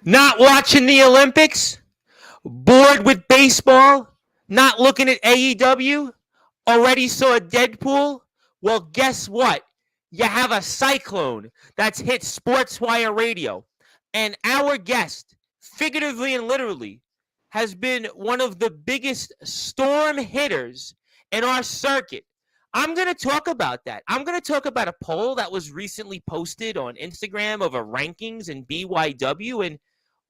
Not watching the Olympics? Bored with baseball? Not looking at AEW? Already saw Deadpool? Well, guess what? You have a cyclone that's hit Sportswire Radio. And our guest, figuratively and literally, has been one of the biggest storm hitters in our circuit. I'm going to talk about that. I'm going to talk about a poll that was recently posted on Instagram of a rankings in BYW, and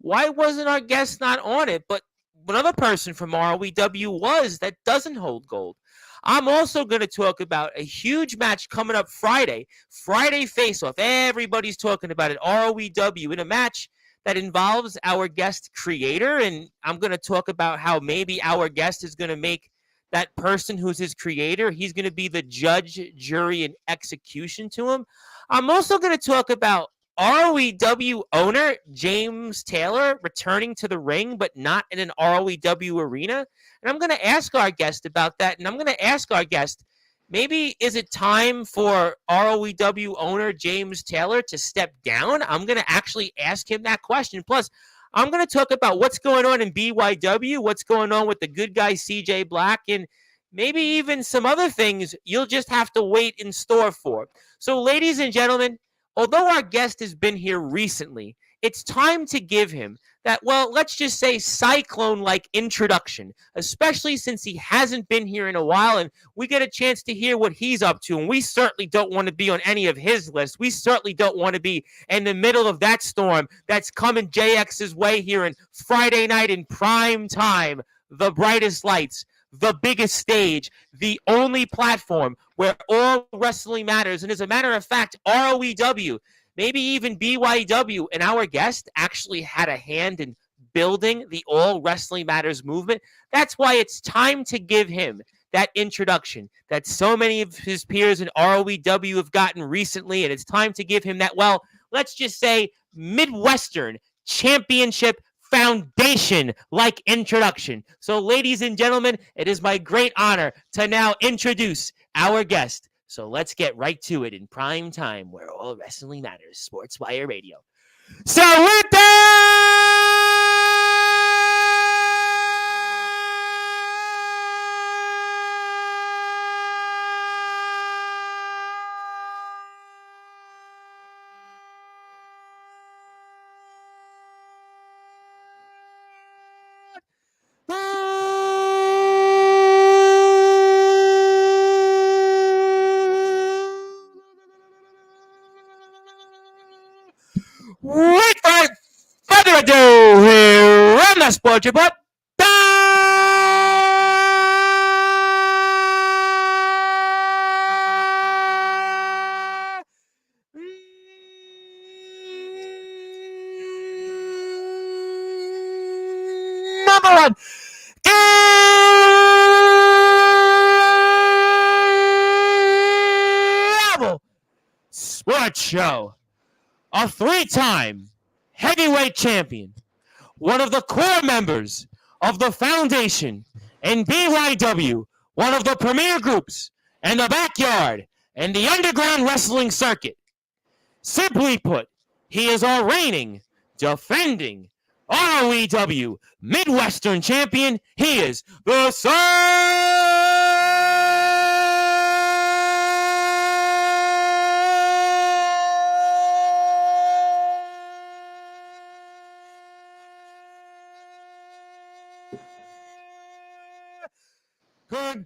why wasn't our guest not on it? But another person from ROEW was that doesn't hold gold. I'm also going to talk about a huge match coming up Friday face-off. Everybody's talking about it, ROEW, in a match that involves our guest creator, and I'm going to talk about how maybe our guest is going to make that person who's his creator, he's going to be the judge, jury, and execution to him. I'm also going to talk about ROEW owner James Taylor returning to the ring, but not in an ROEW arena. And I'm going to ask our guest about that. And I'm going to ask our guest, maybe is it time for ROEW owner James Taylor to step down? I'm going to actually ask him that question. Plus, I'm going to talk about what's going on in BYW, what's going on with the good guy CJ Black, and maybe even some other things you'll just have to wait in store for. So, ladies and gentlemen, although our guest has been here recently, it's time to give him that, well, let's just say cyclone-like introduction, especially since he hasn't been here in a while and we get a chance to hear what he's up to. And we certainly don't want to be on any of his lists. We certainly don't want to be in the middle of that storm that's coming JX's way here in Friday night in prime time, the brightest lights, the biggest stage, the only platform where all wrestling matters. And as a matter of fact, ROEW, maybe even BYW, and our guest actually had a hand in building the All Wrestling Matters movement. That's why it's time to give him that introduction that so many of his peers in ROEW have gotten recently, and it's time to give him that, well, let's just say Midwestern Championship Foundation like introduction. So, ladies and gentlemen, it is my great honor to now introduce our guest. So let's get right to it in prime time where all wrestling matters, Sportswire Radio. So with without further ado, here on the Sports Report, number one global sports show. A three-time heavyweight champion, one of the core members of the foundation, and BYW, one of the premier groups in the backyard and the underground wrestling circuit. Simply put, he is our reigning, defending ROEW Midwestern champion. He is the Good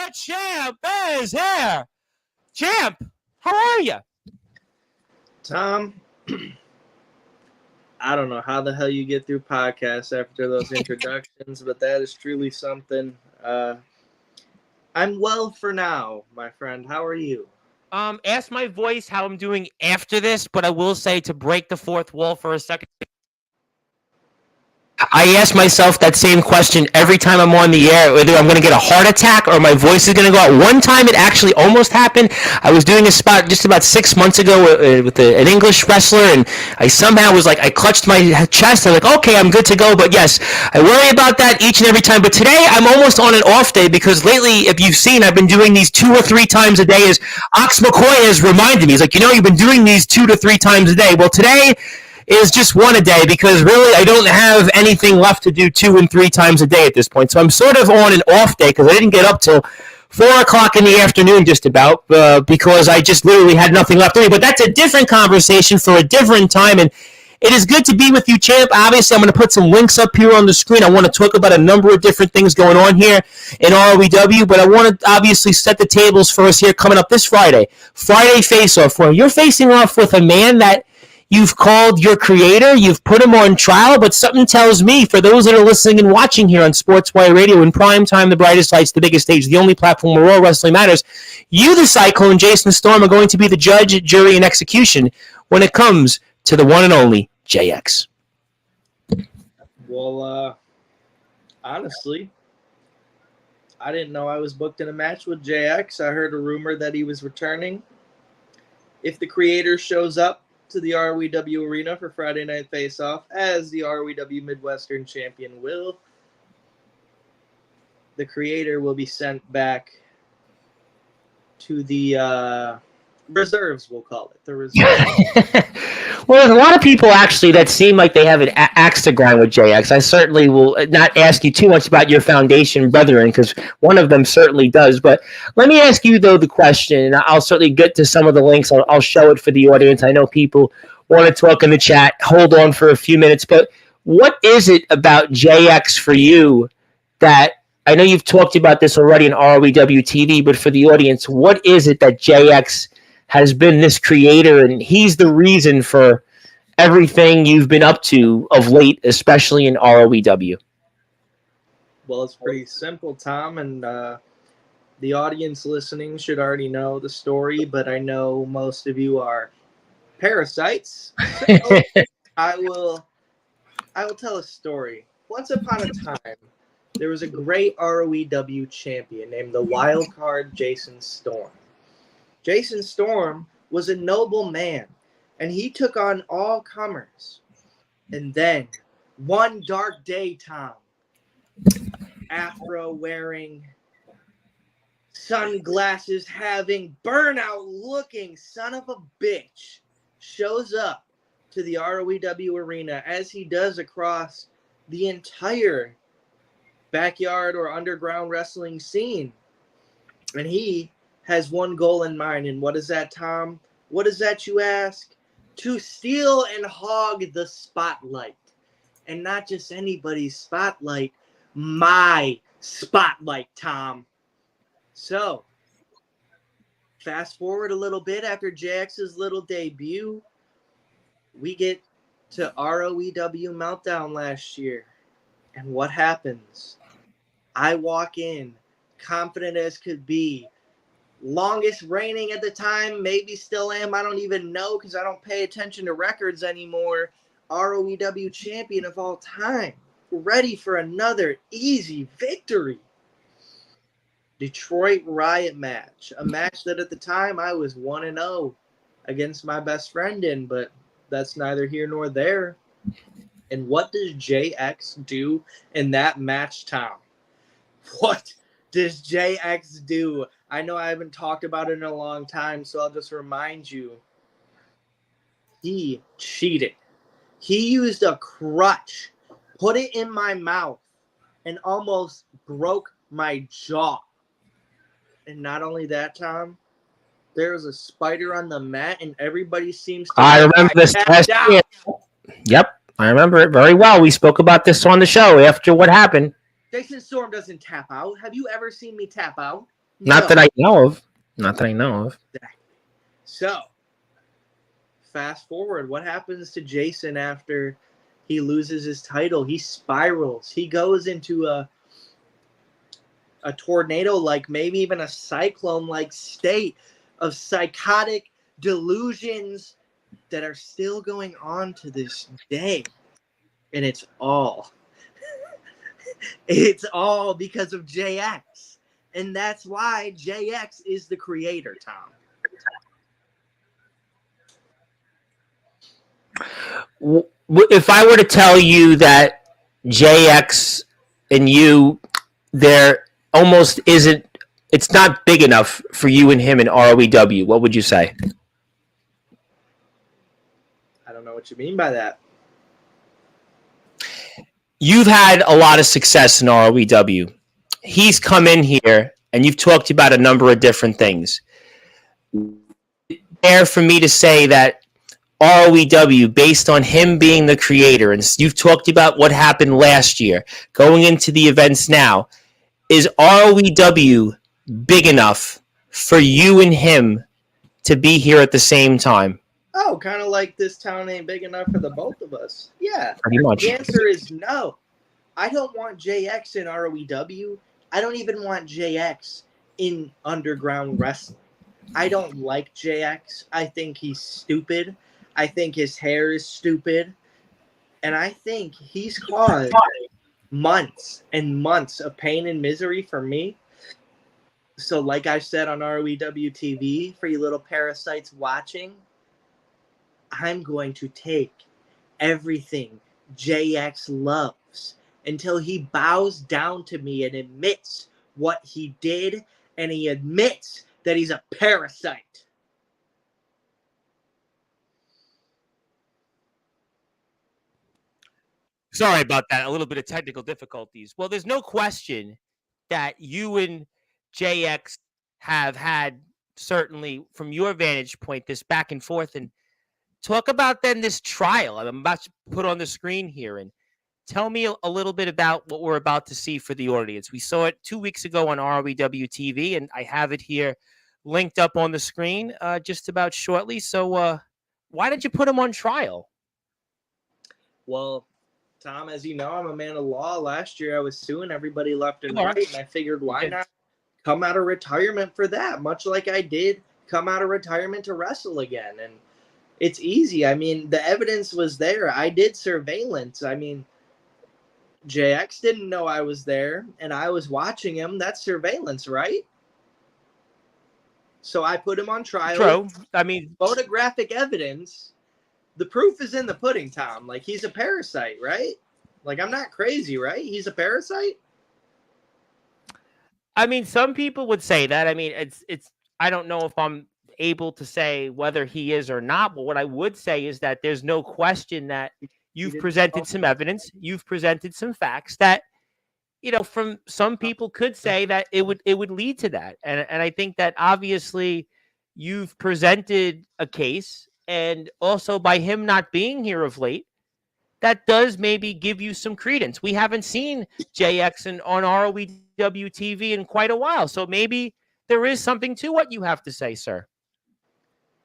The champ is here. Champ, how are you? Tom, I don't know how the hell you get through podcasts after those introductions, but that is truly something. I'm well for now, my friend. How are you? Ask my voice how I'm doing after this, but I will say to break the fourth wall for a second. I ask myself that same question every time I'm on the air, whether I'm going to get a heart attack or my voice is going to go out. One time it actually almost happened. I was doing a spot just about 6 months ago with an English wrestler, and I somehow was like, I clutched my chest. I'm like, okay, I'm good to go. But yes, I worry about that each and every time. But today I'm almost on an off day because lately, if you've seen, I've been doing these 2 or 3 times a day. As Ox McCoy has reminded me, he's like, you've been doing these 2 to 3 times a day. Well, today is just one a day because really I don't have anything left to do 2 and 3 times a day at this point. So I'm sort of on an off day because I didn't get up till 4 o'clock in the afternoon just about because I just literally had nothing left to do. But that's a different conversation for a different time. And it is good to be with you, champ. Obviously, I'm going to put some links up here on the screen. I want to talk about a number of different things going on here in ROEW, but I want to obviously set the tables for us here coming up this Friday. Friday face-off where you're facing off with a man that you've called your creator, you've put him on trial, but something tells me, for those that are listening and watching here on Sportswire Radio, in prime time, the brightest lights, the biggest stage, the only platform where all wrestling matters, you, the Cyclone, Jason Storm, are going to be the judge, jury, and execution when it comes to the one and only JX. Well, honestly, I didn't know I was booked in a match with JX. I heard a rumor that he was returning. If the creator shows up to the ROEW arena for Friday Night Face-Off, as the ROEW Midwestern champion will, the creator will be sent back to the reserves, we'll call it. The reserves. Well, there's a lot of people actually that seem like they have an axe to grind with JX. I certainly will not ask you too much about your foundation brethren because one of them certainly does. But let me ask you, though, the question, and I'll certainly get to some of the links. I'll show it for the audience. I know people want to talk in the chat. Hold on for a few minutes. But what is it about JX for you that I know you've talked about this already in ROEW TV, but for the audience, what is it that JX has been this creator, and he's the reason for everything you've been up to of late, especially in ROEW? Well, it's pretty simple, Tom, and the audience listening should already know the story, but I know most of you are parasites. So I will tell a story. Once upon a time, there was a great ROEW champion named the Wild Card Jason Storm. Jason Storm was a noble man, and he took on all comers. And then, one dark day, Tom, afro-wearing, sunglasses having, burnout-looking son of a bitch shows up to the ROEW arena, as he does across the entire backyard or underground wrestling scene. And he has one goal in mind. And what is that, Tom? What is that, you ask? To steal and hog the spotlight. And not just anybody's spotlight, my spotlight, Tom. So, fast forward a little bit after JX's little debut, we get to ROEW Meltdown last year. And what happens? I walk in, confident as could be, longest reigning at the time, maybe still am, I don't even know because I don't pay attention to records anymore, ROEW champion of all time, ready for another easy victory. Detroit Riot match, a match that at the time I was 1-0 against my best friend in, but that's neither here nor there. And what does JX do in that match, Tom? What does JX do? I know I haven't talked about it in a long time, so I'll just remind you. He cheated. He used a crutch, put it in my mouth, and almost broke my jaw. And not only that, Tom, there was a spider on the mat, and everybody seems to... I remember this last year. Yep, I remember it very well. We spoke about this on the show after what happened. Jason Storm doesn't tap out. Have you ever seen me tap out? Not that I know of. Not that I know of. Exactly. So, fast forward. What happens to Jason after he loses his title? He spirals. He goes into a tornado-like, maybe even a cyclone-like state of psychotic delusions that are still going on to this day. And it's all It's all because of JX. And that's why JX is the creator, Tom. If I were to tell you that JX and you, there almost isn't, it's not big enough for you and him in ROEW, what would you say? I don't know what you mean by that. You've had a lot of success in ROEW. He's come in here and you've talked about a number of different things. Fair for me to say that ROEW, based on him being the creator, and you've talked about what happened last year, going into the events now, is ROEW big enough for you and him to be here at the same time? Oh, kind of like this town ain't big enough for the both of us. Yeah. Pretty much. The answer is no. I don't want JX in ROEW. I don't even want JX in underground wrestling. I don't like JX. I think he's stupid. I think his hair is stupid. And I think he's caused months and months of pain and misery for me. So like I said on ROEW TV, for you little parasites watching, I'm going to take everything JX loves until he bows down to me and admits what he did, and he admits that he's a parasite. Sorry about that. A little bit of technical difficulties. Well, there's no question that you and JX have had, certainly from your vantage point, this back and forth. And talk about then this trial I'm about to put on the screen here, and tell me a little bit about what we're about to see for the audience. We saw it 2 weeks ago on ROEW TV, and I have it here linked up on the screen just about shortly. So why did you put him on trial? Well, Tom, as you know, I'm a man of law. Last year I was suing everybody left and right, and I figured why not come out of retirement for that, much like I did come out of retirement to wrestle again. And it's easy. I mean, the evidence was there. I did surveillance. I mean, JX didn't know I was there, and I was watching him. That's surveillance, right? So I put him on trial. True. I mean, photographic evidence. The proof is in the pudding, Tom. Like, he's a parasite, right? Like, I'm not crazy, right? He's a parasite. I mean, some people would say that. I mean, it's. I don't know if I'm able to say whether he is or not, but what I would say is that there's no question that you've presented some evidence, you've presented some facts that, from some people could say that it would lead to that. And I think that obviously you've presented a case, and also by him not being here of late, that does maybe give you some credence. We haven't seen JX on ROEW TV in quite a while, so maybe there is something to what you have to say, sir.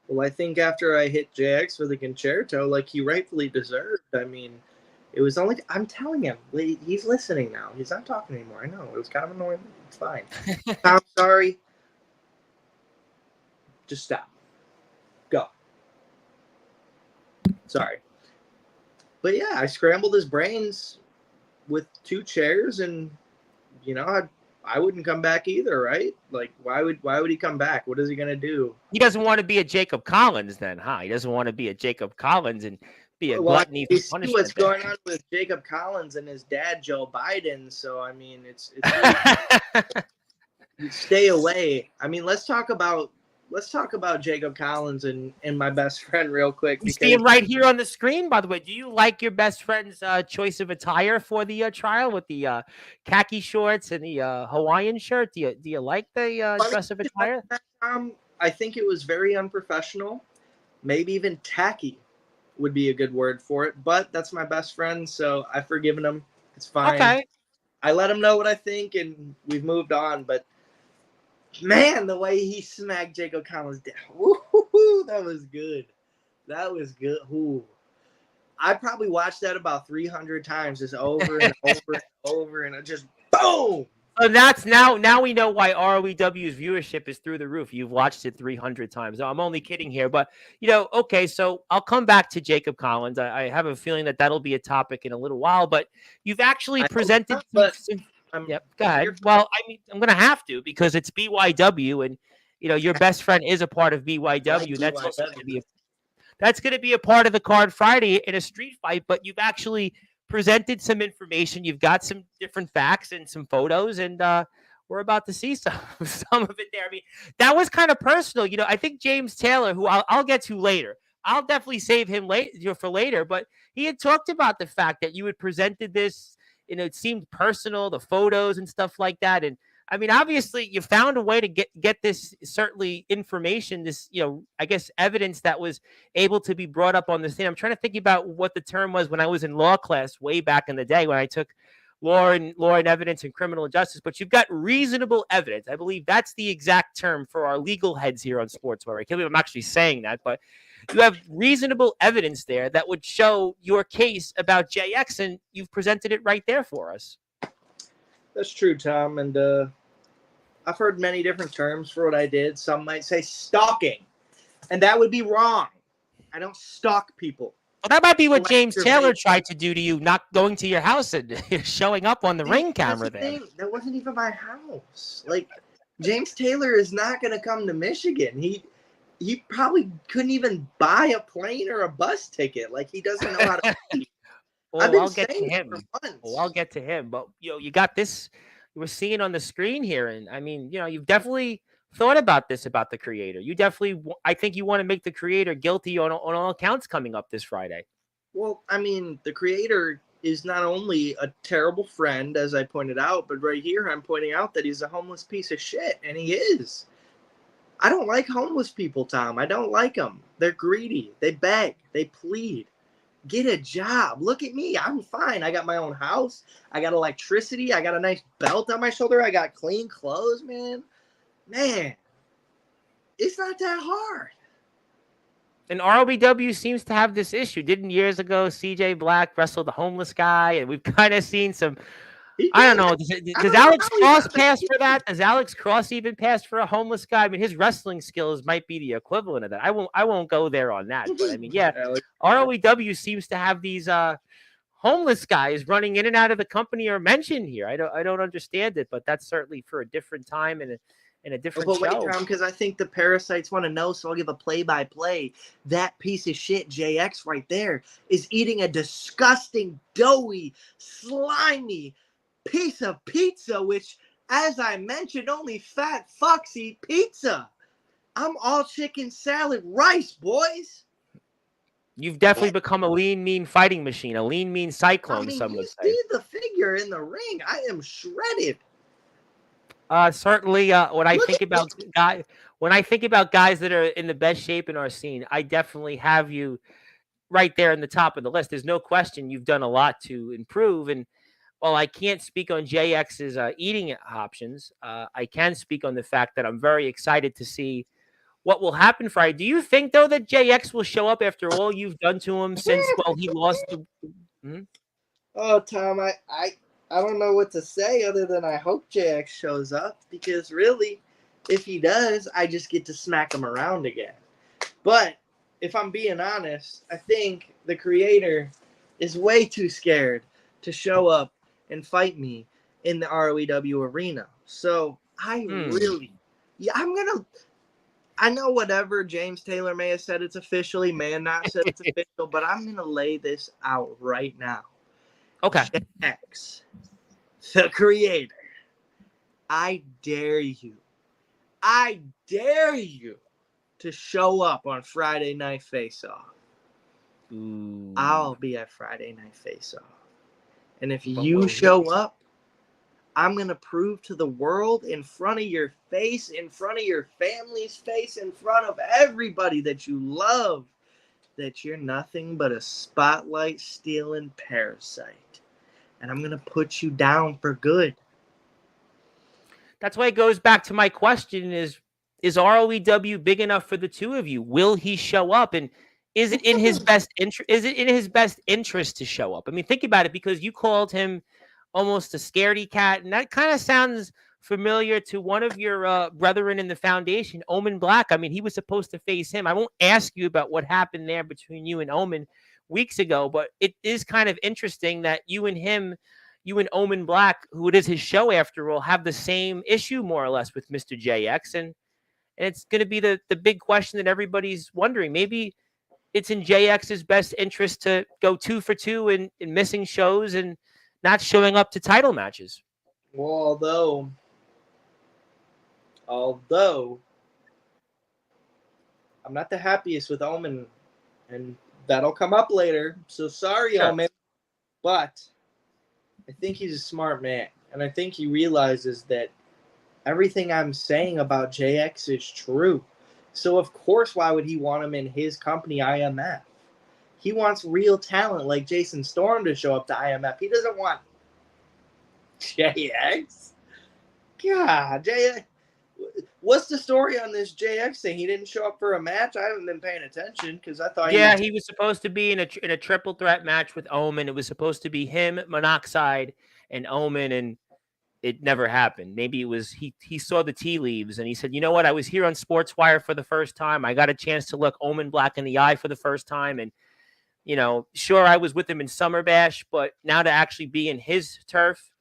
Well, I think after I hit JX with a concerto, like he rightfully deserved, I mean, it was only, I'm telling him, he's listening now. He's not talking anymore. I know. It was kind of annoying. It's fine. I'm sorry. Just stop. Go. Sorry. But yeah, I scrambled his brains with 2 chairs, and, I wouldn't come back either, right? Like, why would he come back? What is he gonna do? He doesn't want to be a Jacob Collins, then, huh? He doesn't want to be a Jacob Collins and be a gluttony for punishment. See what's going on with Jacob Collins and his dad, Joe Biden. So I mean, it's stay away. I mean, let's talk about Jacob Collins and my best friend real quick. You see him right here on the screen, by the way. Do you like your best friend's choice of attire for the trial with the khaki shorts and the Hawaiian shirt? Do you like the dress of attire? I think it was very unprofessional. Maybe even tacky would be a good word for it. But that's my best friend, so I've forgiven him. It's fine. Okay. I let him know what I think, and we've moved on. But man, the way he smacked Jacob Collins down, woo-hoo-hoo, that was good. That was good. Ooh. I probably watched that about 300 times, just over and over and over, and just boom, So that's now we know why ROEW's viewership is through the roof. You've watched it 300 times. No, I'm only kidding here, but okay. So I'll come back to Jacob Collins. I have a feeling that that'll be a topic in a little while. But you've actually I hope presented not, but some. I'm Yep. Go here ahead. for Well, I mean, I'm gonna have to because it's BYW, and your best friend is a part of like BYW. That's also going to BYW. be a part of the card Friday in a street fight. But you've actually presented some information. You've got some different facts and some photos, and we're about to see some of it there. I mean, that was kind of personal. I think James Taylor, who I'll get to later. I'll definitely save him for later. But he had talked about the fact that you had presented this. It seemed personal, the photos and stuff like that. And I mean, obviously, you found a way to get this certainly information, this I guess evidence that was able to be brought up on the stand. I'm trying to think about what the term was when I was in law class way back in the day when I took law and evidence and criminal justice. But you've got reasonable evidence. I believe that's the exact term for our legal heads here on Sportswire. I can't believe I'm actually saying that, but you have reasonable evidence there that would show your case about JX, and you've presented it right there for us. That's true, Tom. And I've heard many different terms for what I did. Some might say stalking, and that would be wrong. I don't stalk people. Well, that might be what James Taylor Masturbate. tried to do to you, not going to your house and showing up on the ring camera That's the there. thing. That wasn't even my house. Like, James Taylor is not going to come to Michigan. He probably couldn't even buy a plane or a bus ticket. Like, he doesn't know how to. I've been I'll get to saying it him. for months. I'll get to him. But you got this. We're seeing on the screen here, and I mean, you've definitely thought about this about the creator. You definitely, I think, you want to make the creator guilty on all accounts coming up this Friday. Well, I mean, the creator is not only a terrible friend, as I pointed out, but right here I'm pointing out that he's a homeless piece of shit, and he is. I don't like homeless people, Tom. I don't like them. They're greedy. They beg. They plead. Get a job. Look at me. I'm fine. I got my own house. I got electricity. I got a nice belt on my shoulder. I got clean clothes, man. Man, it's not that hard. And ROBW seems to have this issue. Didn't years ago CJ Black wrestle the homeless guy? And we've kind of seen some. I don't know. Does Alex Cross pass for that? Does Alex Cross even pass for a homeless guy? I mean, his wrestling skills might be the equivalent of that. I won't go there on that. But I mean, yeah, ROEW seems to have these homeless guys running in and out of the company or mentioned here. I don't understand it, but that's certainly for a different time and a different But show. wait, Tom, because I think the parasites want to know, so I'll give a play-by-play. That piece of shit, JX, right there, is eating a disgusting, doughy, slimy piece of pizza, which, as I mentioned, only fat fucks eat pizza. I'm all chicken salad rice, boys. You've definitely become a lean, mean fighting machine, a lean, mean cyclone, I mean, some you would say. see the figure in the ring. I am shredded. Certainly, when I think about guys that are in the best shape in our scene, I definitely have you right there in the top of the list. There's no question you've done a lot to improve. And while I can't speak on JX's eating options, I can speak on the fact that I'm very excited to see what will happen Friday. Do you think, though, that JX will show up after all you've done to him since, he lost? Oh, Tom, I don't know what to say other than I hope JX shows up, because really, if he does, I just get to smack him around again. But if I'm being honest, I think the creator is way too scared to show up and fight me in the ROEW arena. So I know whatever James Taylor may have said it's official, he may have not said it's official, but I'm going to lay this out right now. Okay. JX, the creator, I dare you to show up on Friday Night Face-Off. I'll be at Friday Night Face-Off. And if you show up, I'm going to prove to the world, in front of your face, in front of your family's face, in front of everybody that you love, that you're nothing but a spotlight stealing parasite. And I'm going to put you down for good. That's why it goes back to my question is ROEW big enough for the two of you? Will he show up? And is it in his best interest? Is it in his best interest to show up? I mean, think about it, because you called him almost a scaredy cat. And that kind of sounds familiar to one of your brethren in the foundation, Omen Black. I mean, he was supposed to face him. I won't ask you about what happened there between you and Omen weeks ago, but it is kind of interesting that you and him, you and Omen Black, who it is his show after all, have the same issue more or less with Mr. JX. And it's going to be the big question that everybody's wondering. Maybe it's in JX's best interest to go 2 for 2 in missing shows and not showing up to title matches. Well, although I'm not the happiest with Omen, and that'll come up later. So sorry, Sure. Omen, but I think he's a smart man, and I think he realizes that everything I'm saying about JX is true. So of course, why would he want him in his company, IMF? He wants real talent like Jason Storm to show up to IMF. He doesn't want JX. God, JX. What's the story on this JX thing? He didn't show up for a match. I haven't been paying attention because I thought. Yeah, he was supposed to be in a triple threat match with Omen. It was supposed to be him, Monoxide, and Omen, and it never happened. Maybe it was he saw the tea leaves and he said, you know what? I was here on Sportswire for the first time. I got a chance to look Omen Black in the eye for the first time, and sure, I was with him in Summer Bash, but now to actually be in his turf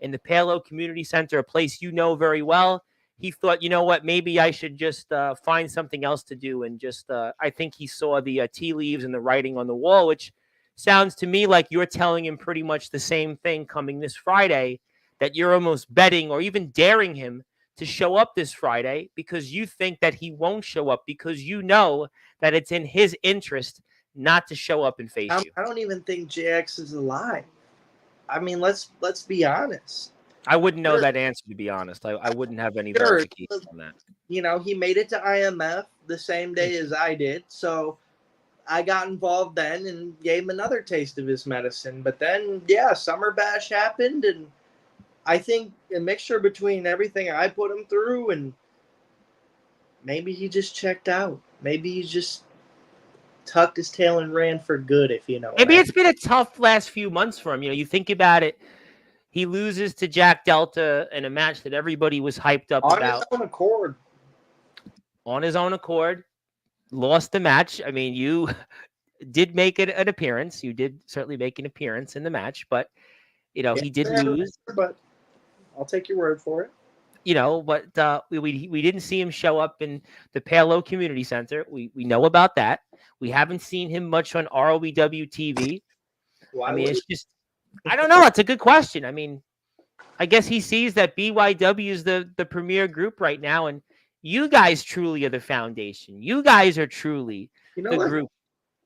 in the Palo Community Center, a place you know very well, he thought, you know what, maybe I should just find something else to do. And just, I think he saw the tea leaves and the writing on the wall, which sounds to me like you're telling him pretty much the same thing coming this Friday, that you're almost betting or even daring him to show up this Friday because you think that he won't show up because you know that it's in his interest not to show up and face you. I don't even think JX is alive. I mean, let's be honest. I wouldn't know that answer, to be honest. I wouldn't have any verification on that. He made it to IMF the same day as I did, so I got involved then and gave him another taste of his medicine. But then, yeah, Summer Bash happened, and I think a mixture between everything I put him through and maybe he just checked out. Maybe he just tucked his tail and ran for good, if you know. Maybe it's been a tough last few months for him. You think about it. He loses to Jack Delta in a match that everybody was hyped up about. On his own accord. On his own accord. Lost the match. I mean, you did make it an appearance. You did certainly make an appearance in the match, but, he did lose. But I'll take your word for it. But we didn't see him show up in the Palo Community Center. We know about that. We haven't seen him much on ROEW TV. Why it's just, I don't know. It's a good question. I mean, I guess he sees that BYW is the premier group right now, and you guys truly are the foundation. You guys are truly the group.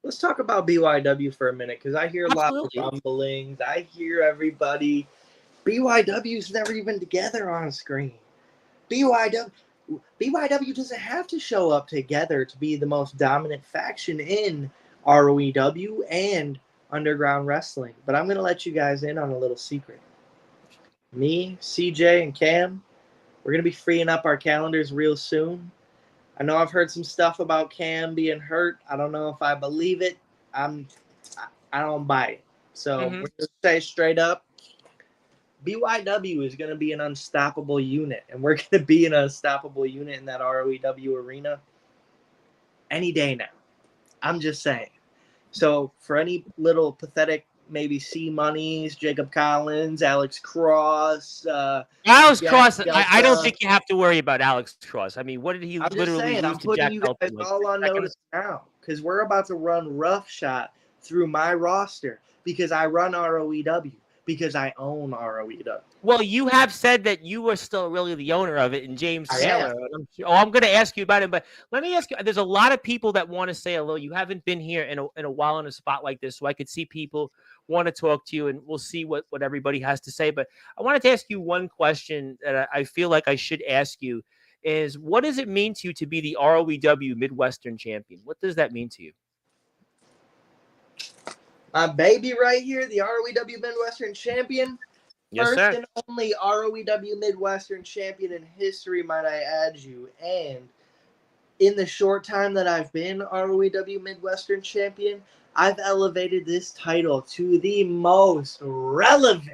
Let's talk about BYW for a minute, because I hear a lot of rumblings. I hear everybody. BYW's never even together on screen. BYW doesn't have to show up together to be the most dominant faction in ROEW and Underground Wrestling. But I'm going to let you guys in on a little secret. Me, CJ, and Cam, we're going to be freeing up our calendars real soon. I know I've heard some stuff about Cam being hurt. I don't know if I believe it. I don't buy it. So we're going to say straight up, BYW is going to be an unstoppable unit, and we're going to be an unstoppable unit in that ROEW arena any day now. I'm just saying. So for any little pathetic, maybe C-Monies, Jacob Collins, Alex Cross. Alex Cross, I don't think you have to worry about Alex Cross. I mean, what did he literally lose I'm to Jack putting you Delta? guys all on notice now, because we're about to run roughshod through my roster because I run ROEW. Because I own ROEW. Well, you have said that you are still really the owner of it, and James Taylor. I'm going to ask you about it, but let me ask you. There's a lot of people that want to say hello. You haven't been here in a while in a spot like this, so I could see people want to talk to you, and we'll see what everybody has to say. But I wanted to ask you one question that I feel like I should ask you is, what does it mean to you to be the ROEW Midwestern champion? What does that mean to you? My baby right here, the ROEW Midwestern champion. Yes, First sir. and only ROEW Midwestern champion in history, might I add you. And in the short time that I've been ROEW Midwestern champion, I've elevated this title to the most relevant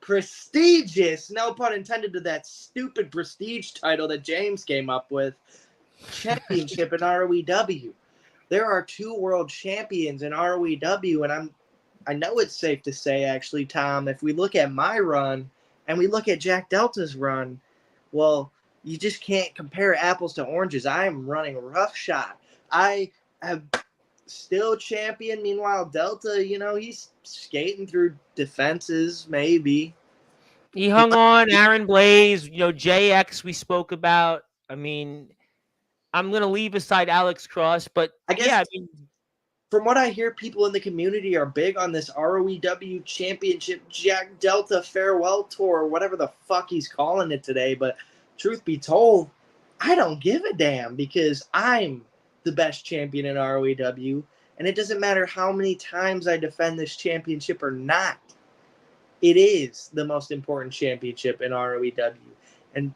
prestigious, no pun intended to that stupid prestige title that James came up with, championship in ROEW. There are 2 world champions in ROEW, and I know it's safe to say, actually, Tom, if we look at my run and we look at Jack Delta's run, well, you just can't compare apples to oranges. I am running roughshod. I have still champion. Meanwhile, Delta, he's skating through defenses, maybe. He hung on. Aaron Blaze, JX we spoke about. I mean, I'm going to leave aside Alex Cross, but I guess, yeah, from what I hear, people in the community are big on this ROEW Championship Jack Delta Farewell Tour, or whatever the fuck he's calling it today. But truth be told, I don't give a damn, because I'm the best champion in ROEW, and it doesn't matter how many times I defend this championship or not. It is the most important championship in ROEW, and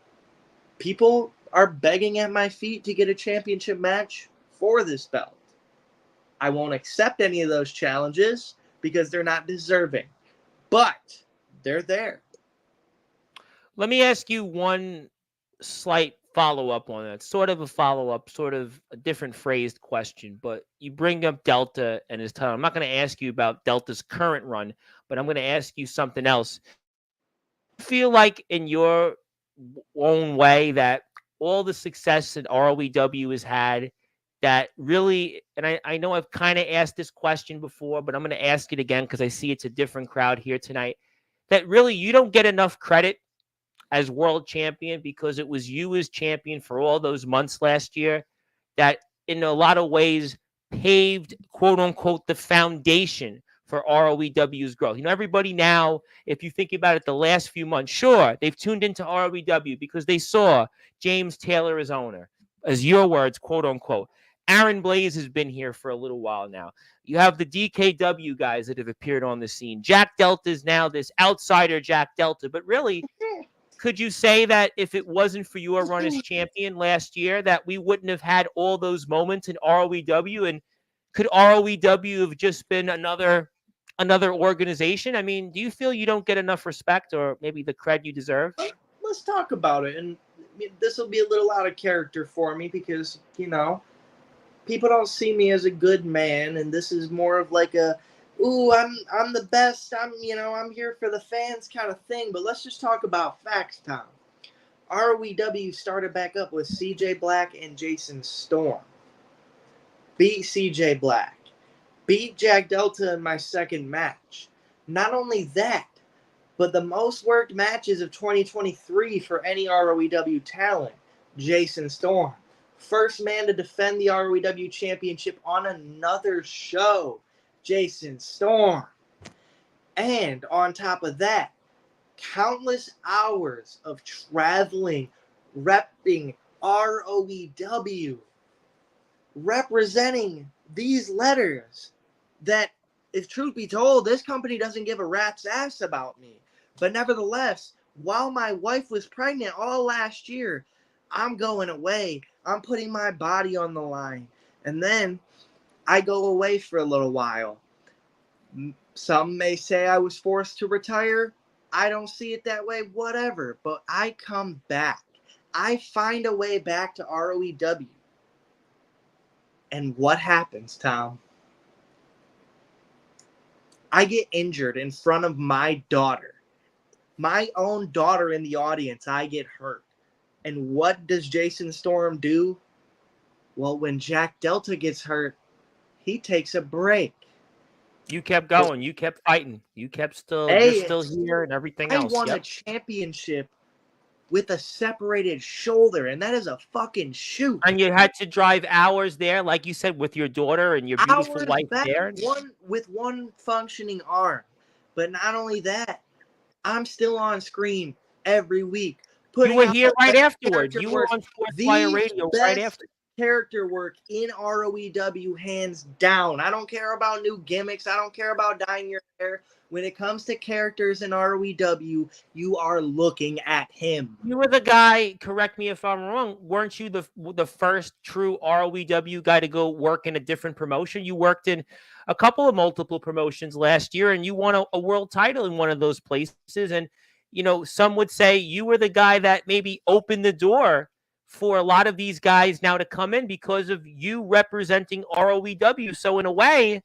people are begging at my feet to get a championship match for this belt. I won't accept any of those challenges because they're not deserving, but they're there. Let me ask you one slight follow-up on that. Sort of a follow-up, sort of a different phrased question, but you bring up Delta and his title. I'm not going to ask you about Delta's current run, but I'm going to ask you something else. I feel like in your own way that all the success that ROEW has had, that really, and I know I've kind of asked this question before, but I'm going to ask it again because I see it's a different crowd here tonight, that really you don't get enough credit as world champion because it was you as champion for all those months last year that in a lot of ways paved, quote unquote, the foundation for ROEW's growth. Everybody now, if you think about it, the last few months, sure, they've tuned into ROEW because they saw James Taylor as owner, as your words, quote unquote. Aaron Blaze has been here for a little while now. You have the DKW guys that have appeared on the scene. Jack Delta is now this outsider Jack Delta, but really, could you say that if it wasn't for your run as champion last year, that we wouldn't have had all those moments in ROEW? And could ROEW have just been another organization? I mean, do you feel you don't get enough respect or maybe the cred you deserve? Let's talk about it. And this will be a little out of character for me because, people don't see me as a good man, and this is more of like a, ooh, I'm the best, I'm here for the fans kind of thing. But let's just talk about facts, Tom. ROEW started back up with CJ Black and Jason Storm. Beat CJ Black. Beat Jack Delta in my second match. Not only that, but the most worked matches of 2023 for any ROEW talent, Jason Storm. First man to defend the ROEW championship on another show, Jason Storm. And on top of that, countless hours of traveling, repping ROEW, representing these letters that, if truth be told, this company doesn't give a rat's ass about me. But nevertheless, while my wife was pregnant all last year, I'm going away. I'm putting my body on the line. And then I go away for a little while. Some may say I was forced to retire. I don't see it that way, whatever. But I come back. I find a way back to ROEW. And what happens, Tom? I get injured in front of my daughter. My own daughter in the audience, I get hurt. And what does Jason Storm do? Well, when Jack Delta gets hurt, he takes a break. You kept going. You kept fighting. You kept you're still here and everything else. I won a championship with a separated shoulder, and that is a fucking shoot. And you had to drive hours there, like you said, with your daughter and your beautiful wife there. With one functioning arm. But not only that, I'm still on screen every week. You were here right afterwards. You were on Sportzwire Radio right after. character work in ROEW, hands down. I don't care about new gimmicks. I don't care about dyeing your hair. When it comes to characters in ROEW, you are looking at him. You were the guy, correct me if I'm wrong, weren't you the first true ROEW guy to go work in a different promotion? You worked in a couple of multiple promotions last year and you won a world title in one of those places. And, some would say you were the guy that maybe opened the door for a lot of these guys now to come in because of you representing ROEW. So in a way,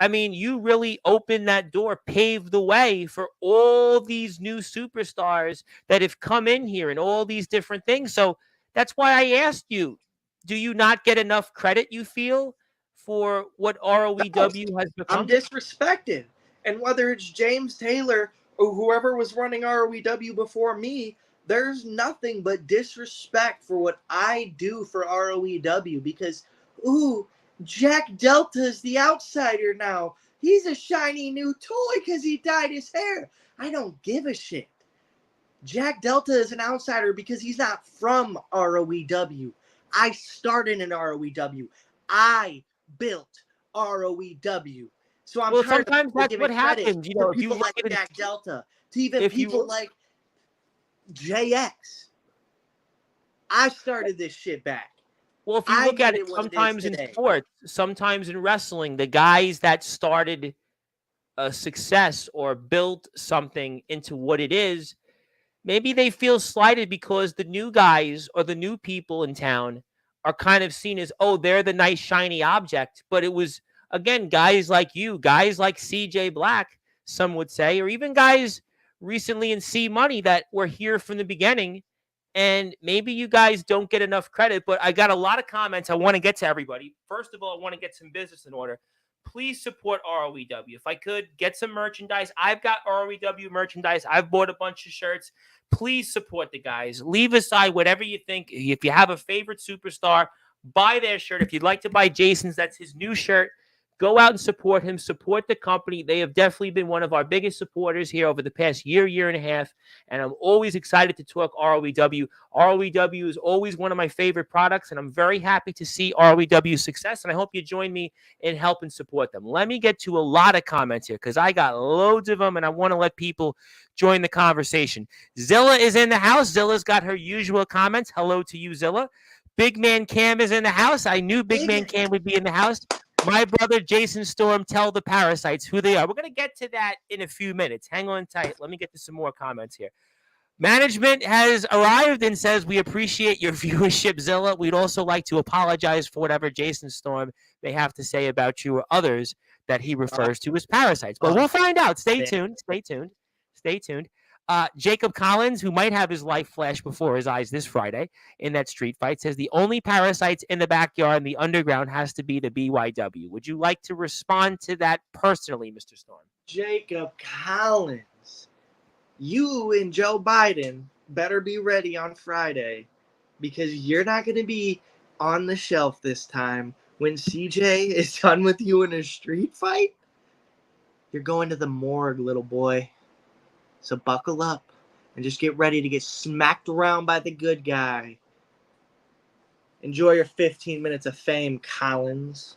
I mean, you really opened that door, paved the way for all these new superstars that have come in here and all these different things. So that's why I asked you, do you not get enough credit, you feel, for what No, ROEW has I'm become? disrespected. And whether it's James Taylor or whoever was running ROEW before me, there's nothing but disrespect for what I do for ROEW because, ooh, Jack Delta is the outsider now. He's a shiny new toy because he dyed his hair. I don't give a shit. Jack Delta is an outsider because he's not from ROEW. I started in ROEW. I built ROEW. So I'm Well, tired of sometimes people that's giving what credit happens. to If you people look like at it, Jack Delta, to even if you people look, like JX. I started this shit back. well, if you I look at made it, it what it is sometimes in today. sports, sometimes in wrestling, the guys that started a success or built something into what it is, maybe they feel slighted because the new guys or the new people in town are kind of seen as, oh, they're the nice shiny object. But it was, again, guys like you, guys like CJ Black, some would say, or even guys recently in C Money that were here from the beginning. And maybe you guys don't get enough credit, but I got a lot of comments. I want to get to everybody. First of all, I want to get some business in order. Please support ROEW. If I could get some merchandise, I've got ROEW merchandise. I've bought a bunch of shirts. Please support the guys. Leave aside whatever you think. If you have a favorite superstar, buy their shirt. If you'd like to buy Jason's, that's his new shirt. Go out and support him. Support the company. They have definitely been one of our biggest supporters here over the past year and a half. And I'm always excited to talk ROEW. ROEW is always one of my favorite products, and I'm very happy to see ROEW's success. And I hope you join me in helping support them. Let me get to a lot of comments here because I got loads of them, and I want to let people join the conversation. Zilla is in the house. Zilla's got her usual comments. Hello to you, Zilla. Big Man Cam is in the house. I knew Big Man Cam would be in the house. My brother Jason Storm, tell the parasites who they are. We're going to get to that in a few minutes. Hang on tight. Let me get to some more comments here. Management has arrived and says, we appreciate your viewership, Zilla. We'd also like to apologize for whatever Jason Storm may have to say about you or others that he refers to as parasites. But we'll find out. Stay tuned. Stay tuned. Stay tuned. Jacob Collins, who might have his life flash before his eyes this Friday in that street fight, says the only parasites in the backyard and the underground has to be the BYW. Would you like to respond to that personally, Mr. Storm? Jacob Collins, you and Joe Biden better be ready on Friday because you're not going to be on the shelf this time. When CJ is done with you in a street fight, you're going to the morgue, little boy. So buckle up and just get ready to get smacked around by the good guy. Enjoy your 15 minutes of fame, Collins.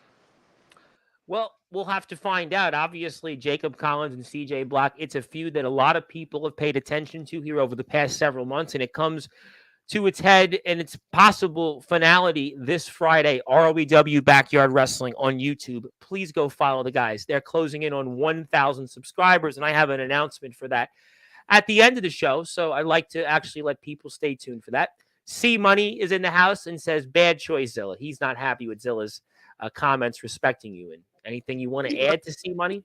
Well, we'll have to find out. Obviously, Jacob Collins and CJ Black, it's a feud that a lot of people have paid attention to here over the past several months, and it comes to its head and its possible finality this Friday, ROEW Backyard Wrestling on YouTube. Please go follow the guys. They're closing in on 1,000 subscribers, and I have an announcement for that at the end of the show, so I'd like to actually let people stay tuned for that. C Money is in the house and says, bad choice, Zilla. He's not happy with Zilla's comments respecting you. And anything you want to add to C Money?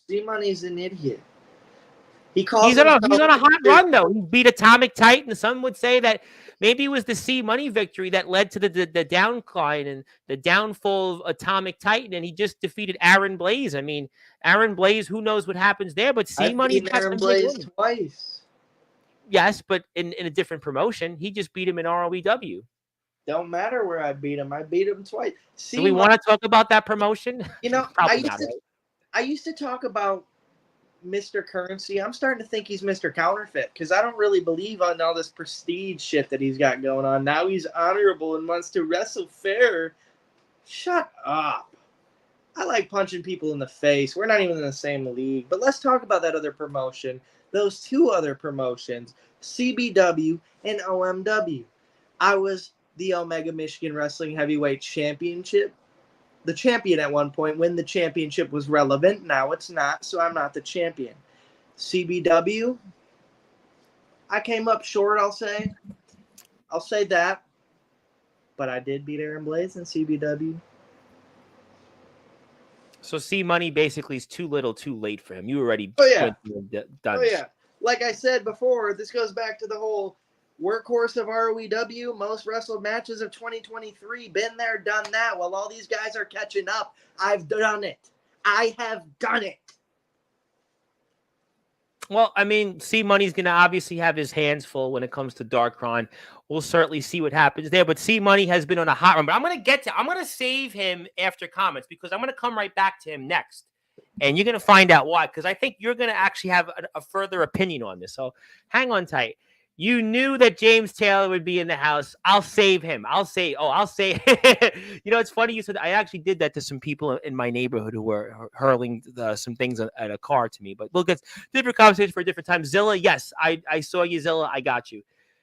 C Money's an idiot. He calls He's himself on a hot run, though. He beat Atomic Titan. Some would say that maybe it was the C Money victory that led to the downcline and the downfall of Atomic Titan, and he just defeated Aaron Blaze. I mean, Aaron Blaze, who knows what happens there, but C Money's got some big wins. Twice. Yes, but in a different promotion. He just beat him in ROEW. Don't matter where I beat him. I beat him twice. Do we want to talk about that promotion? You know, Probably not. I used to talk about Mr. Currency. I'm starting to think he's Mr. Counterfeit because I don't really believe on all this prestige shit that he's got going on. Now he's honorable and wants to wrestle fair. Shut up. I like punching people in the face. We're not even in the same league. But let's talk about that other promotion. Those two other promotions, CBW and OMW. I was the Omega Michigan Wrestling Heavyweight Championship. The champion at one point when the championship was relevant. Now it's not, so I'm not the champion. CBW, I came up short, I'll say. I'll say that. But I did beat Aaron Blaze in CBW. So C Money basically is too little, too late for him. You already done. Oh yeah. Like I said before, this goes back to the whole workhorse of ROEW, most wrestled matches of 2023. Been there, done that. While all these guys are catching up, I've done it. I have done it. Well, I mean, C Money's going to obviously have his hands full when it comes to Darkron. We'll certainly see what happens there. But C Money has been on a hot run. But I'm going to save him after comments because I'm going to come right back to him next. And you're going to find out why, because I think you're going to actually have a further opinion on this. So hang on tight. You knew that James Taylor would be in the house. I'll save him. I'll say. It's funny you said I actually did that to some people in my neighborhood who were hurling some things at a car to me. But we'll get different conversation for a different time. Zilla, yes, I saw you, Zilla. I got you.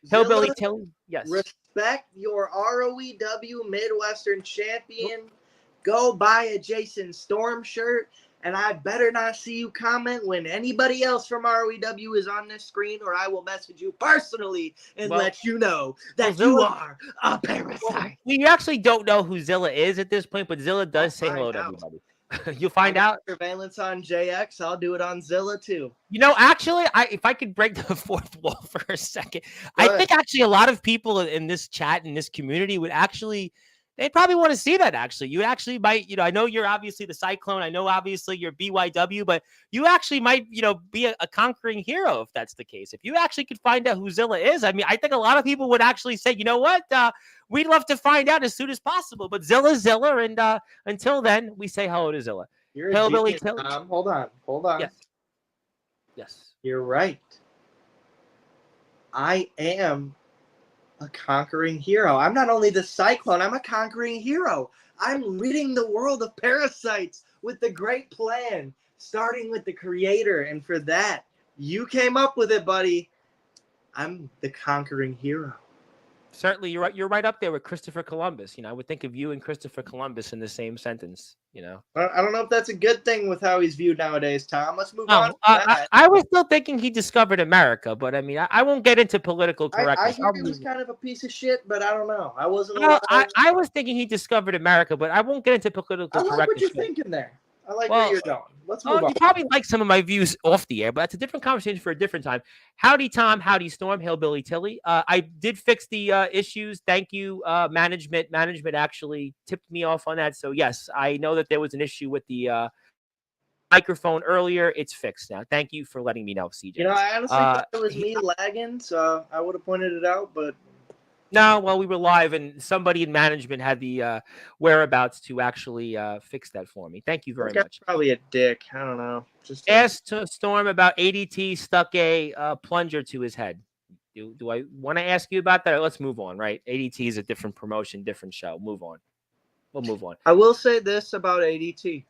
Hillbilly Tilly, yes. Respect your ROEW Midwestern champion. Go buy a Jason Storm shirt. And I better not see you comment when anybody else from ROEW is on this screen, or I will message you personally and let you know that you are a parasite. We actually don't know who Zilla is at this point, but Zilla does say hello to everybody. You'll find out. Surveillance on JX. I'll do it on Zilla too. Actually, if I could break the fourth wall for a second, I think actually a lot of people in this chat, in this community would actually... They'd probably want to see that, actually. You actually might, I know you're obviously the Cyclone. I know, obviously, you're BYW, but you actually might, be a conquering hero if that's the case. If you actually could find out who Zilla is, I mean, I think a lot of people would actually say, you know what? We'd love to find out as soon as possible. But Zilla's Zilla, and until then, we say hello to Zilla. You're Hillbilly Tilly. Hold on. Yes. You're right. I am a conquering hero. I'm not only the Cyclone, I'm a conquering hero. I'm ridding the world of parasites with the great plan, starting with the creator. And for that, you came up with it, buddy. I'm the conquering hero. Certainly, you're right. You're right up there with Christopher Columbus. I would think of you and Christopher Columbus in the same sentence. I don't know if that's a good thing with how he's viewed nowadays, Tom. Let's move on. I was still thinking he discovered America, but I mean, I won't get into political correctness. I hear he was kind of a piece of shit, but I don't know. I wasn't. I was thinking he discovered America, but I won't get into political correctness. I like what you're thinking there. I like where you're going. Let's move on. You probably like some of my views off the air, but that's a different conversation for a different time. Howdy, Tom. Howdy, Storm. Hillbilly Tilly. I did fix the issues. Thank you, management. Management actually tipped me off on that. So, yes, I know that there was an issue with the microphone earlier. It's fixed now. Thank you for letting me know, CJ. I honestly thought it was me lagging, so I would have pointed it out, but... No, well, we were live, and somebody in management had the whereabouts to actually fix that for me. Thank you very much. Probably a dick. I don't know. Just asked Storm about ADT stuck a plunger to his head. Do I want to ask you about that? Or let's move on, right? ADT is a different promotion, different show. Move on. We'll move on. I will say this about ADT.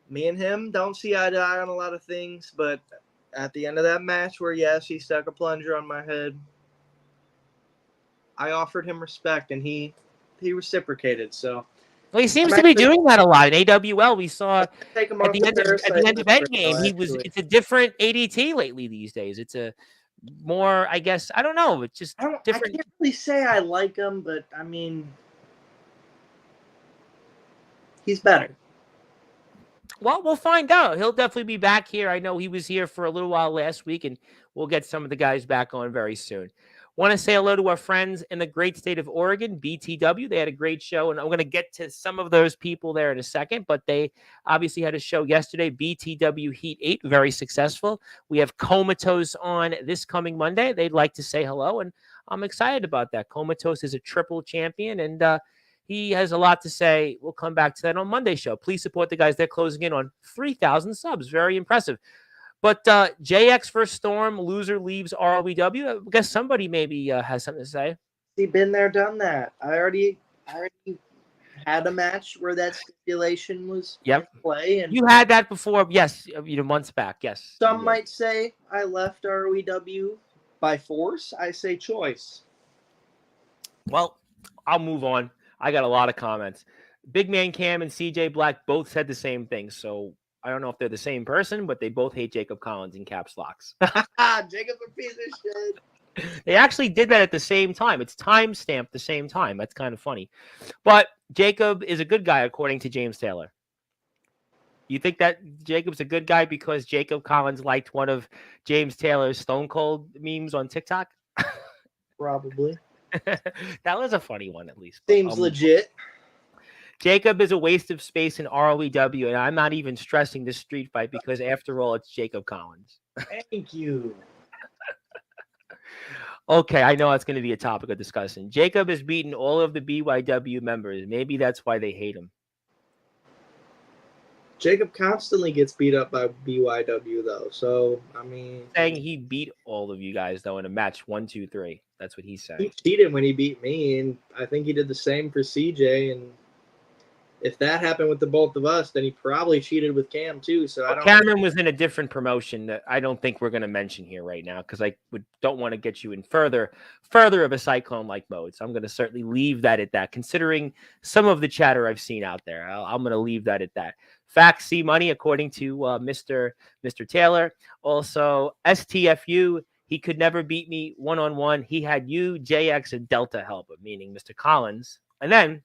Me and him don't see eye to eye on a lot of things, but at the end of that match where, yes, he stuck a plunger on my head, I offered him respect, and he reciprocated. So, well, he seems to be doing that a lot in AWL. We saw at the end of Endgame, it's a different ADT lately these days. It's a more, I guess, I don't know. It's just different. I can't really say I like him, but I mean, he's better. Well, we'll find out. He'll definitely be back here. I know he was here for a little while last week, and we'll get some of the guys back on very soon. Want to say hello to our friends in the great state of Oregon, BTW. They had a great show, and I'm going to get to some of those people there in a second, but they obviously had a show yesterday, BTW Heat 8, very successful. We have Comatose on this coming Monday. They'd like to say hello, and I'm excited about that. Comatose is a triple champion, and He has a lot to say. We'll come back to that on Monday's show. Please support the guys. They're closing in on 3,000 subs. Very impressive. But JX for Storm, loser leaves ROW. I guess somebody maybe has something to say. He been there, done that. I already had a match where that stipulation was in play, and you had that before. Yes, months back. Yes. Some might say I left ROW by force. I say choice. Well, I'll move on. I got a lot of comments. Big Man Cam and CJ Black both said the same thing. So I don't know if they're the same person, but they both hate Jacob Collins in caps locks. Jacob's a piece of shit. They actually did that at the same time. It's time stamped the same time. That's kind of funny. But Jacob is a good guy, according to James Taylor. You think that Jacob's a good guy because Jacob Collins liked one of James Taylor's Stone Cold memes on TikTok? Probably. That was a funny one, at least. Seems legit. Jacob is a waste of space in ROW, and I'm not even stressing this street fight because, after all, it's Jacob Collins. Thank you. Okay, I know that's going to be a topic of discussion. Jacob has beaten all of the BYW members. Maybe that's why they hate him. Jacob constantly gets beat up by BYW, though. So, I mean... Saying he beat all of you guys, though, in a match 1, 2, 3. That's what he's saying. He cheated when he beat me, and I think he did the same for CJ, and if that happened with the both of us, then he probably cheated with Cam, too. So Cameron was in a different promotion that I don't think we're going to mention here right now because I don't want to get you in further of a cyclone-like mode. So I'm going to certainly leave that at that, considering some of the chatter I've seen out there. I'm going to leave that at that. Facts see money, according to Mr. Taylor. Also, STFU, he could never beat me one-on-one. He had you, JX, and Delta help him, meaning Mr. Collins. And then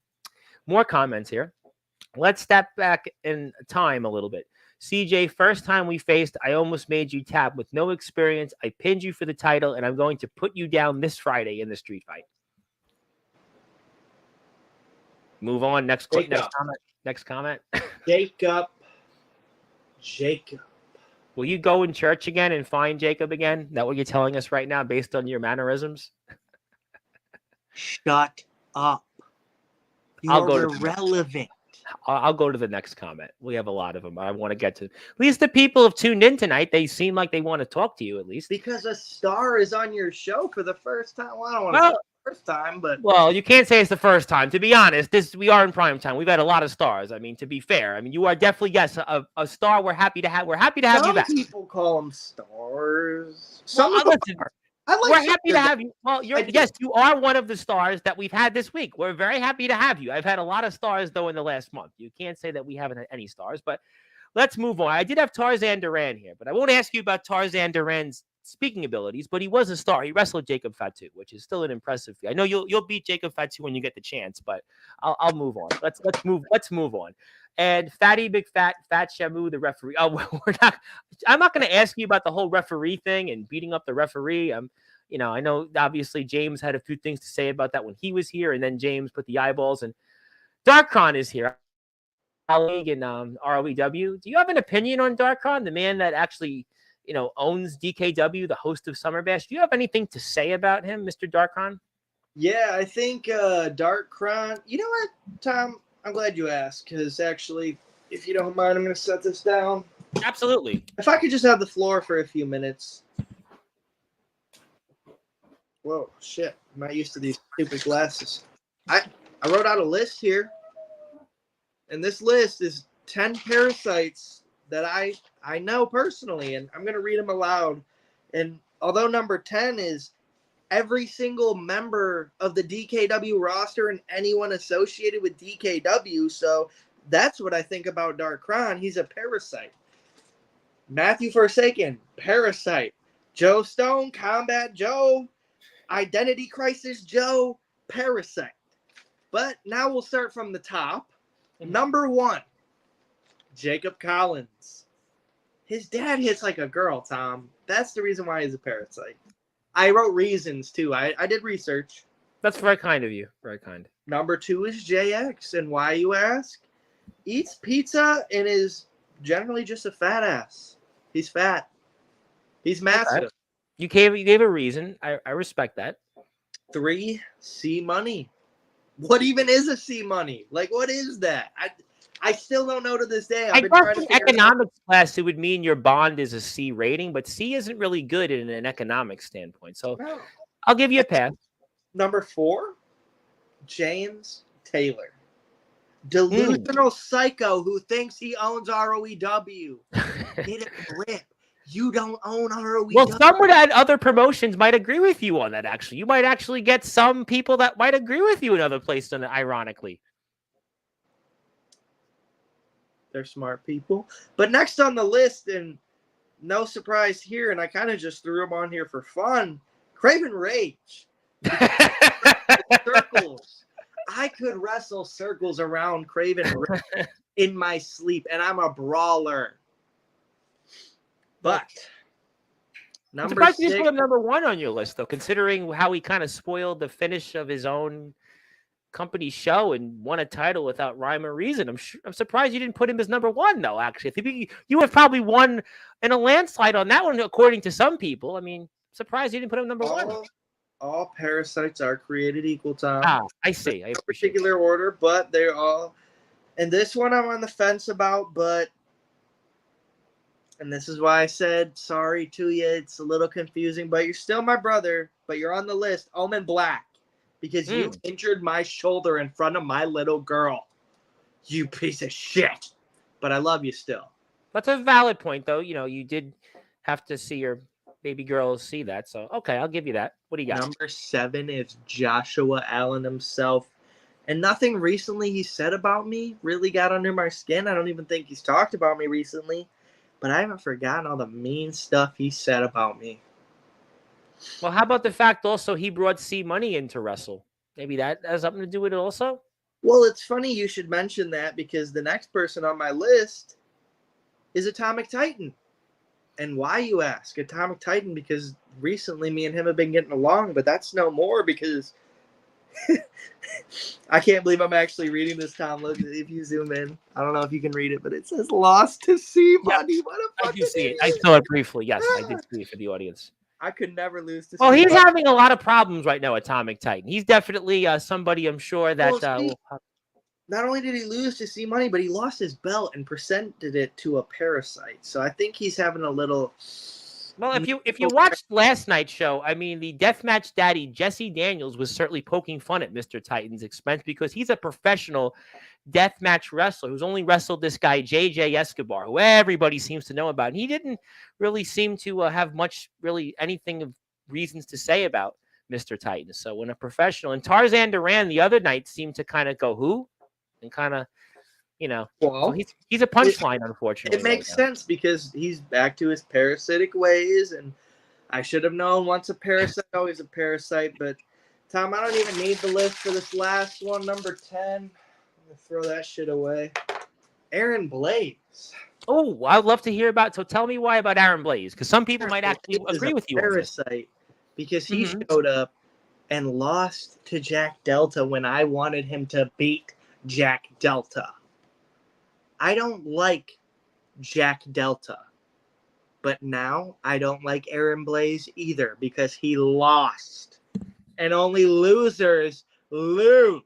more comments here. Let's step back in time a little bit. CJ, first time we faced, I almost made you tap with no experience. I pinned you for the title, and I'm going to put you down this Friday in the street fight. Move on. Next comment. Jacob. Will you go in church again and find Jacob again? Is that what you're telling us right now based on your mannerisms? Shut up. You're irrelevant. I'll go to the next comment. We have a lot of them. I want to get to. At least the people have tuned in tonight. They seem like they want to talk to you at least. Because a star is on your show for the first time. Well, I don't want to say the first time, but... Well, you can't say it's the first time. To be honest, we are in prime time. We've had a lot of stars. I mean, to be fair. I mean, you are definitely, yes, a star. We're happy to have you back. Some people call them stars. We're happy to have you. Well, yes, you are one of the stars that we've had this week. We're very happy to have you. I've had a lot of stars, though, in the last month. You can't say that we haven't had any stars, but let's move on. I did have Tarzan Duran here, but I won't ask you about Tarzan Duran's speaking abilities, but he was a star. He wrestled Jacob Fatu, which is still an impressive feat. I know you'll beat Jacob Fatu when you get the chance, but I'll move on. Let's move on. And Fatty Big Fat Shamu, the referee. I'm not going to ask you about the whole referee thing and beating up the referee. I know obviously James had a few things to say about that when he was here, and then James put the eyeballs. And Darkron is here, colleague in ROEW. Do you have an opinion on Darkron, the man that actually owns DKW, the host of Summer Bash? Do you have anything to say about him, Mr. Darkron? Yeah, I think Darkron. You know what, Tom? I'm glad you asked, because actually, if you don't mind, I'm going to set this down. Absolutely. If I could just have the floor for a few minutes. Whoa, shit. I'm not used to these stupid glasses. I wrote out a list here, and this list is 10 parasites that I know personally, and I'm going to read them aloud. And although number 10 is every single member of the DKW roster and anyone associated with DKW. So that's what I think about Darkron. He's a parasite. Matthew Forsaken, parasite. Joe Stone, Combat Joe, Identity Crisis Joe, parasite. But now we'll start from the top. Number 1, Jacob Collins. His dad hits like a girl, Tom. That's the reason why he's a parasite. I wrote reasons, too. I did research. That's very kind of you. Very kind. Number 2 is JX. And why, you ask? Eats pizza and is generally just a fat ass. He's fat. He's massive. Okay. You gave a reason. I respect that. 3, C Money. What even is a C money? Like, what is that? I still don't know to this day. I I've been guess trying to in figure it out. economics class, it would mean your bond is a C rating, but C isn't really good in an economic standpoint. So No. I'll give you a pass. Number 4, James Taylor. Delusional psycho who thinks he owns ROEW. Get a grip. You don't own ROEW. Well, someone at other promotions might agree with you on that, actually. You might actually get some people that might agree with you in other places, ironically. They're smart people. But next on the list, and no surprise here, and I kind of just threw him on here for fun, Craven Rage. Circles. I could wrestle circles around Craven Rage in my sleep, and I'm a brawler. But I'm number surprised you 6, didn't put him number 1 on your list, though, considering how he kind of spoiled the finish of his own company show and won a title without rhyme or reason. I'm surprised you didn't put him as number 1, though, actually. I think you would have probably won in a landslide on that one, according to some people. I mean, surprised you didn't put him number 1. All parasites are created equal, Tom. Ah, I see. I no appreciate particular order, but they're all. And this one I'm on the fence about, but. And this is why I said sorry to you. It's a little confusing, but you're still my brother. But you're on the list, Omen Black, because you injured my shoulder in front of my little girl. You piece of shit. But I love you still. That's a valid point, though. You know, you did have to see your baby girl see that. So, okay, I'll give you that. What do you got? Number 7 is Joshua Allen himself. And nothing recently he said about me really got under my skin. I don't even think he's talked about me recently. But I haven't forgotten all the mean stuff he said about me. Well, how about the fact also he brought C Money in to wrestle? Maybe that has something to do with it also? Well, it's funny you should mention that because the next person on my list is Atomic Titan. And why, you ask? Atomic Titan, because recently me and him have been getting along, but that's no more because I can't believe I'm actually reading this, Tom. Look, if you zoom in, I don't know if you can read it, but it says lost to C Money. What a fucking I do see idiot. it. I saw it briefly. Yes, I did see it for the audience. I could never lose to Well, C he's Money. having a lot of problems right now, Atomic Titan. He's definitely somebody I'm sure that not only did he lose to C Money, but he lost his belt and presented it to a parasite. So I think he's having a little. Well, if you watched last night's show, I mean, the deathmatch daddy Jesse Daniels was certainly poking fun at Mr. Titan's expense because he's a professional deathmatch wrestler who's only wrestled this guy JJ Escobar, who everybody seems to know about. And he didn't really seem to have much, really anything of reasons to say about Mr. Titan. So when a professional and Tarzan Duran the other night seemed to kind of go who and kind of. You know, well, so he's a punchline, unfortunately. It makes sense because he's back to his parasitic ways, and I should have known once a parasite, always a parasite. But, Tom, I don't even need the list for this last one, number 10. I'm going to throw that shit away. Aaron Blaze. Oh, I'd love to hear about. So tell me why about Aaron Blaze, because some people might actually agree with you on this. Parasite, because he showed up and lost to Jack Delta when I wanted him to beat Jack Delta. I don't like Jack Delta, but now I don't like Aaron Blaze either because he lost, and only losers lose.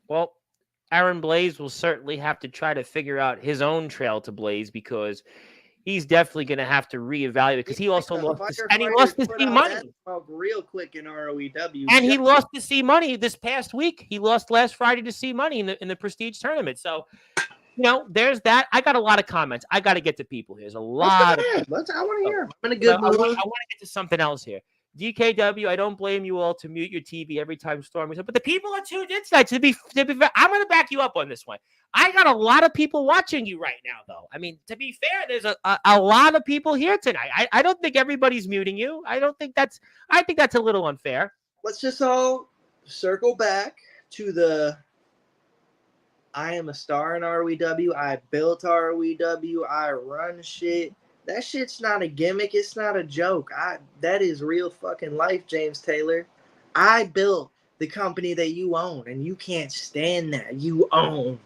Well, Aaron Blaze will certainly have to try to figure out his own trail to Blaze because he's definitely going to have to reevaluate because he also lost to C Money. Real quick in ROEW, and he lost to C Money this past week. He lost last Friday to C Money in the Prestige tournament. So, you know, there's that. I got a lot of comments. I got to get to people here. There's a lot. I want to hear. I'm in a good mood. I want to get to something else here. DKW, I don't blame you all to mute your TV every time Stormy said, but the people are tuned in tonight. To be fair, I'm going to back you up on this one. I got a lot of people watching you right now, though. I mean, to be fair, there's a lot of people here tonight. I don't think everybody's muting you. I think that's a little unfair. Let's just all circle back to the I am a star in ROEW. I built ROEW. I run shit. That shit's not a gimmick. It's not a joke. That is real fucking life, James Taylor. I built the company that you own, and you can't stand that. You own.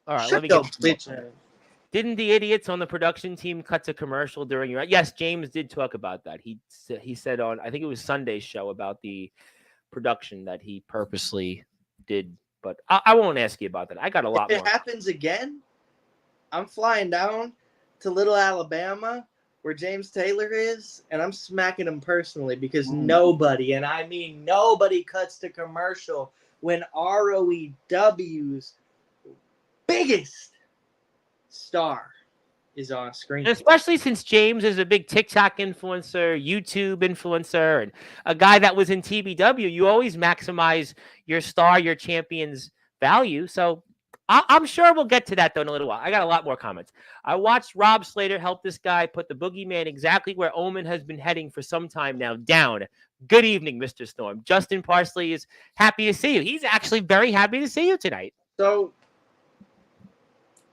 All right, let me get Didn't the idiots on the production team cut to commercial during your? Yes, James did talk about that. He said on, I think it was Sunday's show, about the production that he purposely did. But I won't ask you about that. I got a lot If more. it happens again, I'm flying down to Little Alabama where James Taylor is, and I'm smacking him personally because nobody, and I mean nobody, cuts to commercial when ROEW's biggest star is on screen. Especially since James is a big TikTok influencer, YouTube influencer, and a guy that was in TBW, you always maximize your star, your champion's value. So I'm sure we'll get to that, though, in a little while. I got a lot more comments. I watched Rob Slater help this guy put the boogeyman exactly where Omen has been heading for some time now, down. Good evening, Mr. Storm. Justin Parsley is happy to see you. He's actually very happy to see you tonight. So,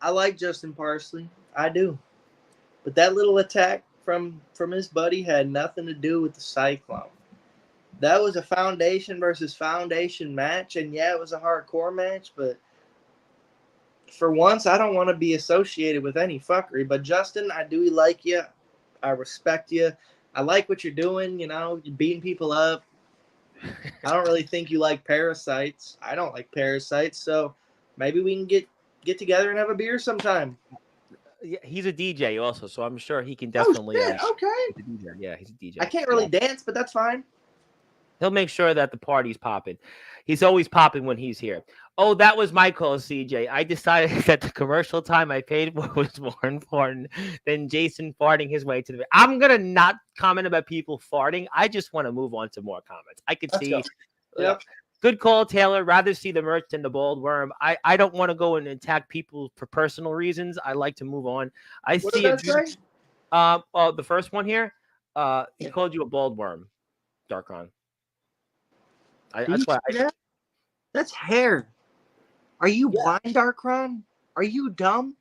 I like Justin Parsley. I do. But that little attack from his buddy had nothing to do with the Cyclone. That was a foundation versus foundation match, and yeah, it was a hardcore match, but for once, I don't want to be associated with any fuckery. But Justin, I do like you. I respect you. I like what you're doing. You know, you're beating people up. I don't really think you like parasites. I don't like parasites, so maybe we can get together and have a beer sometime. Yeah, he's a DJ also, so I'm sure he can definitely. Oh, shit. Okay. He's a DJ. Yeah, he's a DJ. I can't really dance, but that's fine. He'll make sure that the party's popping. He's always popping when he's here. Oh, that was my call, CJ. I decided that the commercial time I paid for was more important than Jason farting his way to the. I'm gonna not comment about people farting. I just want to move on to more comments. I could see. Yep. Good call, Taylor. Rather see the merch than the bald worm. I don't want to go and attack people for personal reasons. I like to move on. What did that say? The first one here. He called you a bald worm, Darkon. That's why. That's hair. Are you blind, Darkron? Are you dumb?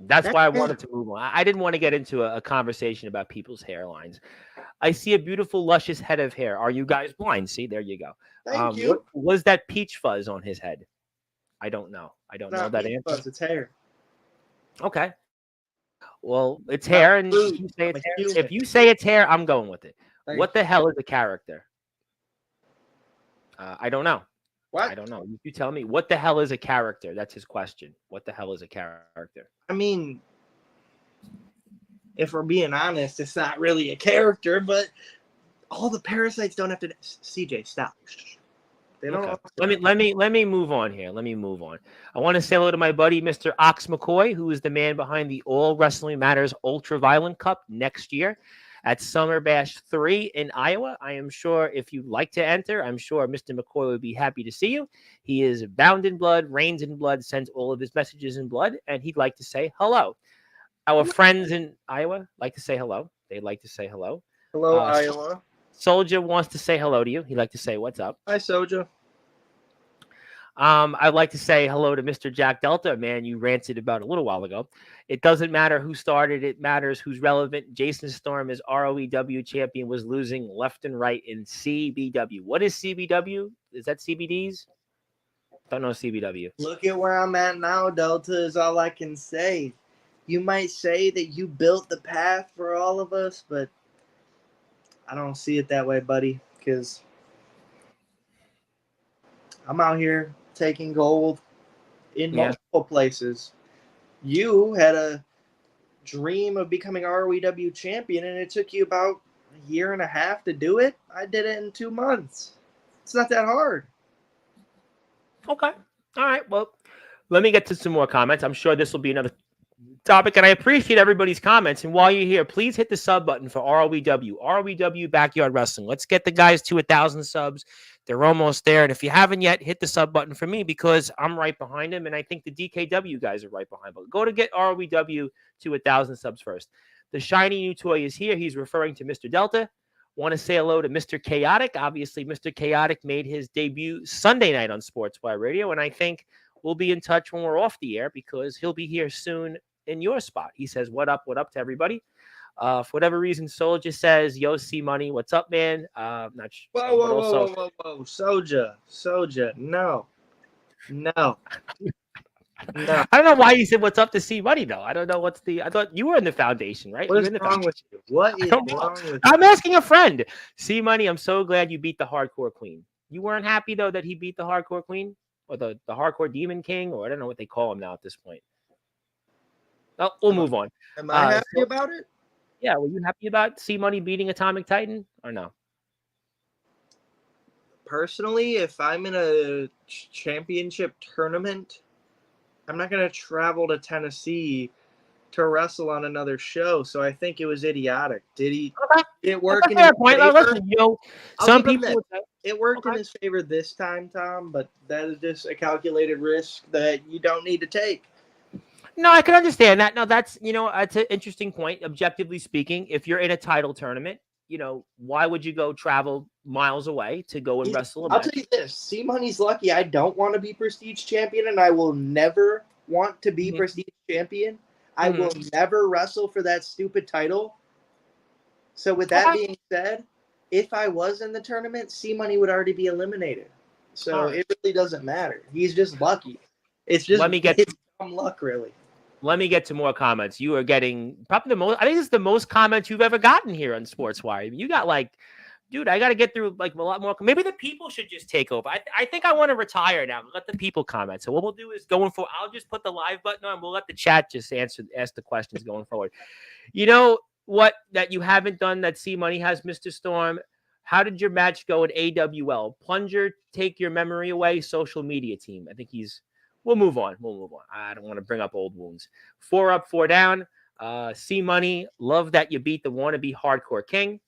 That's why I wanted to move on. I didn't want to get into a conversation about people's hairlines. I see a beautiful, luscious head of hair. Are you guys blind? See, there you go. Thank you. What was that peach fuzz on his head? I don't know. I don't know that answer. Fuzz, it's hair. Okay. Well, it's hair, and if you say it's hair, if you say it's hair, I'm going with it. What the hell is a character? I don't know. What? I don't know. You tell me. What the hell is a character? That's his question. What the hell is a character? I mean, if we're being honest, it's not really a character, but all the parasites don't have to. CJ, stop. They don't. Okay. Let me move on here. Let me move on. I want to say hello to my buddy, Mr. Ox McCoy, who is the man behind the All Wrestling Matters Ultra Violent Cup next year at Summer Bash 3 in Iowa. I am sure if you'd like to enter, I'm sure Mr. McCoy would be happy to see you. He is bound in blood, reigns in blood, sends all of his messages in blood, and he'd like to say hello. Our friends in Iowa like to say hello. They'd like to say hello. Hello, Iowa. Soldier wants to say hello to you. He'd like to say, what's up? Hi, Soja. I'd like to say hello to Mr. Jack Delta, man, you ranted about a little while ago. It doesn't matter who started. It matters who's relevant. Jason Storm is ROEW champion, was losing left and right in CBW. What is CBW? Is that CBDs? Don't know CBW. Look at where I'm at now, Delta, is all I can say. You might say that you built the path for all of us, but I don't see it that way, buddy, because I'm out here taking gold in multiple places. You had a dream of becoming ROEW champion, and it took you about a year and a half to do it. I did it in 2 months. It's not that hard. Okay. All right. Well, let me get to some more comments. I'm sure this will be another topic, and I appreciate everybody's comments. And while you're here, please hit the sub button for ROEW Backyard Wrestling. Let's get the guys to 1,000 subs. They're almost there. And if you haven't yet, hit the sub button for me because I'm right behind him. And I think the DKW guys are right behind. But go to get ROEW to 1,000 subs first. The shiny new toy is here. He's referring to Mr. Delta. Want to say hello to Mr. Chaotic. Obviously, Mr. Chaotic made his debut Sunday night on Sportswire Radio. And I think we'll be in touch when we're off the air because he'll be here soon in your spot. He says, what up to everybody? For whatever reason, Soldier says, yo, C Money, what's up, man? Not sure. Whoa. Soja, no. No. I don't know why you said what's up to C Money though. I don't know what's the. I thought you were in the foundation, right? What You're is in the wrong foundation. with you? What I is don't know. wrong with you? I'm asking a friend. C Money, I'm so glad you beat the Hardcore Queen. You weren't happy though that he beat the Hardcore Queen or the Hardcore Demon King, or I don't know what they call him now at this point. Oh, we'll Am I, move on. am I happy So about it? yeah, were you happy about C Money beating Atomic Titan or no? Personally, if I'm in a championship tournament, I'm not going to travel to Tennessee to wrestle on another show. So I think it was idiotic. Did Okay, it that's work a in fair his point. Now, favor? listen, you know, I'll some give him people that. would say, It worked in okay. his favor this time, Tom, but that is just a calculated risk that you don't need to take. No, I can understand that. No, that's that's an interesting point. Objectively speaking, if you're in a title tournament, why would you go travel miles away to go and wrestle a I'll tell you match? this: C Money's lucky. I don't want to be prestige champion, and I will never want to be Mhm, prestige champion. I will mhm. never wrestle for that stupid title. So, with that Okay, being said, if I was in the tournament, C Money would already be eliminated. all So right. it really doesn't matter. He's just lucky. It's just Let me get it's dumb luck, really. let me get to more comments. You are getting probably the most. I think it's the most comments you've ever gotten here on Sportswire. You got like, dude, I got to get through like a lot more. Maybe the people should just take over. I think I want to retire now. Let the people comment. So what we'll do is going for. I'll just put the live button on. We'll let the chat just ask the questions going forward. You know what that you haven't done that C Money has, Mr. Storm? How did your match go at AWL? Plunger, take your memory away. Social media team. I think he's. We'll move on. We'll move on. I don't want to bring up old wounds. 4 up, 4 down. C Money, love that you beat the wannabe hardcore king.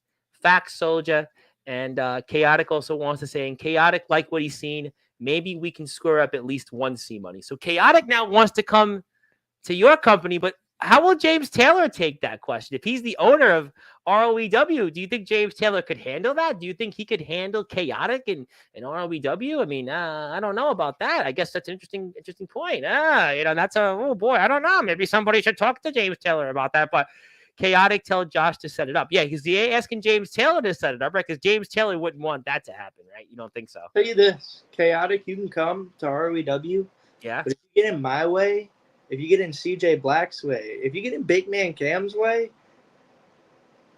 Fact Soldier. And Chaotic also wants to say, and Chaotic like what he's seen. Maybe we can square up at least one C Money. So Chaotic now wants to come to your company, but how will James Taylor take that question? If he's the owner of ROEW, do you think James Taylor could handle that? Do you think he could handle Chaotic and ROEW? I mean, I don't know about that. I guess that's an interesting point. That's oh boy, I don't know. Maybe somebody should talk to James Taylor about that. But Chaotic, tell Josh to set it up. Yeah, he's asking James Taylor to set it up, right? Because James Taylor wouldn't want that to happen, right? You don't think so? Tell you this, Chaotic, you can come to ROEW, Yeah. but if you get in my way, if you get in CJ Black's way, if you get in Big Man Cam's way,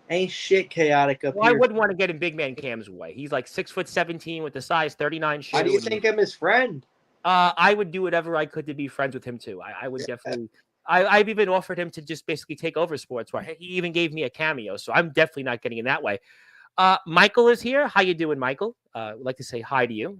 ain't shit Chaotic up Well, I here. wouldn't want to get in Big Man Cam's way. He's like 6'17" with the size 39 shoe. Why do you think I'm his friend? I would do whatever I could to be friends with him too. I would definitely. I've even offered him to just basically take over Sportswire. He even gave me a cameo, so I'm definitely not getting in that way. Michael is here. How you doing, Michael? I'd like to say hi to you.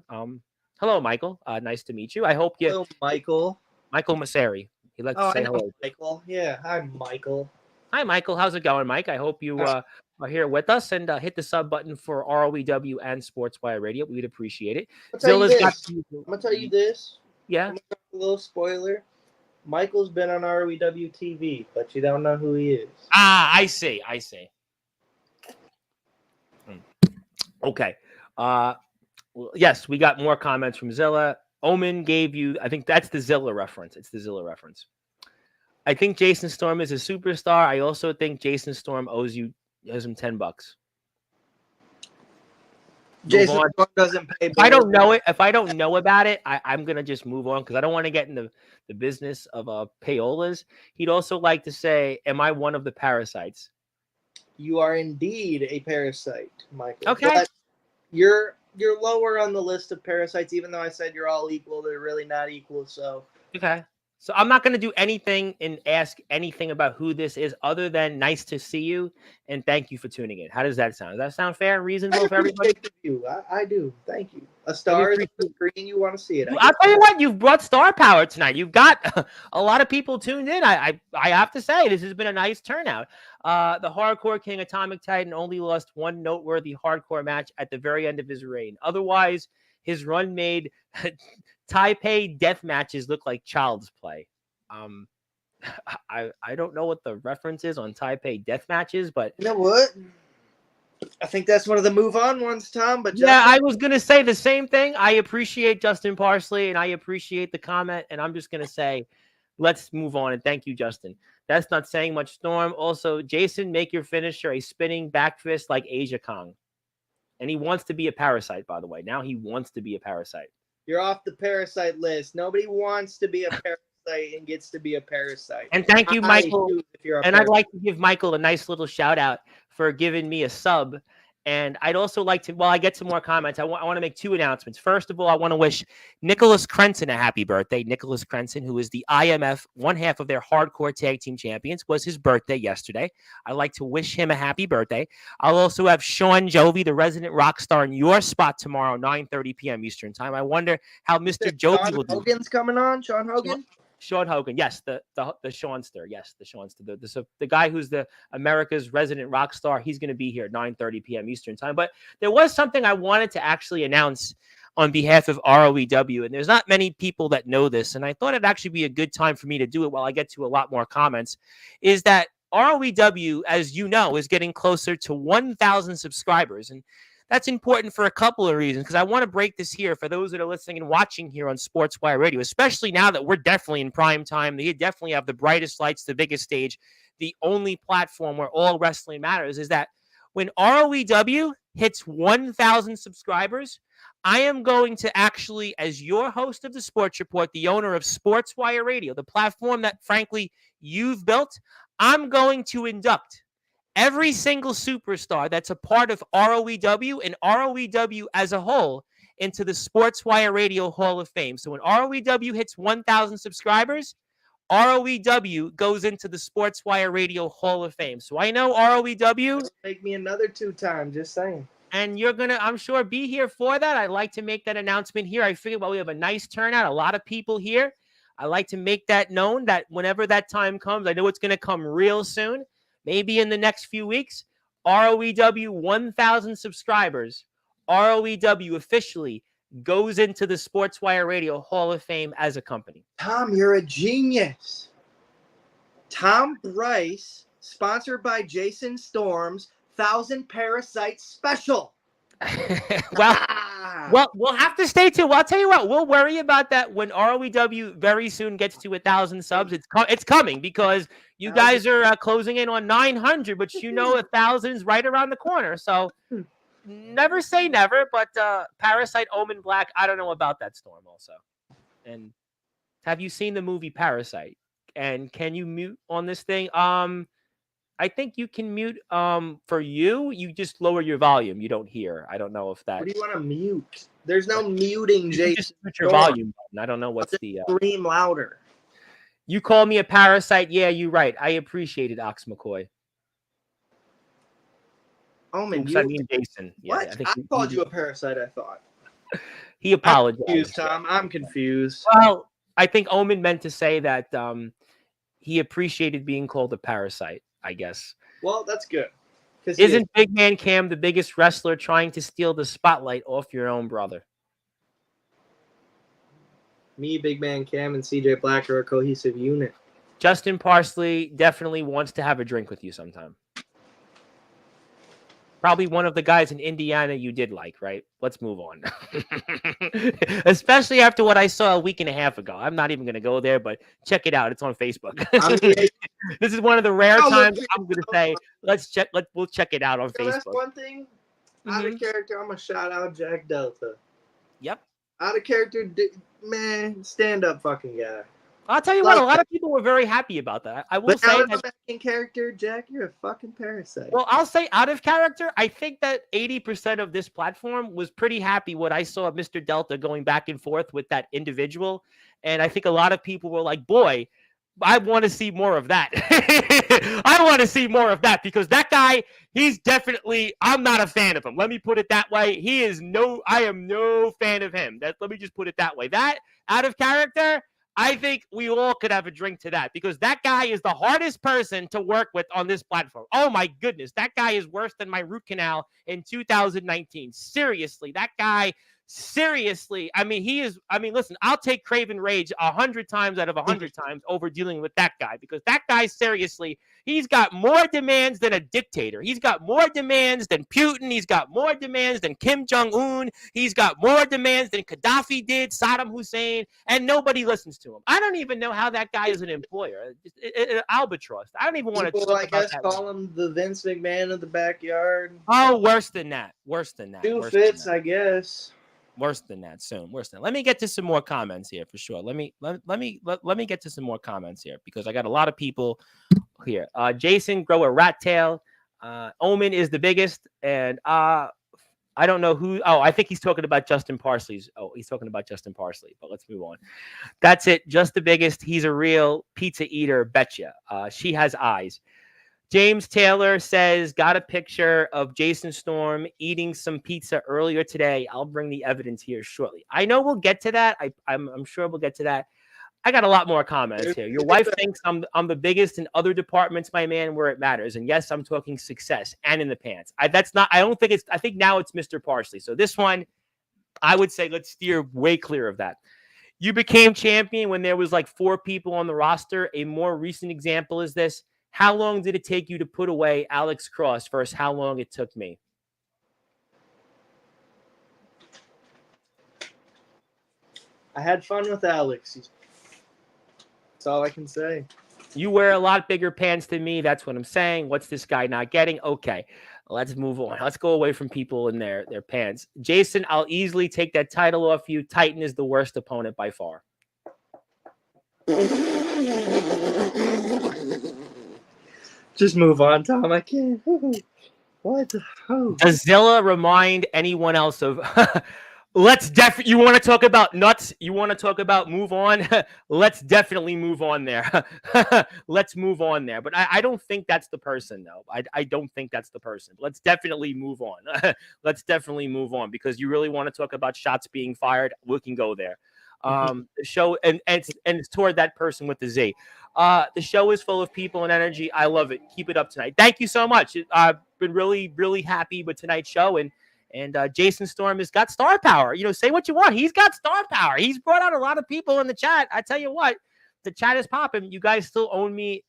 Hello, Michael. Nice to meet you. I hope you, Hello, Michael. Michael Masseri. He'd like to Oh, I say know hello. Michael. Yeah, hi, Michael. Hi, Michael. How's it going, Mike? I hope you are here with us and hit the sub button for ROEW and Sportswire Radio. We'd appreciate it. I'll tell you Zilla's got. this. I'm gonna tell you this. Yeah. I'm gonna drop a little spoiler. Michael's been on ROEW TV, but you don't know who he is. I see. Okay. Yes, we got more comments from Zilla. Omen gave you, I think that's the Zilla reference. It's the Zilla reference. I think Jason Storm is a superstar. I also think Jason Storm owes him $10. Jason Storm doesn't pay bills. If I don't know it, if I don't know about it, I'm gonna just move on because I don't want to get in the business of payolas. He'd also like to say, "Am I one of the parasites?" You are indeed a parasite, Michael. Okay. But you're lower on the list of parasites, even though I said you're all equal. They're really not equal. So Okay. So I'm not going to do anything and ask anything about who this is other than nice to see you and thank you for tuning in. How does that sound? Does that sound fair and reasonable for everybody? I do. Thank you. A star is on the screen. You want to see it. I'll tell you what, you've brought star power tonight. You've got a lot of people tuned in. I have to say, this has been a nice turnout. The Hardcore King Atomic Titan only lost one noteworthy hardcore match at the very end of his reign. Otherwise, his run made Taipei death matches look like child's play. I don't know what the reference is on Taipei death matches, but you know what? I think that's one of the move on ones, Tom. But yeah, I was gonna say the same thing. I appreciate Justin Parsley and I appreciate the comment, and I'm just gonna say, let's move on. And thank you, Justin. That's not saying much. Storm. Also, Jason, make your finisher a spinning back fist like Asia Kong. And he wants to be a parasite, by the way. Now he wants to be a parasite. You're off the parasite list. Nobody wants to be a parasite. parasite and gets to be a parasite. And thank you, Michael. If you're a And I'd parasite. like to give Michael a nice little shout out for giving me a sub. And I'd also like to, while I get some more comments, I want to make two announcements. First of all, I want to wish Nicholas Crenson a happy birthday. Nicholas Crenson, who is the IMF, one half of their hardcore tag team champions, was his birthday yesterday. I'd like to wish him a happy birthday. I'll also have Sean Jovi, the resident rock star, in your spot tomorrow, 9:30 p.m. Eastern time. I wonder how Mr. Jovi will do. Hogan's coming on? Sean Hogan? Sean Hogan, yes, the Seanster, yes, the Seanster, the guy who's the America's resident rock star. He's going to be here at 9:30 p.m. Eastern time. But there was something I wanted to actually announce on behalf of ROEW, and there's not many people that know this, and I thought it'd actually be a good time for me to do it while I get to a lot more comments. Is that ROEW, as you know, is getting closer to 1,000 subscribers, and that's important for a couple of reasons, because I want to break this here for those that are listening and watching here on Sportswire Radio, especially now that we're definitely in prime time. They definitely have the brightest lights, the biggest stage, the only platform where all wrestling matters. Is that when ROEW hits 1,000 subscribers, I am going to actually, as your host of the Sports Report, the owner of Sportswire Radio, the platform that, frankly, you've built, I'm going to induct every single superstar that's a part of ROEW and ROEW as a whole into the Sportswire Radio Hall of Fame. So when ROEW hits 1,000 subscribers, ROEW goes into the Sportswire Radio Hall of Fame. So I know ROEW. Make me another 2 times, just saying. And you're going to, I'm sure, be here for that. I'd like to make that announcement here. I figured, well, we have a nice turnout, a lot of people here. I like to make that known that whenever that time comes, I know it's going to come real soon. Maybe in the next few weeks, ROEW 1,000 subscribers, ROEW officially goes into the Sportswire Radio Hall of Fame as a company. Tom, you're a genius. Tom Bryce, sponsored by Jason Storm's 1,000 Parasite Special. Well, we'll have to stay tuned. Well, I'll tell you what, we'll worry about that when ROEW very soon gets to 1,000 subs. It's coming because you guys are closing in on 900, but you know 1,000 is right around the corner. So never say never, but Parasite Omen Black, I don't know about that, Storm, also. And have you seen the movie Parasite? And can you mute on this thing? I think you can mute. For you just lower your volume. You don't hear. I don't know if that. What do you want to mute? There's no muting, Jason. Just mute your volume button. I don't know what's the. Scream louder. You call me a parasite. Yeah, you're right. I appreciate it, Ox McCoy. Oh man, I mean Jason. Yeah, what? I called you a parasite. I thought. He apologized. I'm confused, Tom. I'm confused. Well, I think Omen meant to say that he appreciated being called a parasite, I guess. Well, that's good. Isn't Big Man Cam the biggest wrestler trying to steal the spotlight off your own brother? Me, Big Man Cam, and CJ Black are a cohesive unit. Justin Parsley definitely wants to have a drink with you sometime. Probably one of the guys in Indiana you did like, right? Let's move on. Especially after what I saw a week and a half ago. I'm not even going to go there, but check it out. It's on Facebook. This is one of the rare times I'm going to say, we'll check it out on Facebook. That's one thing. Out of character, I'm going to shout out Jack Delta. Yep. Out of character, man, stand up fucking guy. I'll tell you what, a lot of people were very happy about that. I will say that in character, Jack, you're a fucking parasite. Well, I'll say out of character, I think that 80% of this platform was pretty happy what I saw of Mr. Delta going back and forth with that individual. And I think a lot of people were like, boy, I want to see more of that. I want to see more of that because that guy, he's definitely, I'm not a fan of him. Let me put it that way. I am no fan of him. Let me just put it that way. That out of character, I think we all could have a drink to that because that guy is the hardest person to work with on this platform. Oh my goodness. That guy is worse than my root canal in 2019. Seriously, that guy, seriously. Listen, I'll take Craven Rage 100 times out of 100 times over dealing with that guy because that guy, seriously, he's got more demands than a dictator. He's got more demands than Putin. He's got more demands than Kim Jong-un. He's got more demands than Gaddafi did, Saddam Hussein, and nobody listens to him. I don't even know how that guy is an employer. Albatross. I don't even want to talk about that. Call him the Vince McMahon of the backyard. Oh, worse than that. Two fits, I guess. Worse than that soon. Worse than that. Let me get to some more comments here for sure. Let me get to some more comments here because I got a lot of people here. Jason, grow a rat tail. Omen is the biggest, and I don't know who. Oh, I think he's talking about Justin Parsley's. Oh, he's talking about Justin Parsley. But let's move on. That's it. Just the biggest. He's a real pizza eater. Betcha. She has eyes. James Taylor says, got a picture of Jason Storm eating some pizza earlier today. I'll bring the evidence here shortly. I know we'll get to that. I'm sure we'll get to that. I got a lot more comments here. Your wife thinks I'm the biggest in other departments, my man, where it matters. And yes, I'm talking success and in the pants. I think now it's Mr. Parsley. So this one, I would say let's steer way clear of that. You became champion when there was like 4 people on the roster. A more recent example is this. How long did it take you to put away Alex Cross versus how long it took me? I had fun with Alex. That's all I can say. You wear a lot bigger pants than me. That's what I'm saying. What's this guy not getting? Okay, let's move on. Let's go away from people in their pants. Jason, I'll easily take that title off you. Titan is the worst opponent by far. Just move on, Tom. I can't. What? Does Zilla remind anyone else of? You want to talk about nuts? You want to talk about move on? Let's definitely move on there. Let's move on there. But I don't think that's the person, though. I don't think that's the person. Let's definitely move on. Let's definitely move on because you really want to talk about shots being fired. We can go there. The show and it's toward that person with the Z. The show is full of people and energy. I love it. Keep it up tonight. Thank you so much. I've been really, really happy with tonight's show and Jason Storm has got star power. Say what you want. He's got star power. He's brought out a lot of people in the chat. I tell you what, the chat is popping. You guys still owe me.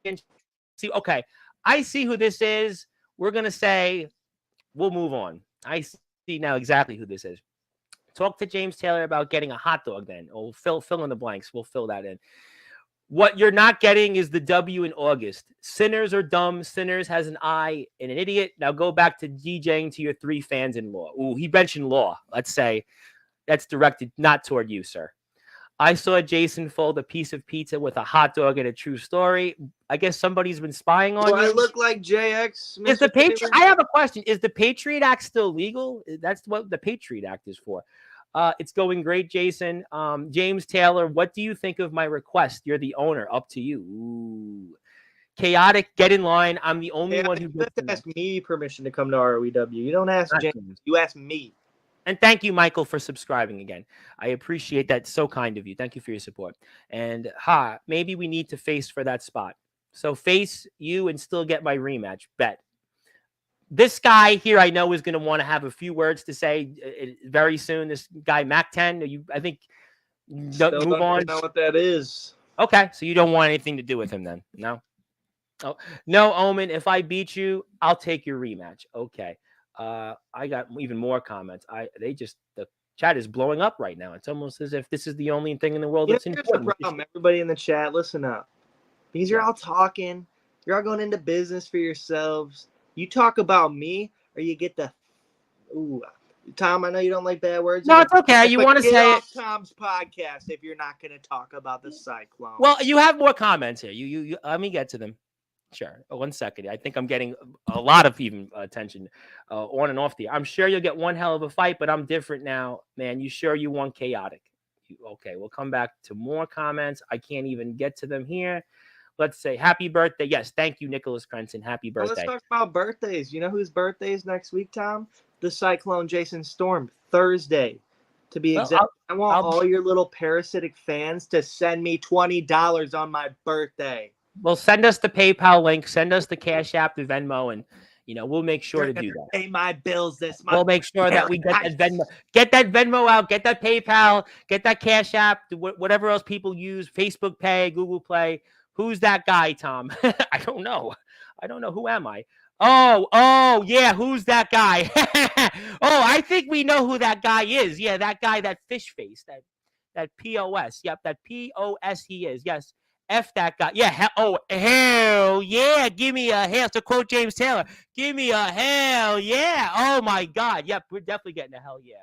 See, okay, I see who this is. We're gonna say we'll move on. I see now exactly who this is. Talk to James Taylor about getting a hot dog then. Oh, fill in the blanks. We'll fill that in. What you're not getting is the W in August. Sinners are dumb. Sinners has an I and an idiot. Now go back to DJing to your 3 fans-in-law. Ooh, he mentioned law. Let's say that's directed not toward you, sir. I saw Jason fold a piece of pizza with a hot dog in a true story. I guess somebody's been spying on you. I look like JX. Is the Patriot? I have a question. Is the Patriot Act still legal? That's what the Patriot Act is for. It's going great, Jason. James Taylor, what do you think of my request? You're the owner. Up to you. Ooh. Chaotic, get in line. I'm the only one who gets to ask me permission to come to ROEW. You don't ask James. You ask me. And thank you, Michael, for subscribing again. I appreciate that. So kind of you. Thank you for your support. And maybe we need to face for that spot. So face you and still get my rematch. Bet. This guy here, I know, is going to want to have a few words to say very soon. This guy, Mac 10, I think, move on. I don't know what that is. Okay, so you don't want anything to do with him then? No? Oh, no, Omen, if I beat you, I'll take your rematch. Okay. I got even more comments. The chat is blowing up right now. It's almost as if this is the only thing in the world that's important. The problem. Everybody in the chat, listen up. Because you're all talking. You're all going into business for yourselves. You talk about me, or you get the Tom, I know you don't like bad words. No, it's okay. You want to say it. Tom's podcast if you're not going to talk about the Cyclone. Well, you have more comments here. You let me get to them. Sure. 1 second. I think I'm getting a lot of even attention on and off the air. I'm sure you'll get one hell of a fight, but I'm different now, man. You sure you want chaotic? Okay, we'll come back to more comments. I can't even get to them here. Let's say happy birthday. Yes, thank you, Nicholas Crenson. Happy birthday. Let's talk about birthdays. You know whose birthday is next week, Tom? The Cyclone Jason Storm, Thursday. To be exact, I want all your little parasitic fans to send me $20 on my birthday. Well, send us the PayPal link. Send us the Cash App, the Venmo, and we'll make sure to do that. Pay my bills this month. We'll make sure that we get that Venmo. Get that Venmo out. Get that PayPal. Get that Cash App. Whatever else people use. Facebook Pay, Google Play. Who's that guy, Tom? I don't know. Who am I? Oh, yeah. Who's that guy? I think we know who that guy is. Yeah, that guy, that fish face, that POS. Yep, that POS he is. Yes. F that guy. Yeah. Hell yeah. Give me a hell. To quote James Taylor, give me a hell yeah. Oh, my God. Yep. We're definitely getting a hell yeah.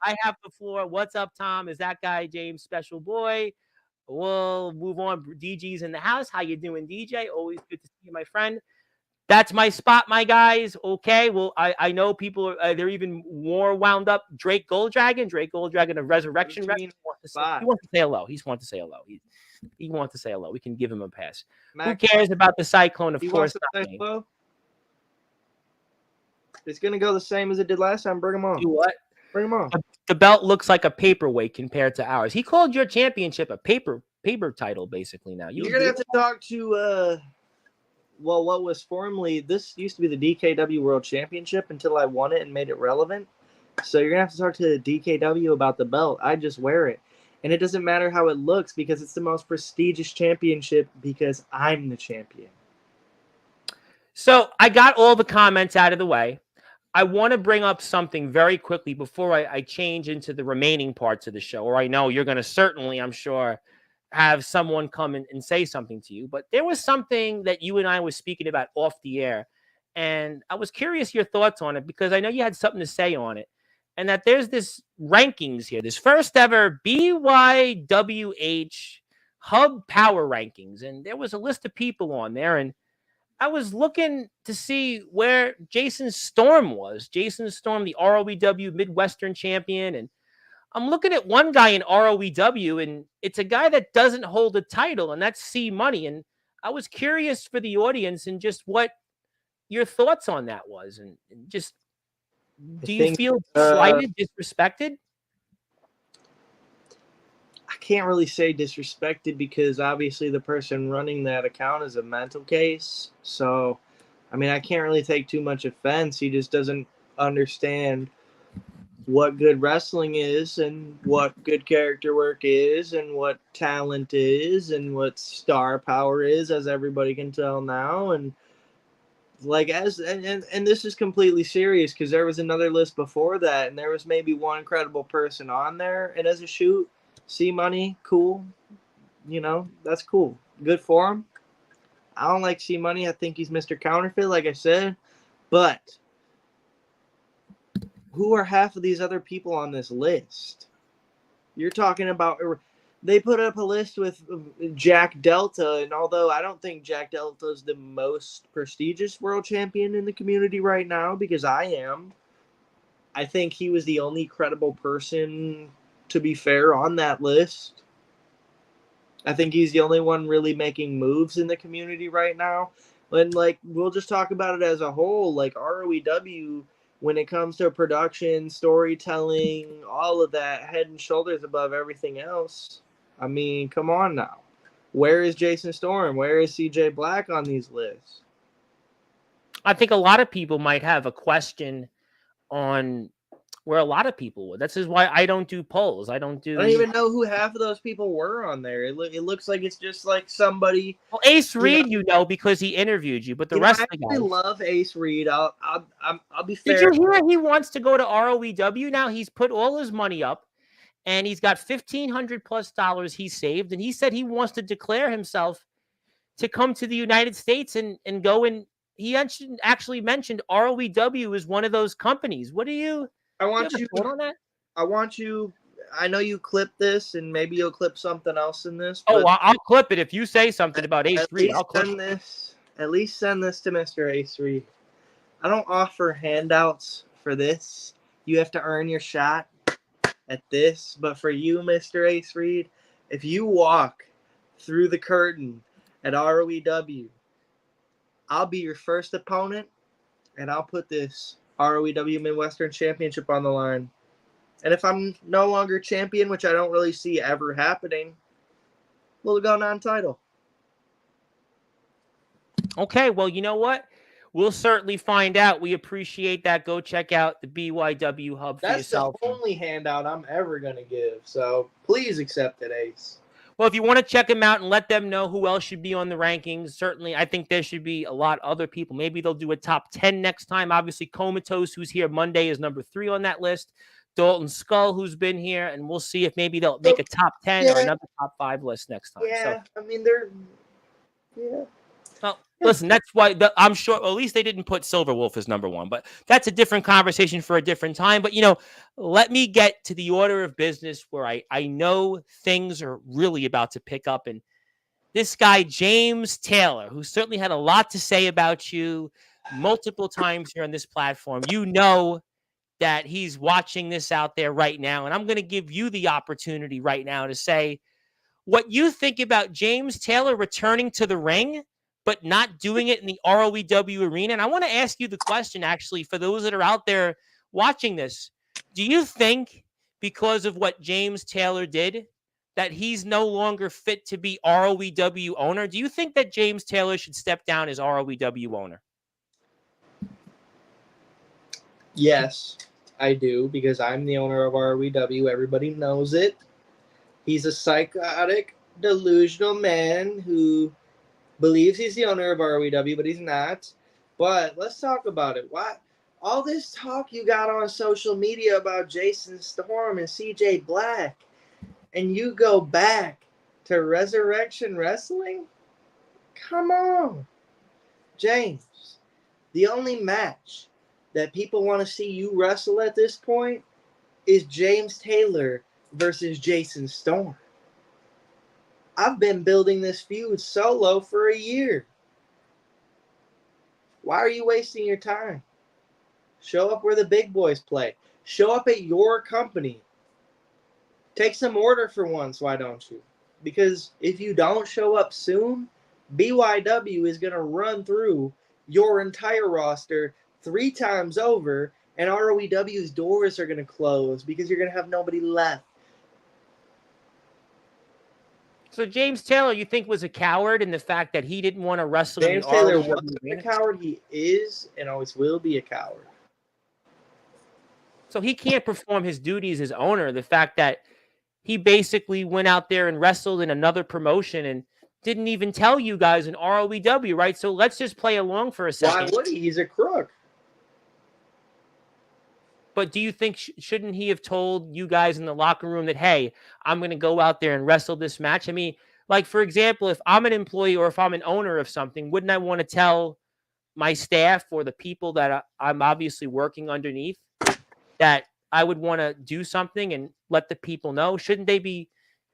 I have the floor. What's up, Tom? Is that guy James Special Boy? We'll move on. DG's in the house. How you doing, DJ? Always good to see you, my friend. That's my spot, my guys. Okay. Well, I know people are they're even more wound up. Drake Golddragon of Resurrection. He wants to say hello. He wants to say hello. He wants to say hello. We can give him a pass. Who cares about the Cyclone? Of course not. Hello? It's gonna go the same as it did last time. Bring him on. Do what? Bring him on. The belt looks like a paperweight compared to ours. He called your championship a paper title, basically. Now you're gonna have to talk to what was formerly, this used to be the DKW World Championship until I won it and made it relevant. So you're gonna have to talk to the DKW about the belt. I just wear it, and it doesn't matter how it looks because it's the most prestigious championship because I'm the champion. So I got all the comments out of the way. I want to bring up something very quickly before I change into the remaining parts of the show, or I know you're going to certainly, I'm sure, have someone come in and say something to you. But there was something that you and I were speaking about off the air, and I was curious your thoughts on it because I know you had something to say on it, and that there's this rankings here, this first ever BYWH Hub Power Rankings, and there was a list of people on there, and I was looking to see where Jason Storm was. Jason Storm, the ROEW Midwestern champion. And I'm looking at one guy in ROEW, and it's a guy that doesn't hold a title, and that's C Money. And I was curious for the audience and just what your thoughts on that was. And just, do you feel slighted, disrespected? I can't really say disrespected because obviously the person running that account is a mental case. So, I mean, I can't really take too much offense. He just doesn't understand what good wrestling is and what good character work is and what talent is and what star power is, as everybody can tell now. And like, and this is completely serious because there was another list before that and there was maybe one credible person on there. And as a shoot, C Money, cool. You know, that's cool. Good for him. I don't like C Money. I think he's Mr. Counterfeit, like I said. But who are half of these other people on this list? You're talking about, they put up a list with Jack Delta, and although I don't think Jack Delta is the most prestigious world champion in the community right now, because I am, I think he was the only credible person, to be fair, on that list. I think he's the only one really making moves in the community right now. And, like, we'll just talk about it as a whole. Like, ROEW, when it comes to production, storytelling, all of that, head and shoulders above everything else. I mean, come on now. Where is Jason Storm? Where is CJ Black on these lists? I think a lot of people might have a question on where a lot of people would. That's just why I don't do polls. I don't even know who half of those people were on there. It looks like it's just like somebody. Well, Ace Reed, because he interviewed you, but the rest of the guys. I love Ace Reed. I'll be fair. Did you hear he wants to go to ROEW now? He's put all his money up, and he's got $1,500+ he saved, and he said he wants to declare himself to come to the United States and go and he actually mentioned ROEW is one of those companies. What do you? I want you on that. I know you clip this, and maybe you'll clip something else in this. Oh, I'll clip it if you say something about Ace Reed. I'll clip this. At least send this to Mr. Ace Reed. I don't offer handouts for this. You have to earn your shot at this. But for you, Mr. Ace Reed, if you walk through the curtain at ROEW, I'll be your first opponent, and I'll put this ROEW Midwestern Championship on the line. And if I'm no longer champion, which I don't really see ever happening, we'll go non-title. Okay, well, you know what? We'll certainly find out. We appreciate that. Go check out the BYW Hub for yourself. That's the only handout I'm ever going to give. So please accept it, Ace. Well, if you want to check them out and let them know who else should be on the rankings, certainly I think there should be a lot of other people. Maybe they'll do a top 10 next time. Obviously, Comatose, who's here Monday, is number 3 on that list. Dalton Skull, who's been here, and we'll see if maybe they'll make a top 10 or another top 5 list next time. Yeah, So, I mean, they're well, listen, that's why I'm sure at least they didn't put Silverwolf as number 1, but that's a different conversation for a different time. But, let me get to the order of business where I know things are really about to pick up. And this guy, James Taylor, who certainly had a lot to say about you multiple times here on this platform, that he's watching this out there right now. And I'm going to give you the opportunity right now to say what you think about James Taylor returning to the ring, but not doing it in the ROEW arena. And I want to ask you the question, actually, for those that are out there watching this. Do you think because of what James Taylor did, that he's no longer fit to be ROEW owner? Do you think that James Taylor should step down as ROEW owner? Yes, I do, because I'm the owner of ROEW. Everybody knows it. He's a psychotic, delusional man who believes he's the owner of ROEW, but he's not. But let's talk about it. Why all this talk you got on social media about Jason Storm and CJ Black, and you go back to Resurrection Wrestling? Come on, James. The only match that people want to see you wrestle at this point is James Taylor versus Jason Storm. I've been building this feud solo for a year. Why are you wasting your time? Show up where the big boys play. Show up at your company. Take some order for once, why don't you? Because if you don't show up soon, BYW is going to run through your entire roster 3 times over, and ROEW's doors are going to close because you're going to have nobody left. So James Taylor, you think, was a coward in the fact that he didn't want to wrestle James in the Taylor ROEW wasn't a coward. He is and always will be a coward. So he can't perform his duties as owner. The fact that he basically went out there and wrestled in another promotion and didn't even tell you guys in ROEW, right? So let's just play along for a second. Why would he? He's a crook. But do you think shouldn't he have told you guys in the locker room that, hey, I'm going to go out there and wrestle this match? I mean, like, for example, if I'm an employee or if I'm an owner of something, wouldn't I want to tell my staff or the people that I'm obviously working underneath that I would want to do something and let the people know? Shouldn't they be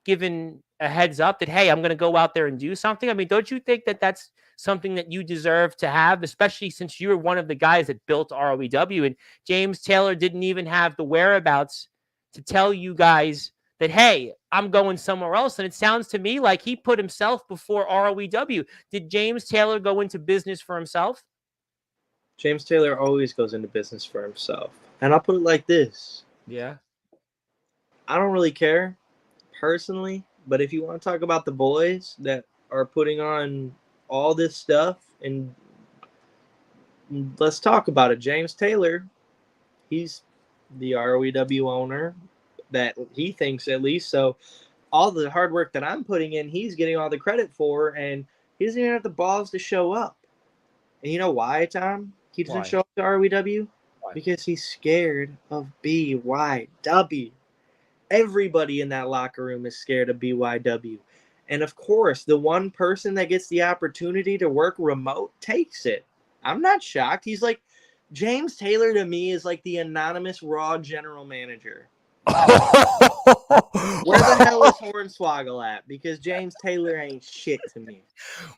given a heads up that, hey, I'm going to go out there and do something? I mean, don't you think that that's something that you deserve to have, especially since you were one of the guys that built ROEW, and James Taylor didn't even have the whereabouts to tell you guys that, hey, I'm going somewhere else? And it sounds to me like he put himself before ROEW. Did James Taylor go into business for himself? James Taylor always goes into business for himself. And I'll put it like this. Yeah. I don't really care personally, but if you want to talk about the boys that are putting on all this stuff, and let's talk about it. James Taylor, he's the ROEW owner, that he thinks at least. So all the hard work that I'm putting in, he's getting all the credit for, and he doesn't even have the balls to show up. And you know why, Tom? He doesn't show up to ROEW? Why? Because he's scared of BYW. Everybody in that locker room is scared of BYW. And of course, the one person that gets the opportunity to work remote takes it. I'm not shocked. He's like, James Taylor to me is like the anonymous Raw general manager. Where the hell is Hornswoggle at? Because James Taylor ain't shit to me.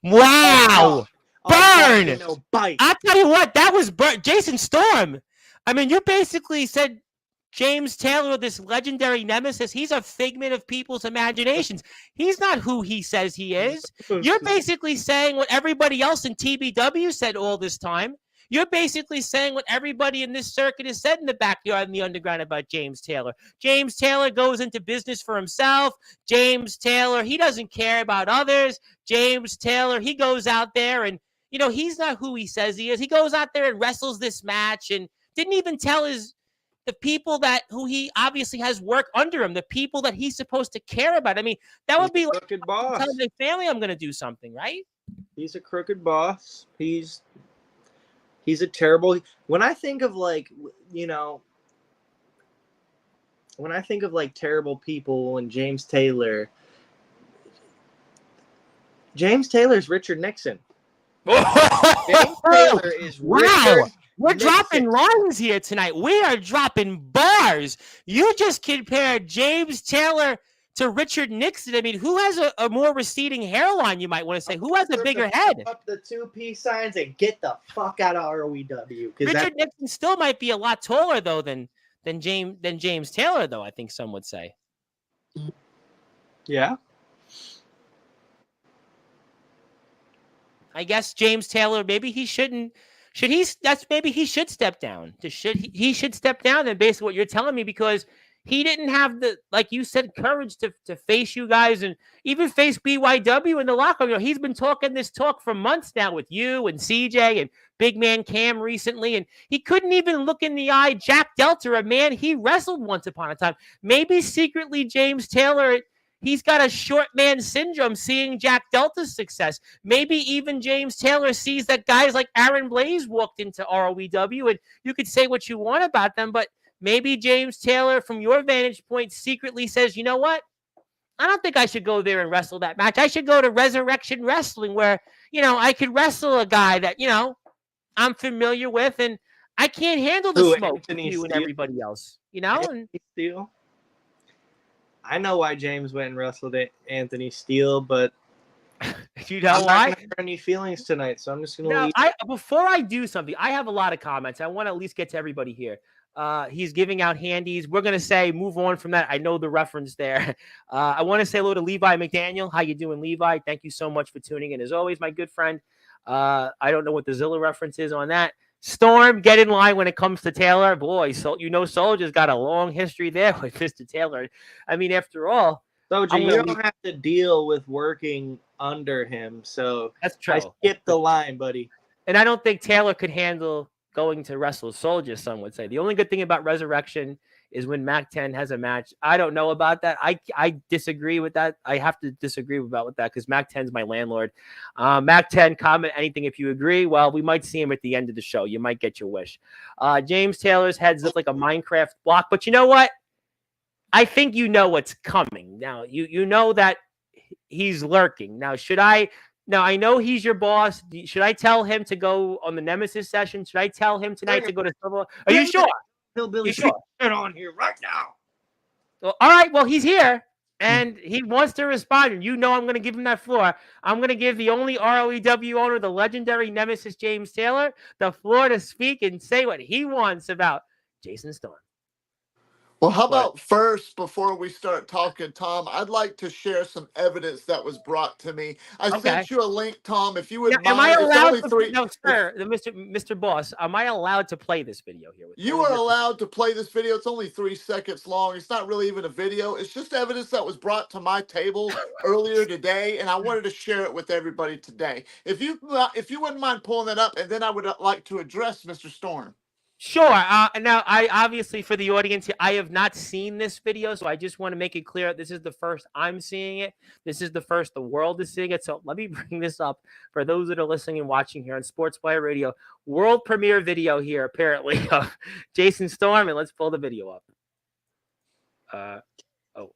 Wow. Burn! No bite. I'll tell you what, that was Jason Storm. I mean, you basically said James Taylor, this legendary nemesis, he's a figment of people's imaginations. He's not who he says he is. You're basically saying what everybody else in TBW said all this time. You're basically saying what everybody in this circuit has said in the backyard and the underground about James Taylor. James Taylor goes into business for himself. James Taylor, he doesn't care about others. James Taylor, he goes out there and, he's not who he says he is. He goes out there and wrestles this match and didn't even tell the people who he obviously has work under him, the people that he's supposed to care about. I mean, that would be like telling my family I'm going to do something, right? He's a crooked boss. He's a terrible. When I think of when I think of like terrible people and James Taylor's Richard Nixon. James Taylor is Wow. Richard We're Nixon. dropping lines here tonight. We are dropping bars. You just compared James Taylor to Richard Nixon. I mean, who has a more receding hairline, you might want to say? Who has a bigger head? Up the 2 peace signs and get the fuck out of ROEW. Richard Nixon still might be a lot taller, though, than James Taylor, though, I think some would say. Yeah. I guess James Taylor, maybe he shouldn't. Maybe he should step down. He should step down, and basically what you're telling me, because he didn't have the, like you said, courage to face you guys and even face BYW in the locker room. He's been talking this talk for months now with you and CJ and Big Man Cam recently, and he couldn't even look in the eye Jack Delta, a man he wrestled once upon a time. Maybe secretly James Taylor, he's got a short man syndrome seeing Jack Delta's success. Maybe even James Taylor sees that guys like Aaron Blaze walked into ROEW, and you could say what you want about them, but maybe James Taylor, from your vantage point, secretly says, you know what? I don't think I should go there and wrestle that match. I should go to Resurrection Wrestling where, I could wrestle a guy that, I'm familiar with, and I can't handle the smoke with you and everybody else, Steele. I know why James went and wrestled Anthony Steele, but you know why? I'm not gonna hurt any feelings tonight, so I'm just gonna leave. Before I do something, I have a lot of comments. I want to at least get to everybody here. He's giving out handies. We're gonna say move on from that. I know the reference there. I want to say hello to Levi McDaniel. How you doing, Levi? Thank you so much for tuning in. As always, my good friend. I don't know what the Zilla reference is on that. Storm, get in line when it comes to Taylor. Boy, so Soldier's got a long history there with Mr. Taylor. I mean, after all, Soldier, you don't have to deal with working under him, so that's true. I skipped the line, buddy. And I don't think Taylor could handle going to wrestle Soldier, some would say. The only good thing about Resurrection is when Mac 10 has a match. I don't know about that. I disagree with that. I have to disagree with that because Mac 10's my landlord. Mac 10, comment anything if you agree. Well, we might see him at the end of the show. You might get your wish. James Taylor's heads look like a Minecraft block, but you know what? I think you know what's coming. Now, you know that he's lurking. Now, I know he's your boss. Should I tell him to go on the Nemesis session? Should I tell him tonight to go to Silver? Are you sure? Hillbilly, you sure? Get on here right now. Well, all right. Well, he's here, and he wants to respond. And I'm going to give him that floor. I'm going to give the only ROEW owner, the legendary Nemesis James Taylor, the floor to speak and say what he wants about Jason Storm. Well, how about first, before we start talking, Tom, I'd like to share some evidence that was brought to me. I sent you a link, Tom, if you would mind. Am I allowed no, sir, Mr. Boss, am I allowed to play this video here? You are allowed to play this video. It's only 3 seconds long. It's not really even a video. It's just evidence that was brought to my table earlier today, and I wanted to share it with everybody today. If you wouldn't mind pulling that up, and then I would like to address Mr. Storm. Sure. Now, I obviously, for the audience, I have not seen this video, so I just want to make it clear this is the first I'm seeing it. This is the first the world is seeing it. So let me bring this up for those that are listening and watching here on Sportzwire Radio. World premiere video here, apparently, of Jason Storm, and let's pull the video up.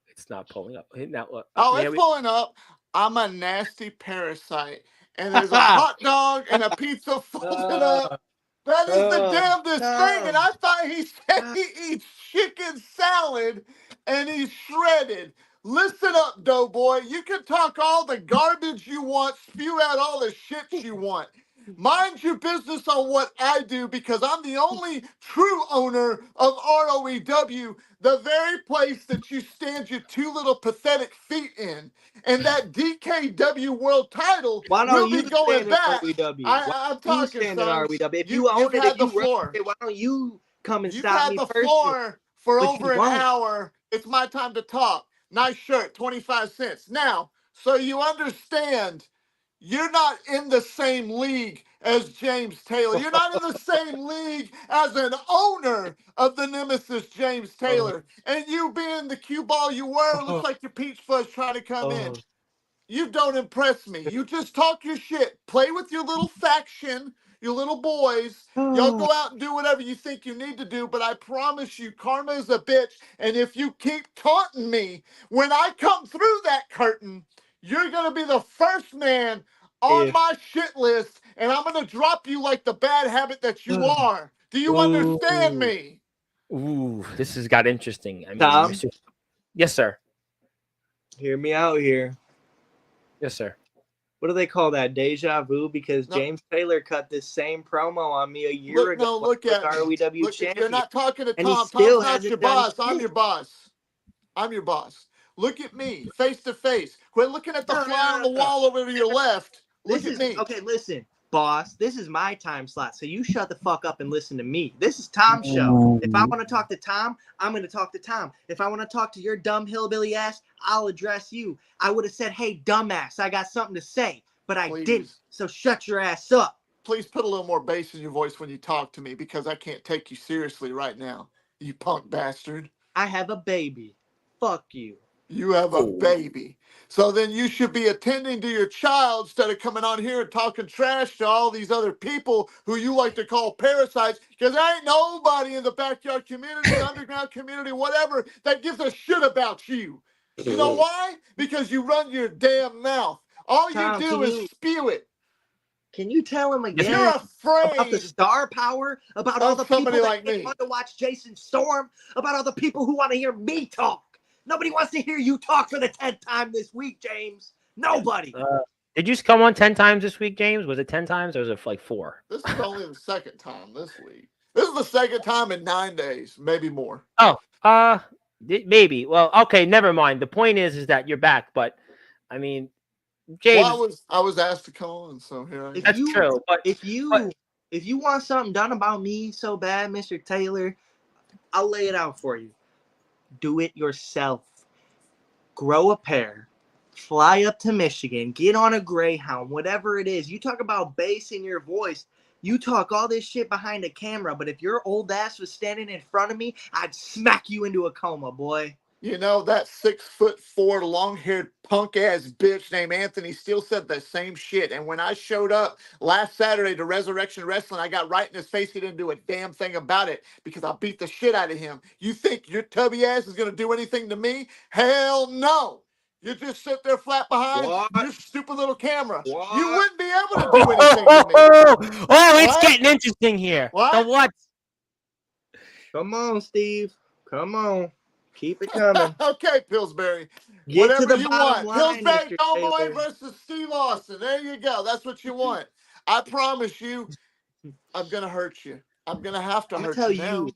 It's not pulling up. Now, it's pulling up. I'm a nasty parasite, and there's a hot dog and a pizza folded up. That is the damnedest thing, and I thought he said he eats chicken salad and he's shredded. Listen up, Doughboy. You can talk all the garbage you want, spew out all the shit you want. Mind your business on what I do, because I'm the only true owner of ROEW, the very place that you stand your 2 little pathetic feet in. And that DKW world title will be going back. I'm talking, son. If you own it, had the floor. Why don't you come and You've stop me had the first? floor for over an hour. It's my time to talk. Nice shirt, 25 cents. Now, so you understand, you're not in the same league as James Taylor. You're not in the same league as an owner of the Nemesis, James Taylor. And you being the cue ball you were, looks like your peach fuzz trying to come in. You don't impress me. You just talk your shit. Play with your little faction. you little boys. Y'all go out and do whatever you think you need to do, but I promise you, karma is a bitch. And if you keep taunting me, when I come through that curtain, you're going to be the first man on my shit list, and I'm going to drop you like the bad habit that you are. Do you understand me? Ooh, this has got interesting. I mean, Tom? Yes, sir. Hear me out here. Yes, sir. What do they call that? Deja vu? Because James Taylor cut this same promo on me a year ago. No, look at ROW look, champion. you're not talking to And he Tom. still Tom's not hasn't your done boss. I'm shit. your boss. I'm your boss. Look at me, face to face. Quit looking at the fly on the wall over to your left. Look at me. Okay, listen, boss. This is my time slot, so you shut the fuck up and listen to me. This is Tom's show. If I want to talk to Tom, I'm going to talk to Tom. If I want to talk to your dumb hillbilly ass, I'll address you. I would have said, hey, dumbass, I got something to say, but I didn't. So shut your ass up. Please put a little more bass in your voice when you talk to me, because I can't take you seriously right now, you punk bastard. I have a baby. Fuck you. You have a baby. So then you should be attending to your child instead of coming on here and talking trash to all these other people who you like to call parasites, because there ain't nobody in the backyard community, underground community, whatever, that gives a shit about you. You know why? Because you run your damn mouth. All Tom, you do is spew it. Can you tell him again? You're afraid about the star power, about all the people that want to watch Jason Storm, about all the people who want to hear me talk. Nobody wants to hear you talk for the 10th time this week, James. Nobody. Did you come on 10 times this week, James? Was it 10 times or was it like 4? This is only the second time this week. This is the second time in 9 days, maybe more. Oh, maybe. Well, okay, never mind. The point is that you're back, but I mean, James. Well, I was asked to come on, so here I am. That's true. But if you want something done about me so bad, Mr. Taylor, I'll lay it out for you. Do it yourself. Grow a pair. Fly up to Michigan. Get on a Greyhound. Whatever it is. You talk about bass in your voice. You talk all this shit behind a camera, but if your old ass was standing in front of me, I'd smack you into a coma, boy. You know, that 6'4" long-haired punk-ass bitch named Anthony still said the same shit. And when I showed up last Saturday to Resurrection Wrestling, I got right in his face. He didn't do a damn thing about it because I beat the shit out of him. You think your tubby ass is going to do anything to me? Hell no. You just sit there flat behind your stupid little camera. What? You wouldn't be able to do anything to me. Oh, it's getting interesting here. What? The what? Come on, Steve. Come on. Keep it coming. Okay, Pillsbury. Get Whatever to the you bottom want. line, Pillsbury Mr. Tomboy Taylor. versus Steve Austin. There you go. That's what you want. I promise you, I'm going to hurt you. I'm going to have to hurt you now.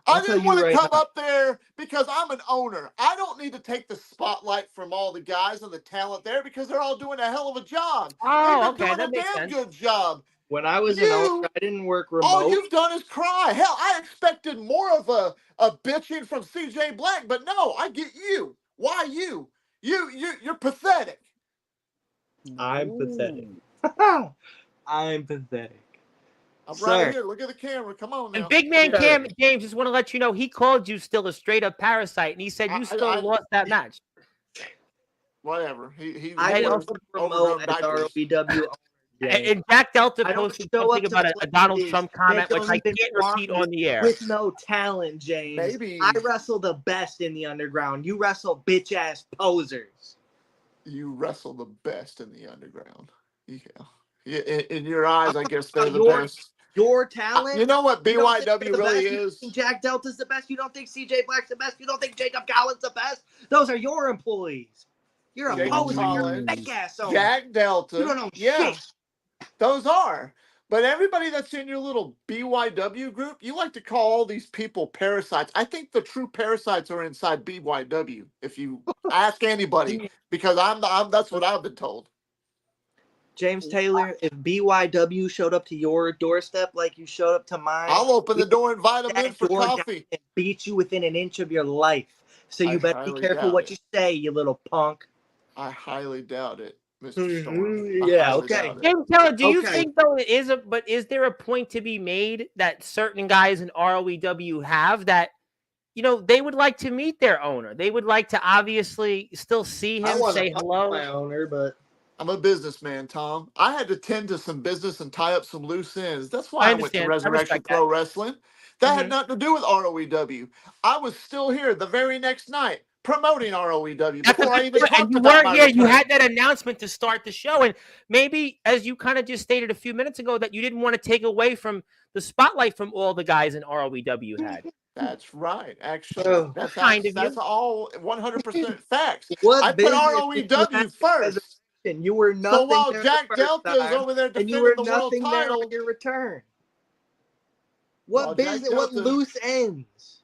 I didn't want to come up there because I'm an owner. I don't need to take the spotlight from all the guys and the talent there because they're all doing a hell of a job. Oh, They've been doing a damn good job. When I was an owner, I didn't work remote. All you've done is cry. Hell, I expected more of a bitching from CJ Black, but no, I get you. Why you? You're pathetic. I'm pathetic. I'm pathetic. I'm right here. Look at the camera. Come on now. And Big Man Cam, James, just want to let you know he called you still a straight up parasite, and he said you still lost that match. Whatever. I also promote at ROBW. And Jack Delta posted something about a Donald Trump comment, which I can't repeat on the air. With no talent, James. Maybe. I wrestle the best in the underground. You wrestle bitch ass posers. You wrestle the best in the underground. Yeah. In your eyes, I guess they're the best. Your talent. You know what BYW really is? You think Jack Delta's the best. You don't think CJ Black's the best. You don't think Jacob Collins the best. Those are your employees. You're a poser. You're a fake ass owner. Jack Delta. You don't know shit. Those are. But everybody that's in your little BYW group, you like to call all these people parasites. I think the true parasites are inside BYW. If you ask anybody, because that's what I've been told. James Taylor, if BYW showed up to your doorstep like you showed up to mine, I'll open the door and invite them in for coffee. And beat you within an inch of your life. So you better be careful what you say, you little punk. I highly doubt it, Mr. Storm. Yeah, okay. James Taylor, do you think though is there a point to be made that certain guys in ROEW have that, you know, they would like to meet their owner. They would like to obviously still see him, say hello. My owner, but I'm a businessman, Tom. I had to tend to some business and tie up some loose ends. That's why I I went to understand. I Resurrection respect that. Pro Wrestling. That had Mhm. nothing to do with ROEW. I was still here the very next night promoting ROEW That's a before I good even point. And talked you about weren't my here. You return. had that announcement to start the show. And maybe, as you kind of just stated a few minutes ago, that you didn't want to take away from the spotlight from all the guys in ROEW had. That's right. Actually, Oh, That's kind of that's you. all 100% facts. I what put business did you have ROEW at first. Resurrection? You were So nothing while there the Jack first Delta is time, over there and you defending were the world nothing there on title, your return. while What Jack business? What Delta loose ends?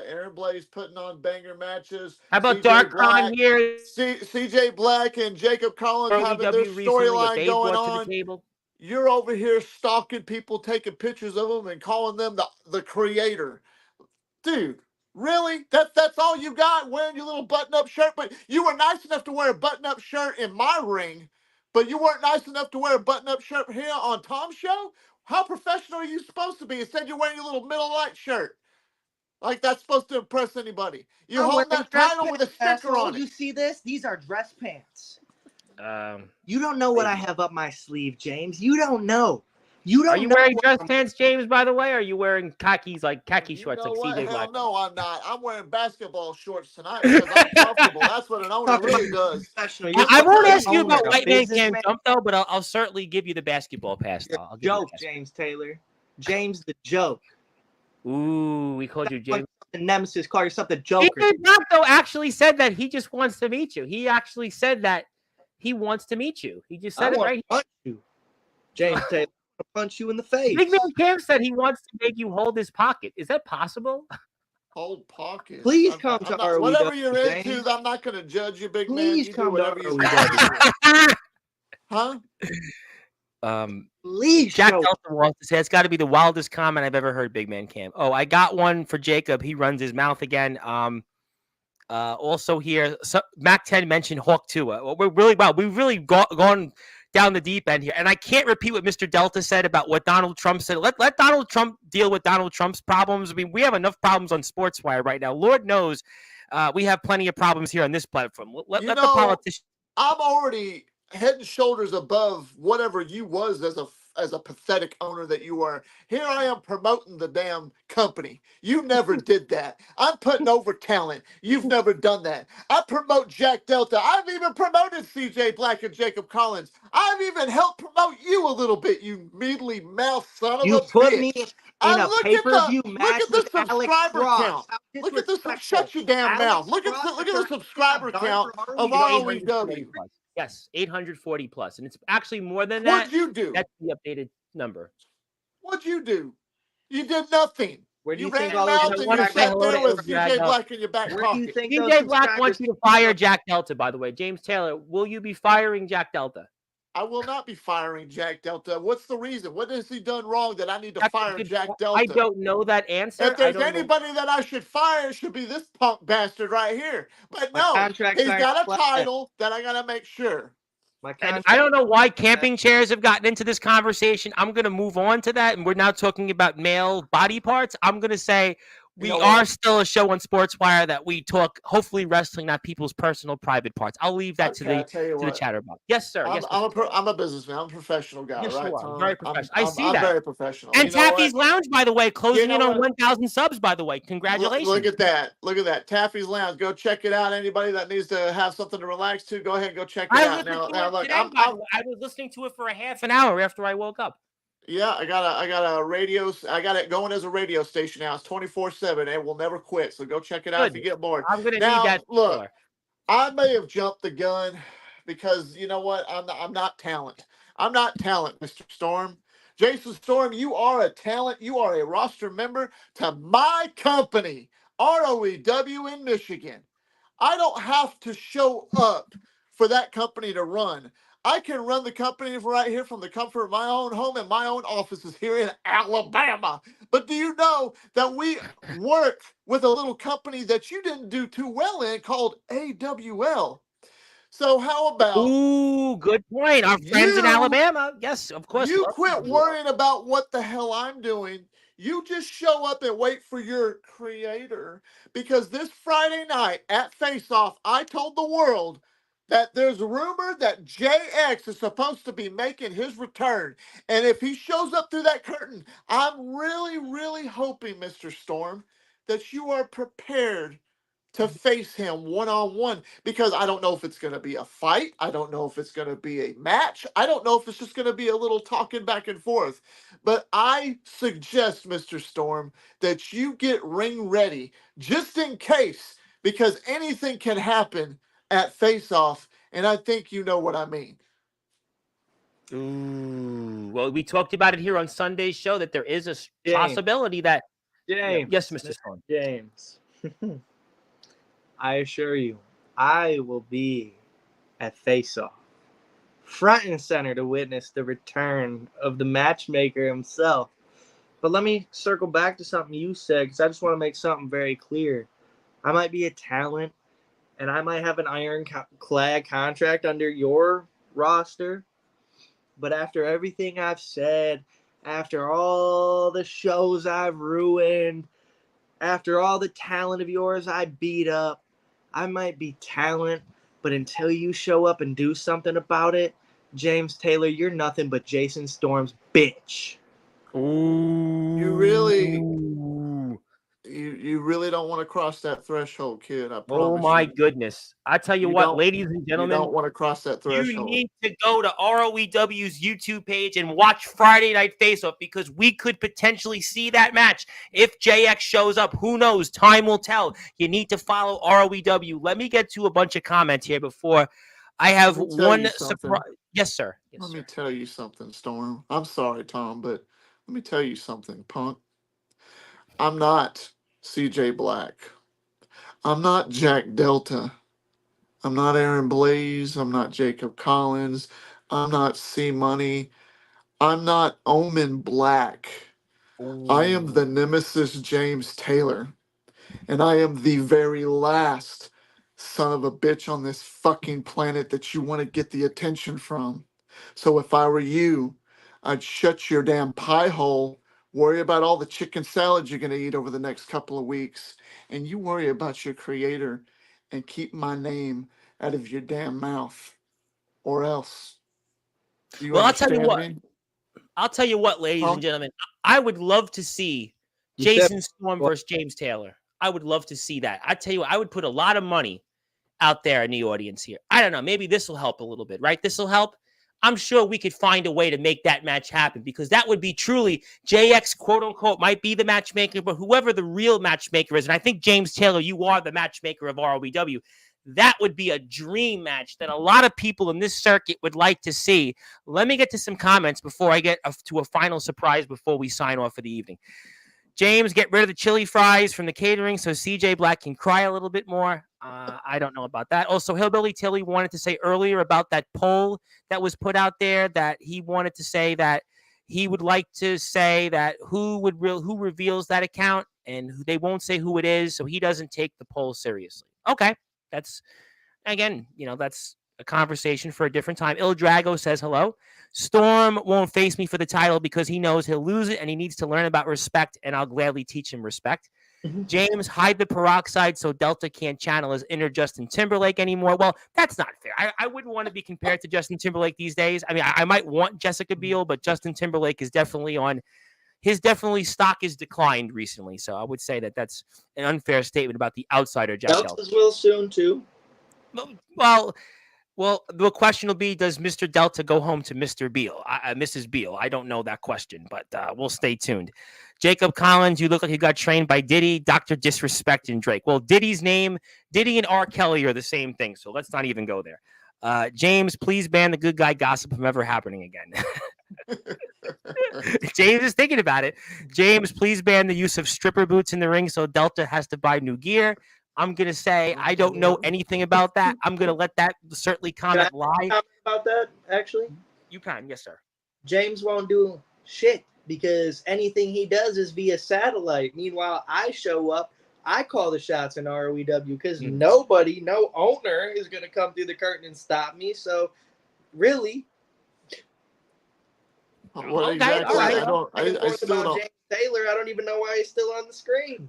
Aaron Blaze putting on banger matches, How about CJ Darkon Black, here? CJ Black and Jacob Collins having their ROEW recently, what storyline they going brought to the on. table. You're over here stalking people, taking pictures of them and calling them the creator. Dude, really? That's all you got, wearing your little button-up shirt? But you were nice enough to wear a button-up shirt in my ring, but you weren't nice enough to wear a button-up shirt here on Tom's show? How professional are you supposed to be? Instead, you're wearing your little Middle Light shirt. Like that's supposed to impress anybody. You I'm hold wearing that dress title with a pants, sticker asshole. on it. You see this? These are dress pants. Um, You don't know what I have up my sleeve, James. You don't know. You are don't you know wearing what dress I'm. pants, James, by the way? Or are you wearing khakis, like khaki You shorts, know like what? CJ Hell Black? no, I'm not. I'm wearing basketball shorts tonight because I'm comfortable. That's what an owner Talk about really does. professional. You're I supposed won't to be Okay? ask an you owner, about a White Man Can't businessman. Jump, though, but I'll certainly give you the basketball pass, You're though. I'll a give you the joke, basketball. James Taylor. James the joke. Ooh, we called you James. The nemesis. Call yourself the Joker. CJ Black, though, actually said that he just wants to meet you. He actually said that he wants to meet you. He just I said it want right to punch you, James Taylor. I want to punch you in the Big Man face. Cam said he wants to make you hold his pocket. Is that possible? Hold pockets. Please come I'm to not. ROEW, Whatever you're into, James. I'm not going to judge you, big man. Please You do come to whatever you want to ROEW. do. Huh? um, Please Jack show. Delta wants to say it's got to be the wildest comment I've ever heard, Big Man Cam. Oh, I got one for Jacob. He runs his mouth again. Also here, so Mac 10 mentioned Hawk 2. We're really wow. We've really gone down the deep end here, and I can't repeat what Mr. Delta said about what Donald Trump said. Let Donald Trump deal with Donald Trump's problems. I mean, we have enough problems on Sportswire right now. Lord knows, we have plenty of problems here on this platform. You Let the know, politicians. I'm already head and shoulders above whatever you was as a pathetic owner that you were. Here I am promoting the damn company. You never did that. I'm putting over talent. You've never done that. I promote Jack Delta. I've even promoted CJ Black and Jacob Collins. I've even helped promote you a little bit, you measly mouth son of You a put me bitch. in I a pay-per-view look match at with the Alex subscriber count. Cross. How Look at the disrespectful. shut your damn mouth. Alex Cross, Look the at the greatest thing subscriber I've done count for of ROEW. 840 ROEW. plus. Yes, 840 plus, and it's actually more than that. What'd you do? That's the updated number. What'd you do? You did nothing. Where do You you ran think your all those And I mouth and you want to say subscribers sat hello there to came with from? Jack CJ Delta. Black in your back Where do you pocket. think those CJ Black wants subscribers you to came fire from? Jack Delta, by the way. James Taylor, will you be firing Jack Delta? I will not be firing Jack Delta. What's the reason? What has he done wrong that I need to That's a fire good. Jack I Delta? don't know that answer. If I there's don't know. anybody that I should fire, it should be this punk bastard right here. But My no, contract he's signed got a flat. title that I gotta make sure. My And contract. I don't know why camping chairs have gotten into this conversation. I'm going to move on to that. And we're now talking about male body parts. I'm going to say You we know are what? still a show on Sportswire that we talk, hopefully wrestling, not people's personal private parts. I'll leave that Okay, I tell you to the what. chatterbox. Yes, sir. Yes, Mr. Taylor. I'm a businessman. I'm a professional guy, Yes, you right, are. Tom? Very professional. I see I'm that. very professional. And You know what? Taffy's Lounge, by the way, You closing know in on what? 1,000 subs, by the way. Look Congratulations. at that. Look at that. Taffy's Lounge. Go check it out. Anybody that needs to have something to relax to, go ahead and go check it I out. listened to Now it look, today, by the way. I was listening to it for a half an hour after I woke up. yeah, I got a radio. I got it going as a radio station now. It's 24/7. It will never quit. So go check it out if Good. you get bored. I'm going to need Now, that for look, sure. I may have jumped the gun because you know what? I'm not talent. I'm not talent, Mr. Storm. Jason Storm, you are a talent. You are a roster member to my company, ROEW in Michigan. I don't have to show up for that company to run. I can run the company right here from the comfort of my own home and my own offices here in Alabama. But do you know that we work with a little company that you didn't do too well in called AWL? So how about Ooh, good point. Our friends in you Alabama. Yes, of course. you Love quit AWL. worrying about what the hell I'm doing. You just show up and wait for your creator. Because this Friday night at Face Off, I told the world that there's rumor that JX is supposed to be making his return. And if he shows up through that curtain, I'm really, really hoping, Mr. Storm, that you are prepared to face him one on one, because I don't know if it's going to be a fight. I don't know if it's going to be a match. I don't know if it's just going to be a little talking back and forth. But I suggest, Mr. Storm, that you get ring ready just in case, because anything can happen at face off. And I think you know what I mean. Ooh. Well, we talked about it here on Sunday's show that there is a possibility that. James. Yes, Mr. Storm. James. I assure you, I will be at Face Off, front and center to witness the return of the matchmaker himself. But let me circle back to something you said, because I just want to make something very clear. I might be a talent, and I might have an ironclad contract under your roster, but after everything I've said, after all the shows I've ruined, after all the talent of yours I beat up, I might be talent, but until you show up and do something about it, James Taylor, you're nothing but Jason Storm's bitch. Ooh. You really don't want to cross that threshold, kid. I promise Oh my you. goodness. I tell you what, ladies and gentlemen, you don't want to cross that threshold. You need to go to ROEW's YouTube page and watch Friday Night Face-Off, because we could potentially see that match. If JX shows up, who knows? Time will tell. You need to follow ROEW. Let me get to a bunch of comments here before I have one surprise. Yes, sir. Let me tell you something, Storm. I'm sorry, Tom, but let me tell you something, punk. I'm not CJ Black. I'm not Jack Delta. I'm not Aaron Blaze. I'm not Jacob Collins. I'm not C Money. I'm not Omen Black. I am the Nemesis James Taylor. And I am the very last son of a bitch on this fucking planet that you want to get the attention from. So if I were you, I'd shut your damn pie hole, worry about all the chicken salad you're going to eat over the next couple of weeks, and you worry about your creator and keep my name out of your damn mouth. Or else. Do you understand me? I'll tell you what, ladies and gentlemen, I would love to see Jason Storm versus James Taylor. I would love to see that. I tell you what, I would put a lot of money out there in the audience here. I don't know. Maybe this will help a little bit, right? This will help. I'm sure we could find a way to make that match happen, because that would be truly JX, quote unquote, might be the matchmaker, but whoever the real matchmaker is, and I think James Taylor, you are the matchmaker of ROEW, that would be a dream match that a lot of people in this circuit would like to see. Let me get to some comments before I get to a final surprise before we sign off for the evening. James, get rid of the chili fries from the catering so CJ Black can cry a little bit more. I don't know about that. Also, Hillbilly Tilly wanted to say earlier about that poll that was put out there that he wanted to say that he would like to say that who reveals that account, and they won't say who it is, so he doesn't take the poll seriously. Okay, that's, again, that's a conversation for a different time. Il Drago says hello. Storm won't face me for the title because he knows he'll lose it and he needs to learn about respect, and I'll gladly teach him respect. James, hide the peroxide so Delta can't channel his inner Justin Timberlake anymore. Well, that's not fair. I wouldn't want to be compared to Justin Timberlake these days. I mean, I might want Jessica Biel, but Justin Timberlake is definitely stock has declined recently. So I would say that that's an unfair statement about the outsider Jack Delta. Delta's will soon too. Well, the question will be, does Mr. Delta go home to Mr. Beal, Mrs. Beal? I don't know that question, but we'll stay tuned. Jacob Collins, you look like you got trained by Diddy, Dr. Disrespect, and Drake. Well, Diddy and R. Kelly are the same thing, so let's not even go there. James, please ban the good guy gossip from ever happening again. James is thinking about it. James, please ban the use of stripper boots in the ring so Delta has to buy new gear. I'm going to say I don't know anything about that. I'm going to let that certainly comment lie. Comment about that, actually? You can. Yes, sir. James won't do shit because anything he does is via satellite. Meanwhile, I show up, I call the shots in ROEW because no owner is going to come through the curtain and stop me. So, really... What exactly? Right. I still don't. James Taylor, I don't even know why he's still on the screen.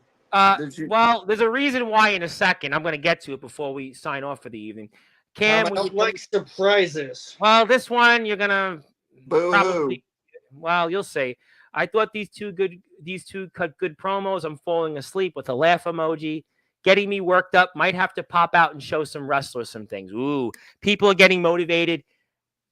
Well, there's a reason why in a second. I'm going to get to it before we sign off for the evening. Cam, I don't like surprises. well, this one you're gonna Boo-hoo. probably. Well, you'll see. I thought these two cut good promos. I'm falling asleep with a laugh emoji, getting me worked up. Might have to pop out and show some wrestlers some things. Ooh, people are getting motivated.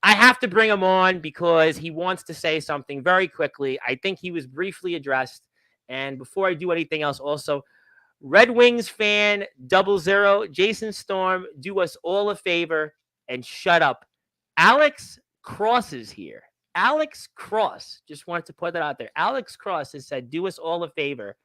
I have to bring him on because he wants to say something very quickly. I think he was briefly addressed. And before I do anything else, also, Red Wings fan 00, Jason Storm, do us all a favor and shut up. Alex Cross is here. Alex Cross, just wanted to put that out there. Alex Cross has said, do us all a favor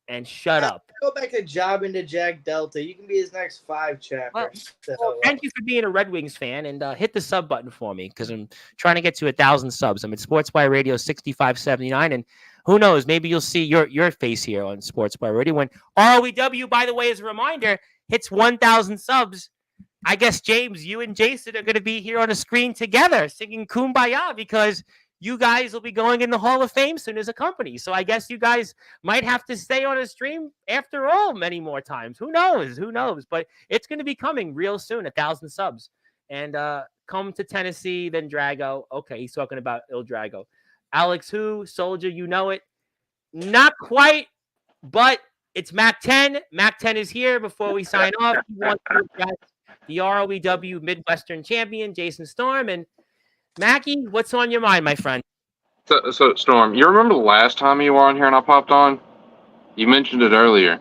and shut up. Go back to jobbing to Jack Delta. You can be his next 5 chapter. Well, thank you for being a Red Wings fan, and hit the sub button for me because I'm trying to get to 1,000 subs. I'm at Sportswire Radio 6579, and who knows, maybe you'll see your face here on Sportswire Radio when ROEW, by the way, as a reminder, hits 1,000 subs. I guess, James, you and Jason are going to be here on a screen together singing Kumbaya because you guys will be going in the Hall of Fame soon as a company. So I guess you guys might have to stay on a stream after all many more times. Who knows? Who knows? But it's going to be coming real soon, 1,000 subs. And come to Tennessee, then Drago. Okay, he's talking about Il Drago. Alex Who, Soldier, you know it. Not quite, but it's Mac 10. Mac 10 is here before we sign off. He wants to address the ROEW Midwestern champion, Jason Storm. And Mackie, what's on your mind, my friend? So, Storm, you remember the last time you were on here and I popped on? You mentioned it earlier.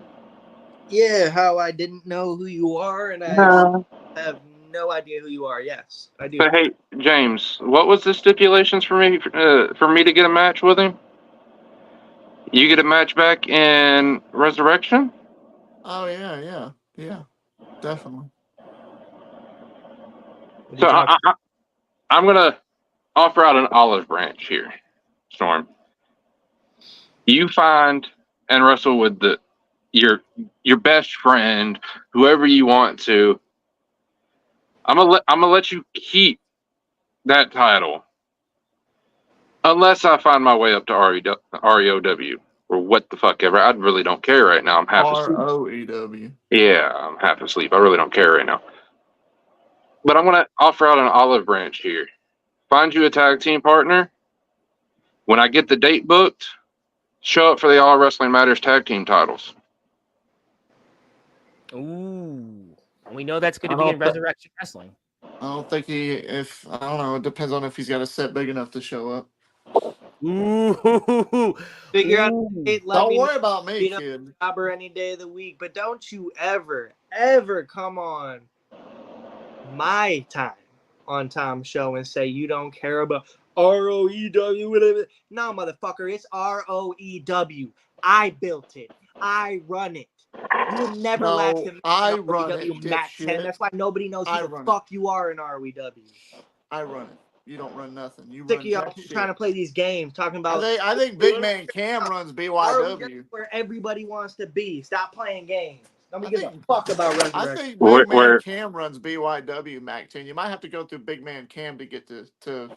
Yeah, how I didn't know who you are, and I have no idea who you are. Yes, I do. So, hey, James, what was the stipulations for me to get a match with him? You get a match back in Resurrection? Oh, yeah, definitely. So I'm going to offer out an olive branch here, Storm. You find and wrestle with your best friend, whoever you want to. I'm gonna let you keep that title, unless I find my way up to REOW or what the fuck ever. I really don't care right now. I'm half asleep. ROEW. Yeah, I'm half asleep. I really don't care right now. But I'm going to offer out an olive branch here. Find you a tag team partner. When I get the date booked, show up for the All Wrestling Matters tag team titles. Ooh. We know that's going to be in Resurrection Wrestling. I don't think I don't know. It depends on if he's got a set big enough to show up. Ooh. Figure out a date. Don't worry about me, kid. Jobber any day of the week, but don't you ever come on my time on Tom's show and say you don't care about ROEW, whatever. No, motherfucker, it's ROEW. I built it. I run it. You would never laugh at me. I run it, Matt 10. That's why nobody knows who the fuck you are in ROEW. I run it. You don't run nothing. You Sick run of y'all trying to play these games, talking about. I think Big Man Cam runs BYW. Where everybody wants to be. Stop playing games. Nobody gives a fuck about Resurrection. I think Big Man Cam runs BYW, Mac 10. You might have to go through Big Man Cam to get to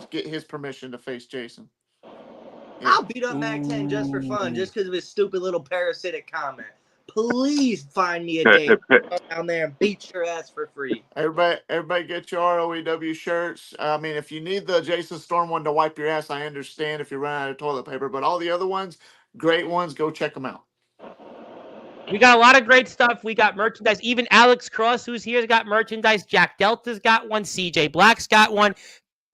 get his permission to face Jason. Yeah. I'll beat up Mac 10 just for fun, just because of his stupid little parasitic comment. Please find me a date. Go down there and beat your ass for free. Everybody get your ROEW shirts. I mean, if you need the Jason Storm one to wipe your ass, I understand if you run out of toilet paper. But all the other ones, great ones, go check them out. We got a lot of great stuff. We got merchandise. Even Alex Cross, who's here, has got merchandise. Jack Delta's got one. CJ Black's got one.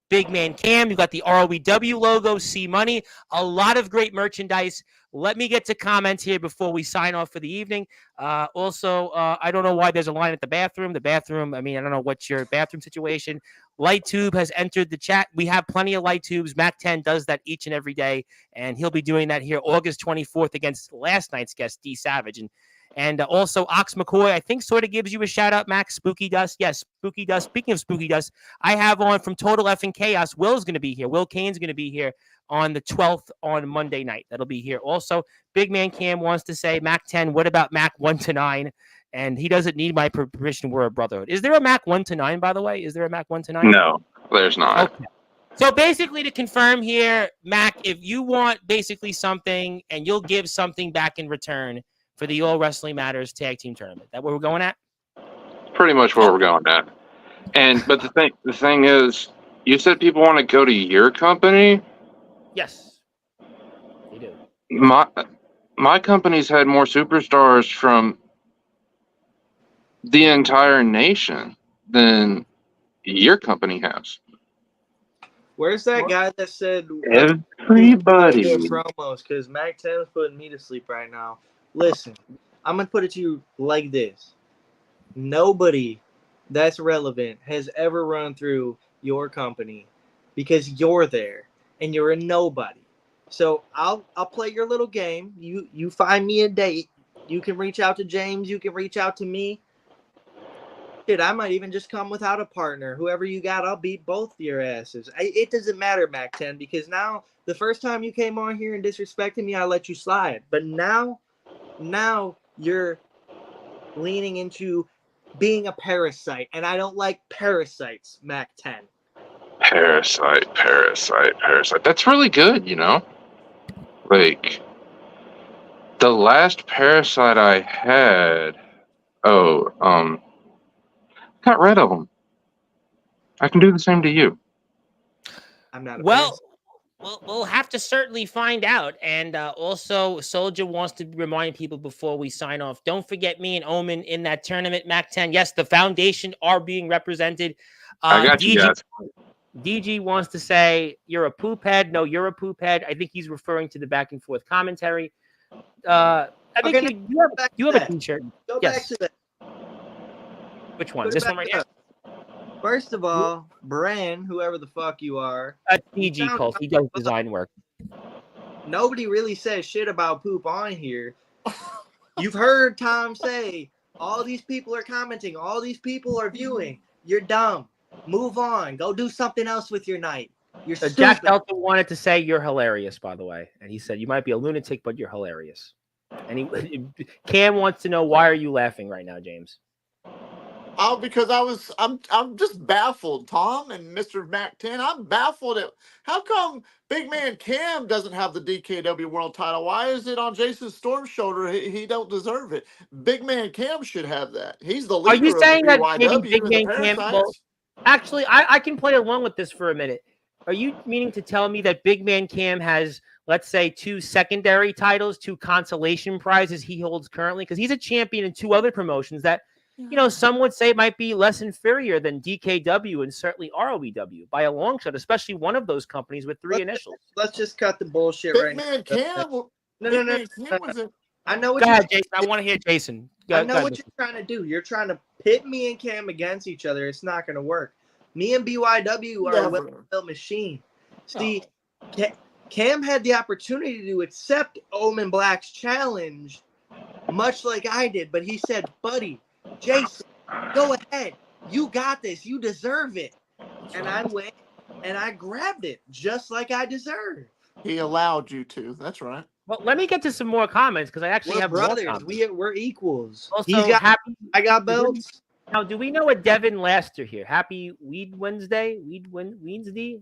Big Man Cam, you got the ROEW logo, C Money. A lot of great merchandise. Let me get to comments here before we sign off for the evening. Also, I don't know why there's a line at the bathroom. I don't know what's your bathroom situation. Light Tube has entered the chat. We have plenty of light tubes. Mac 10 does that each and every day, and he'll be doing that here August 24th against last night's guest, D Savage. And also, Ox McCoy, I think, sort of gives you a shout-out, Max. Spooky Dust. Yes, Spooky Dust. Speaking of Spooky Dust, I have on from Total Effing Chaos. Will's going to be here. Will Kane's going to be here on the 12th on Monday night. That'll be here. Also, Big Man Cam wants to say, Mac 10, what about Mac 1 to 9? And he doesn't need my permission. We're a brotherhood. Is there a Mac 1 to 9, by the way? Is there a Mac 1 to 9? No, there's not. Okay. So basically, to confirm here, Mac, if you want basically something and you'll give something back in return for the All Wrestling Matters Tag Team Tournament. That what we're going at? Pretty much where we're going at. But the thing is, you said people want to go to your company. Yes, they do. My company's had more superstars from the entire nation than your company has. Where's that guy that said Everybody. promos? Because Mac 10's putting me to sleep right now. Listen, I'm gonna put it to you like this: nobody that's relevant has ever run through your company because you're there and you're a nobody. So I'll play your little game. You find me a date. You can reach out to James. You can reach out to me. Shit, I might even just come without a partner. Whoever you got, I'll beat both your asses. It doesn't matter, Mac 10, because now the first time you came on here and disrespected me, I let you slide. But now you're leaning into being a parasite, and I don't like parasites, Mac 10. Parasite. That's really good, you know? Like, the last parasite I had, got rid of them. I can do the same to you. I'm not a Well, parasite. we'll have to certainly find out. And also, Soldier wants to remind people before we sign off, don't forget me and Omen in that tournament, Mac 10. Yes, the Foundation are being represented. I got you guys. DG wants to say, you're a poop head. No, you're a poop head. I think he's referring to the back and forth commentary. I think Okay, you have a t-shirt. Go Yes. back to that. Which one? Put it This back one right to here? that. First of all, Bran, whoever the fuck you are, DG Cole. He does design work. nobody really says shit about poop on here. You've heard Tom say, all these people are commenting, all these people are viewing. You're dumb. Move on. Go do something else with your night. You're stupid. Jack Delta wanted to say you're hilarious, by the way. And he said, you might be a lunatic, but you're hilarious. And Cam wants to know, why are you laughing right now, James? Oh, because I'm just baffled, Tom and Mr. Mac 10. I'm baffled at how come Big Man Cam doesn't have the DKW World Title? Why is it on Jason Storm's shoulder? He don't deserve it. Big Man Cam should have that. He's the leader. Are you saying of the that maybe BYW Big and the Man Cam? Parasites. Well, actually, I can play along with this for a minute. Are you meaning to tell me that Big Man Cam has, let's say, 2 secondary titles, 2 consolation prizes he holds currently? Because he's a champion in 2 other promotions that, you know, some would say might be less inferior than DKW and certainly ROEW by a long shot, especially one of those companies with 3 initials. Let's just cut the bullshit Big right Man now. Cam. No. I know what Go you're ahead, Jason. I want to hear Jason. I know what you're trying to do. You're trying to pit me and Cam against each other. It's not going to work. Me and BYW are a well-built machine. See, Cam had the opportunity to accept Omen Black's challenge, much like I did, but he said, buddy, Jason, go ahead. You got this. You deserve it. And I went and I grabbed it just like I deserve. He allowed you to. That's right. Well, let me get to some more comments because I actually have brothers. more comments. We're equals. Also, I got belts. Now, do we know a Devin Laster here? Happy Weed Wednesday. Wednesday.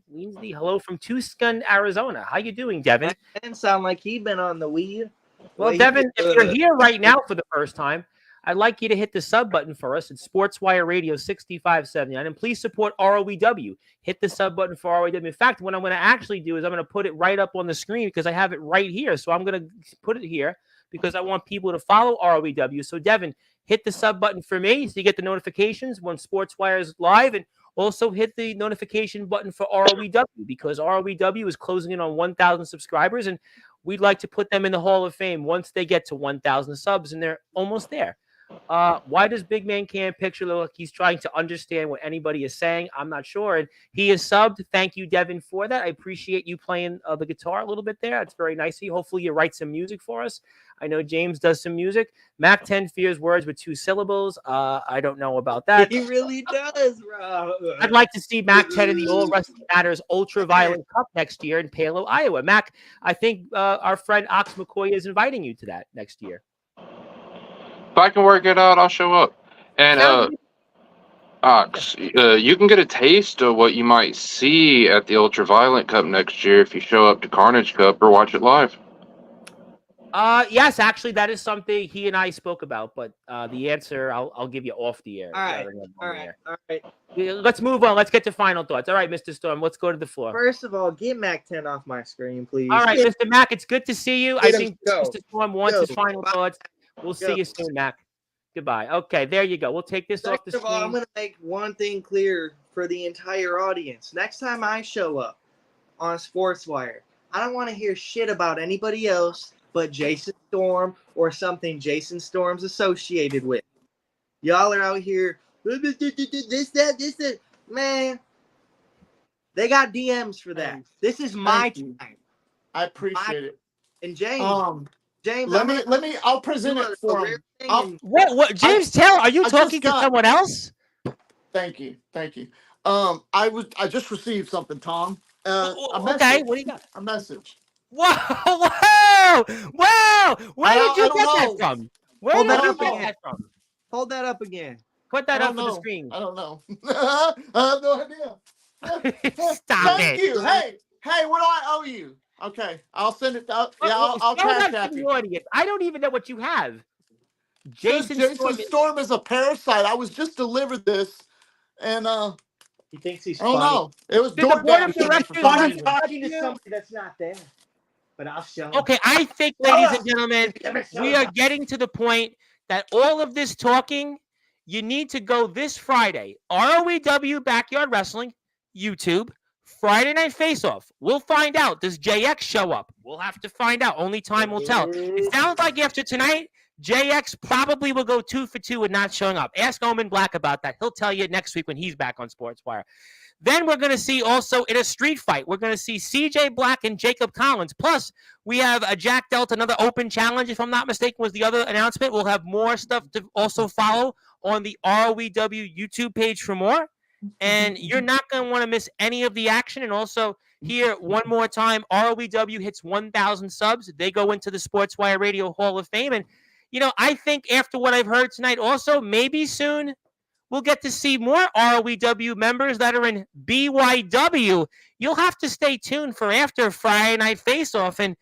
Hello from Tucson, Arizona. How you doing, Devin? That didn't sound like he'd been on the weed. Well, Devin, if you're here right now for the first time, I'd like you to hit the sub button for us at Sportswire Radio 6579. And please support ROEW. Hit the sub button for ROEW. In fact, what I'm going to actually do is I'm going to put it right up on the screen because I have it right here. So I'm going to put it here because I want people to follow ROEW. So, Devin, hit the sub button for me so you get the notifications when Sportswire is live. And also hit the notification button for ROEW because ROEW is closing in on 1,000 subscribers. And we'd like to put them in the Hall of Fame once they get to 1,000 subs. And they're almost there. Why does Big Man Cam picture look like he's trying to understand what anybody is saying? I'm not sure. And he is subbed. Thank you, Devin, for that. I appreciate you playing the guitar a little bit there. It's very nice of you. Hopefully you write some music for us. I know James does some music. Mac 10 fears words with 2 syllables. I don't know about that. He really does, bro. I'd like to see Mac 10 in the All Wrestling Matters Ultraviolet Cup next year in Palo, Iowa. Mac, I think our friend Ox McCoy is inviting you to that next year. If I can work it out, I'll show up. And Ox, you can get a taste of what you might see at the Ultraviolet Cup next year if you show up to Carnage Cup or watch it live. Yes, actually, that is something he and I spoke about, but the answer I'll give you off the air. All right, rather than all on the right, air. all right. Let's move on. Let's get to final thoughts. All right, Mr. Storm, let's go to the floor. First of all, get Mac 10 off my screen, please. All right, Mr. Mac, it's good to see you. I Get him, think go. Mr. Storm wants Go. his final Bye. thoughts. We'll see Go. you soon, Mac. Goodbye. Okay, there you go. We'll take this off the First of all, I'm screen. going to make one thing clear for the entire audience. Next time I show up on Sportswire, I don't want to hear shit about anybody else but Jason Storm or something Jason Storm's associated with. Y'all are out here, this, that. Man, they got DMs for that. This is my time. I appreciate it. And James, I'll present it for him. What? James Taylor, are you talking to someone else? Thank you. I just received something, Tom. Okay, what do you got? A message. Whoa! Where did you get that from? Where did you get that from? Hold that up again. Put that up on the screen. I don't know. I have no idea. Stop Thank it. you. Hey, what do I owe you? Okay, I'll send it. I'll cash out the audience. I don't even know what you have. Jason Storm is a parasite. I was just delivered this, and he thinks he's funny. No, it was the board of directors talking to somebody that's not there. But I'll show him. Okay, I think, ladies and gentlemen, we are getting to the point that all of this talking, you need to go this Friday. ROEW Backyard Wrestling, YouTube, Friday Night Face-Off. We'll find out. Does JX show up? We'll have to find out. Only time will tell. It sounds like after tonight, JX probably will go 2 for 2 with not showing up. Ask Omen Black about that. He'll tell you next week when he's back on Sportswire. Then we're going to see also in a street fight, we're going to see CJ Black and Jacob Collins. Plus, we have a Jack Delta, another open challenge, if I'm not mistaken, was the other announcement. We'll have more stuff to also follow on the ROEW YouTube page for more. And you're not going to want to miss any of the action. And also, here, one more time, ROEW hits 1,000 subs. They go into the Sportswire Radio Hall of Fame. And, I think after what I've heard tonight also, maybe soon, we'll get to see more ROEW members that are in BYW. You'll have to stay tuned for after Friday Night Face-Off, and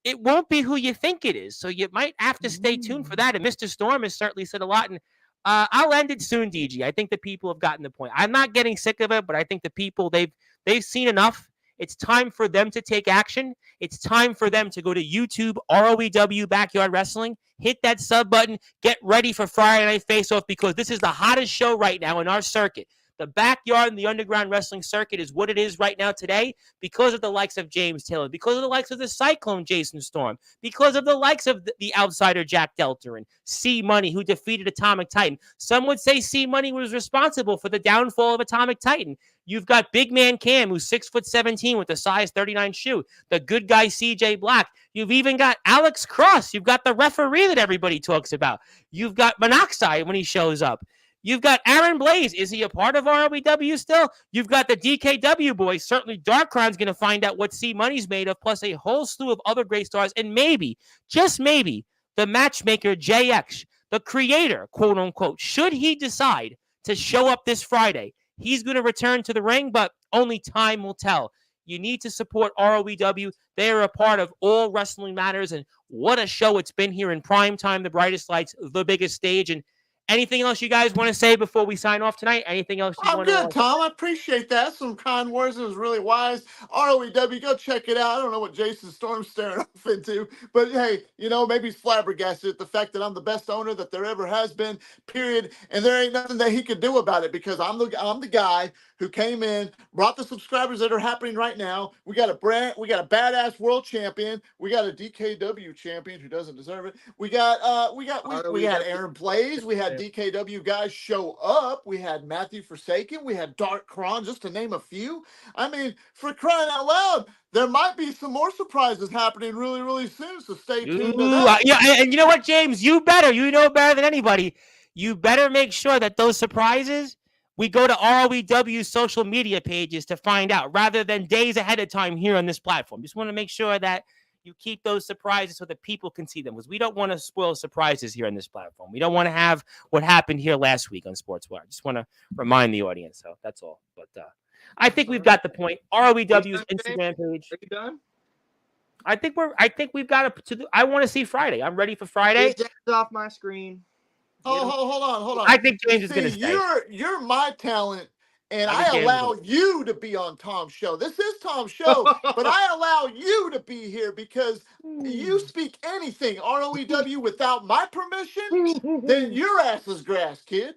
it won't be who you think it is. So you might have to stay tuned for that. And Mr. Storm has certainly said a lot. And I'll end it soon, DG. I think the people have gotten the point. I'm not getting sick of it, but I think the people, they've seen enough. It's time for them to take action. It's time for them to go to YouTube, ROEW Backyard Wrestling, hit that sub button, get ready for Friday Night Face-Off, because this is the hottest show right now in our circuit. The backyard and the underground wrestling circuit is what it is right now today because of the likes of James Taylor, because of the likes of the Cyclone Jason Storm, because of the likes of the outsider Jack Delta and C Money, who defeated Atomic Titan. Some would say C Money was responsible for the downfall of Atomic Titan. You've got Big Man Cam, who's 6'17" with a size 39 shoe. The good guy CJ Black. You've even got Alex Cross. You've got the referee that everybody talks about. You've got Monoxide when he shows up. You've got Aaron Blaze. Is he a part of ROEW still? You've got the DKW boys. Certainly Darkrown's going to find out what C Money's made of, plus a whole slew of other great stars. And maybe, just maybe, the matchmaker JX, the creator, quote unquote, should he decide to show up this Friday, he's going to return to the ring, but only time will tell. You need to support ROEW. They are a part of all Wrestling Matters, and what a show it's been here in prime time, the brightest lights, the biggest stage. And anything else you guys want to say before we sign off tonight? Anything else you want to say? I'm good, Tom. I appreciate that. Some kind words. It was really wise. ROEW, go check it out. I don't know what Jason Storm's staring off into, but hey, maybe he's flabbergasted at the fact that I'm the best owner that there ever has been, period. And there ain't nothing that he could do about it, because I'm the guy who came in, brought the subscribers that are happening right now. We got a badass world champion. We got a DKW champion who doesn't deserve it. We had Aaron Blaze. We had DKW guys show up. We had Matthew Forsaken. We had Dark Cron, just to name a few. I mean, for crying out loud, there might be some more surprises happening really, really soon. So stay tuned to that. Yeah, and you know what, James? You know better than anybody. You better make sure that those surprises, we go to ROEW social media pages to find out, rather than days ahead of time here on this platform. Just want to make sure that you keep those surprises so that people can see them, because we don't want to spoil surprises here on this platform. We don't want to have what happened here last week on Sportswire. Just want to remind the audience. So that's all. But I think we've got the point. ROEW's Instagram page. Are you done? I think we've got to. I want to see Friday. I'm ready for Friday. Get James off my screen. Oh, hold on. I think James is See, going to stay. you're my talent, and I I think James allow you to be on Tom's show. This is Tom's show, but I allow you to be here because you speak anything ROEW without my permission, then your ass is grass, kid.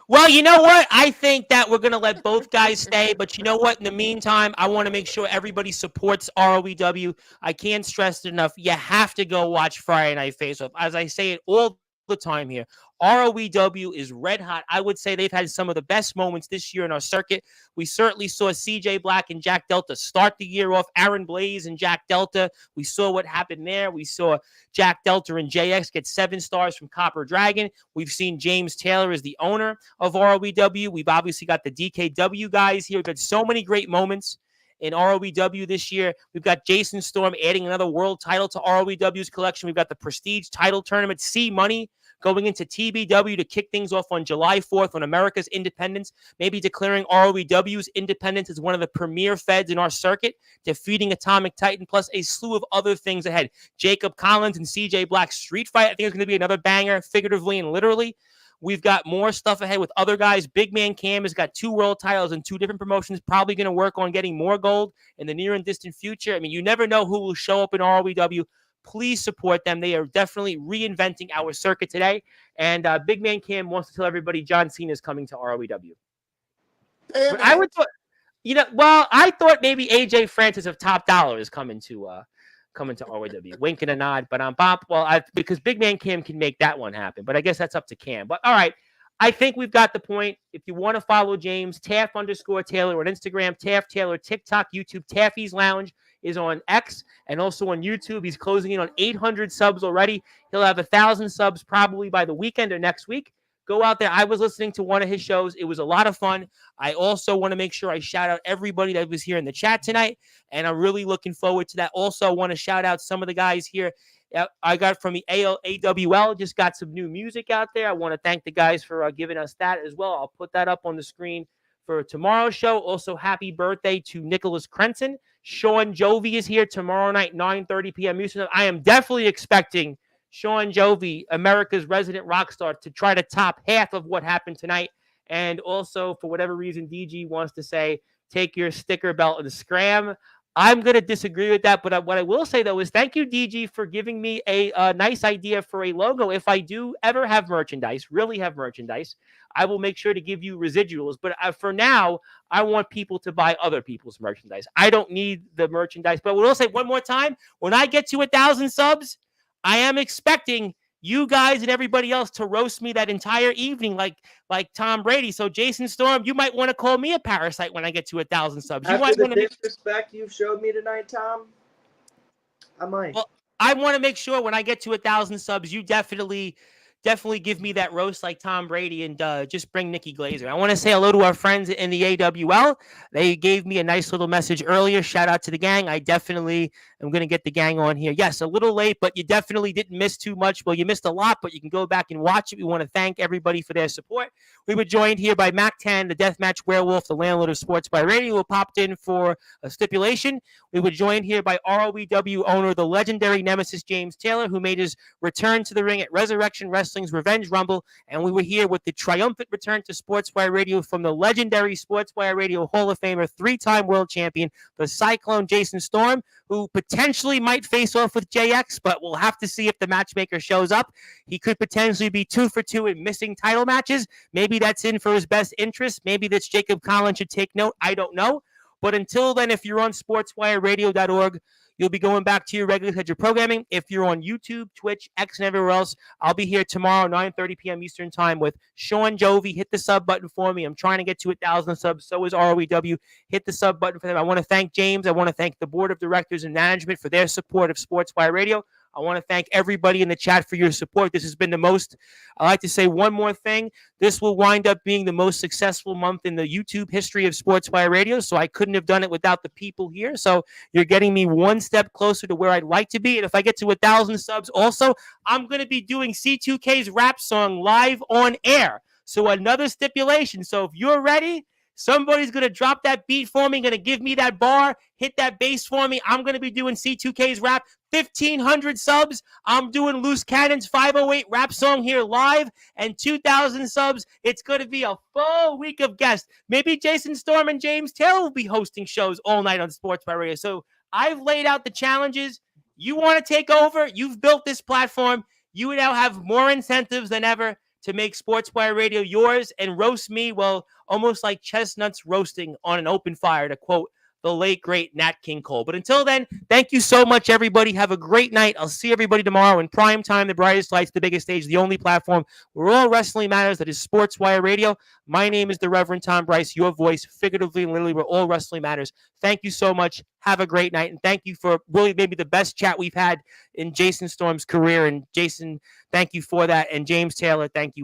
Well, you know what? I think that we're going to let both guys stay. But you know what? In the meantime, I want to make sure everybody supports ROEW. I can't stress it enough. You have to go watch Friday Night Face-Off. As I say it all the time here, ROEW is red hot. I would say they've had some of the best moments this year in our circuit. We certainly saw CJ Black and Jack Delta start the year off. Aaron Blaze and Jack Delta. We saw what happened there. We saw Jack Delta and JX get 7 stars from Copper Dragon. We've seen James Taylor as the owner of ROEW. We've obviously got the DKW guys here. We've got so many great moments in ROEW this year. We've got Jason Storm adding another world title to ROEW's collection. We've got the Prestige title tournament, C Money, going into TBW to kick things off on July 4th on America's independence, maybe declaring ROEW's independence as one of the premier feds in our circuit, defeating Atomic Titan, plus a slew of other things ahead. Jacob Collins and CJ Black's street fight, I think, is going to be another banger, figuratively and literally. We've got more stuff ahead with other guys. Big Man Cam has got 2 world titles and 2 different promotions, probably going to work on getting more gold in the near and distant future. I mean, you never know who will show up in ROEW. Please support them. They are definitely reinventing our circuit today. And Big Man Cam wants to tell everybody John Cena is coming to ROEW. But I would thought, I thought maybe AJ Francis of Top Dollar is coming to ROEW. Wink and a nod, but because Big Man Cam can make that one happen. But I guess that's up to Cam. But all right, I think we've got the point. If you want to follow James, Taff_Taylor on Instagram, Taff Taylor, TikTok, YouTube, Taffy's Lounge is on X and also on YouTube. He's closing in on 800 subs already. He'll have 1,000 subs probably by the weekend or next week. Go out there. I was listening to one of his shows. It was a lot of fun. I also want to make sure I shout out everybody that was here in the chat tonight, and I'm really looking forward to that. Also, I want to shout out some of the guys here I got from the AWL, just got some new music out there. I want to thank the guys for giving us that as well. I'll put that up on the screen for tomorrow's show. Also, happy birthday to Nicholas Crenson. Sean Jovi is here tomorrow night, 9:30 p.m. Eastern. I am definitely expecting Sean Jovi, America's resident rock star, to try to top half of what happened tonight. And also, for whatever reason, DG wants to say, take your sticker belt and scram. I'm going to disagree with that, but what I will say, though, is thank you, DG, for giving me a nice idea for a logo. If I do ever have merchandise, really have merchandise, I will make sure to give you residuals. But for now, I want people to buy other people's merchandise. I don't need the merchandise. But we'll say one more time, when I get to 1,000 subs, I am expecting you guys and everybody else to roast me that entire evening like Tom Brady. So, Jason Storm, you might want to call me a parasite when I get to 1,000 subs. You After the disrespect you showed me tonight, Tom, I might. Well, I want to make sure when I get to 1,000 subs, you definitely give me that roast like Tom Brady and just bring Nikki Glazer. I want to say hello to our friends in the AWL. They gave me a nice little message earlier. Shout out to the gang. I definitely am going to get the gang on here. Yes, a little late, but you definitely didn't miss too much. Well, you missed a lot, but you can go back and watch it. We want to thank everybody for their support. We were joined here by Mac 10, the Deathmatch Werewolf, the landlord of Sportzwire Radio, who popped in for a stipulation. We were joined here by ROEW owner, the legendary Nemesis James Taylor, who made his return to the ring at Resurrection Wrestling's Revenge Rumble. And we were here with the triumphant return to Sportswire Radio from the legendary Sportswire Radio Hall of Famer, 3-time world champion, the Cyclone Jason Storm, who potentially might face off with JX, but we'll have to see if the matchmaker shows up. He could potentially be 2 for 2 in missing title matches. Maybe that's in for his best interest. Maybe that's Jacob Collins should take note. I don't know. But until then, if you're on sportswireradio.org, you'll be going back to your regular scheduled programming. If you're on YouTube, Twitch, X, and everywhere else, I'll be here tomorrow, 9:30 p.m. Eastern Time with Sean Jovi. Hit the sub button for me. I'm trying to get to 1,000 subs. So is ROEW. Hit the sub button for them. I want to thank James. I want to thank the board of directors and management for their support of Sportswire Radio. I want to thank everybody in the chat for your support. This has been the most, I like to say one more thing. This will wind up being the most successful month in the YouTube history of Sportswire Radio, so I couldn't have done it without the people here. So you're getting me one step closer to where I'd like to be. And if I get to 1,000 subs also, I'm going to be doing C2K's rap song live on air. So another stipulation. So if you're ready, Somebody's going to drop that beat for me, going to give me that bar, hit that bass for me. I'm going to be doing C2K's rap. 1,500 subs. I'm doing Loose Cannon's 508 rap song here live. And 2,000 subs. It's going to be a full week of guests. Maybe Jason Storm and James Taylor will be hosting shows all night on Sportzwire Radio. So I've laid out the challenges. You want to take over? You've built this platform. You now have more incentives than ever to make Sportzwire Radio yours and roast me, well, almost like chestnuts roasting on an open fire, to quote the late, great Nat King Cole. But until then, thank you so much, everybody. Have a great night. I'll see everybody tomorrow in prime time, the brightest lights, the biggest stage, the only platform where all wrestling matters. That is Sportswire Radio. My name is the Reverend Tom Bryce, your voice, figuratively and literally, where all wrestling matters. Thank you so much. Have a great night. And thank you for really maybe the best chat we've had in Jason Storm's career. And Jason, thank you for that. And James Taylor, thank you as well.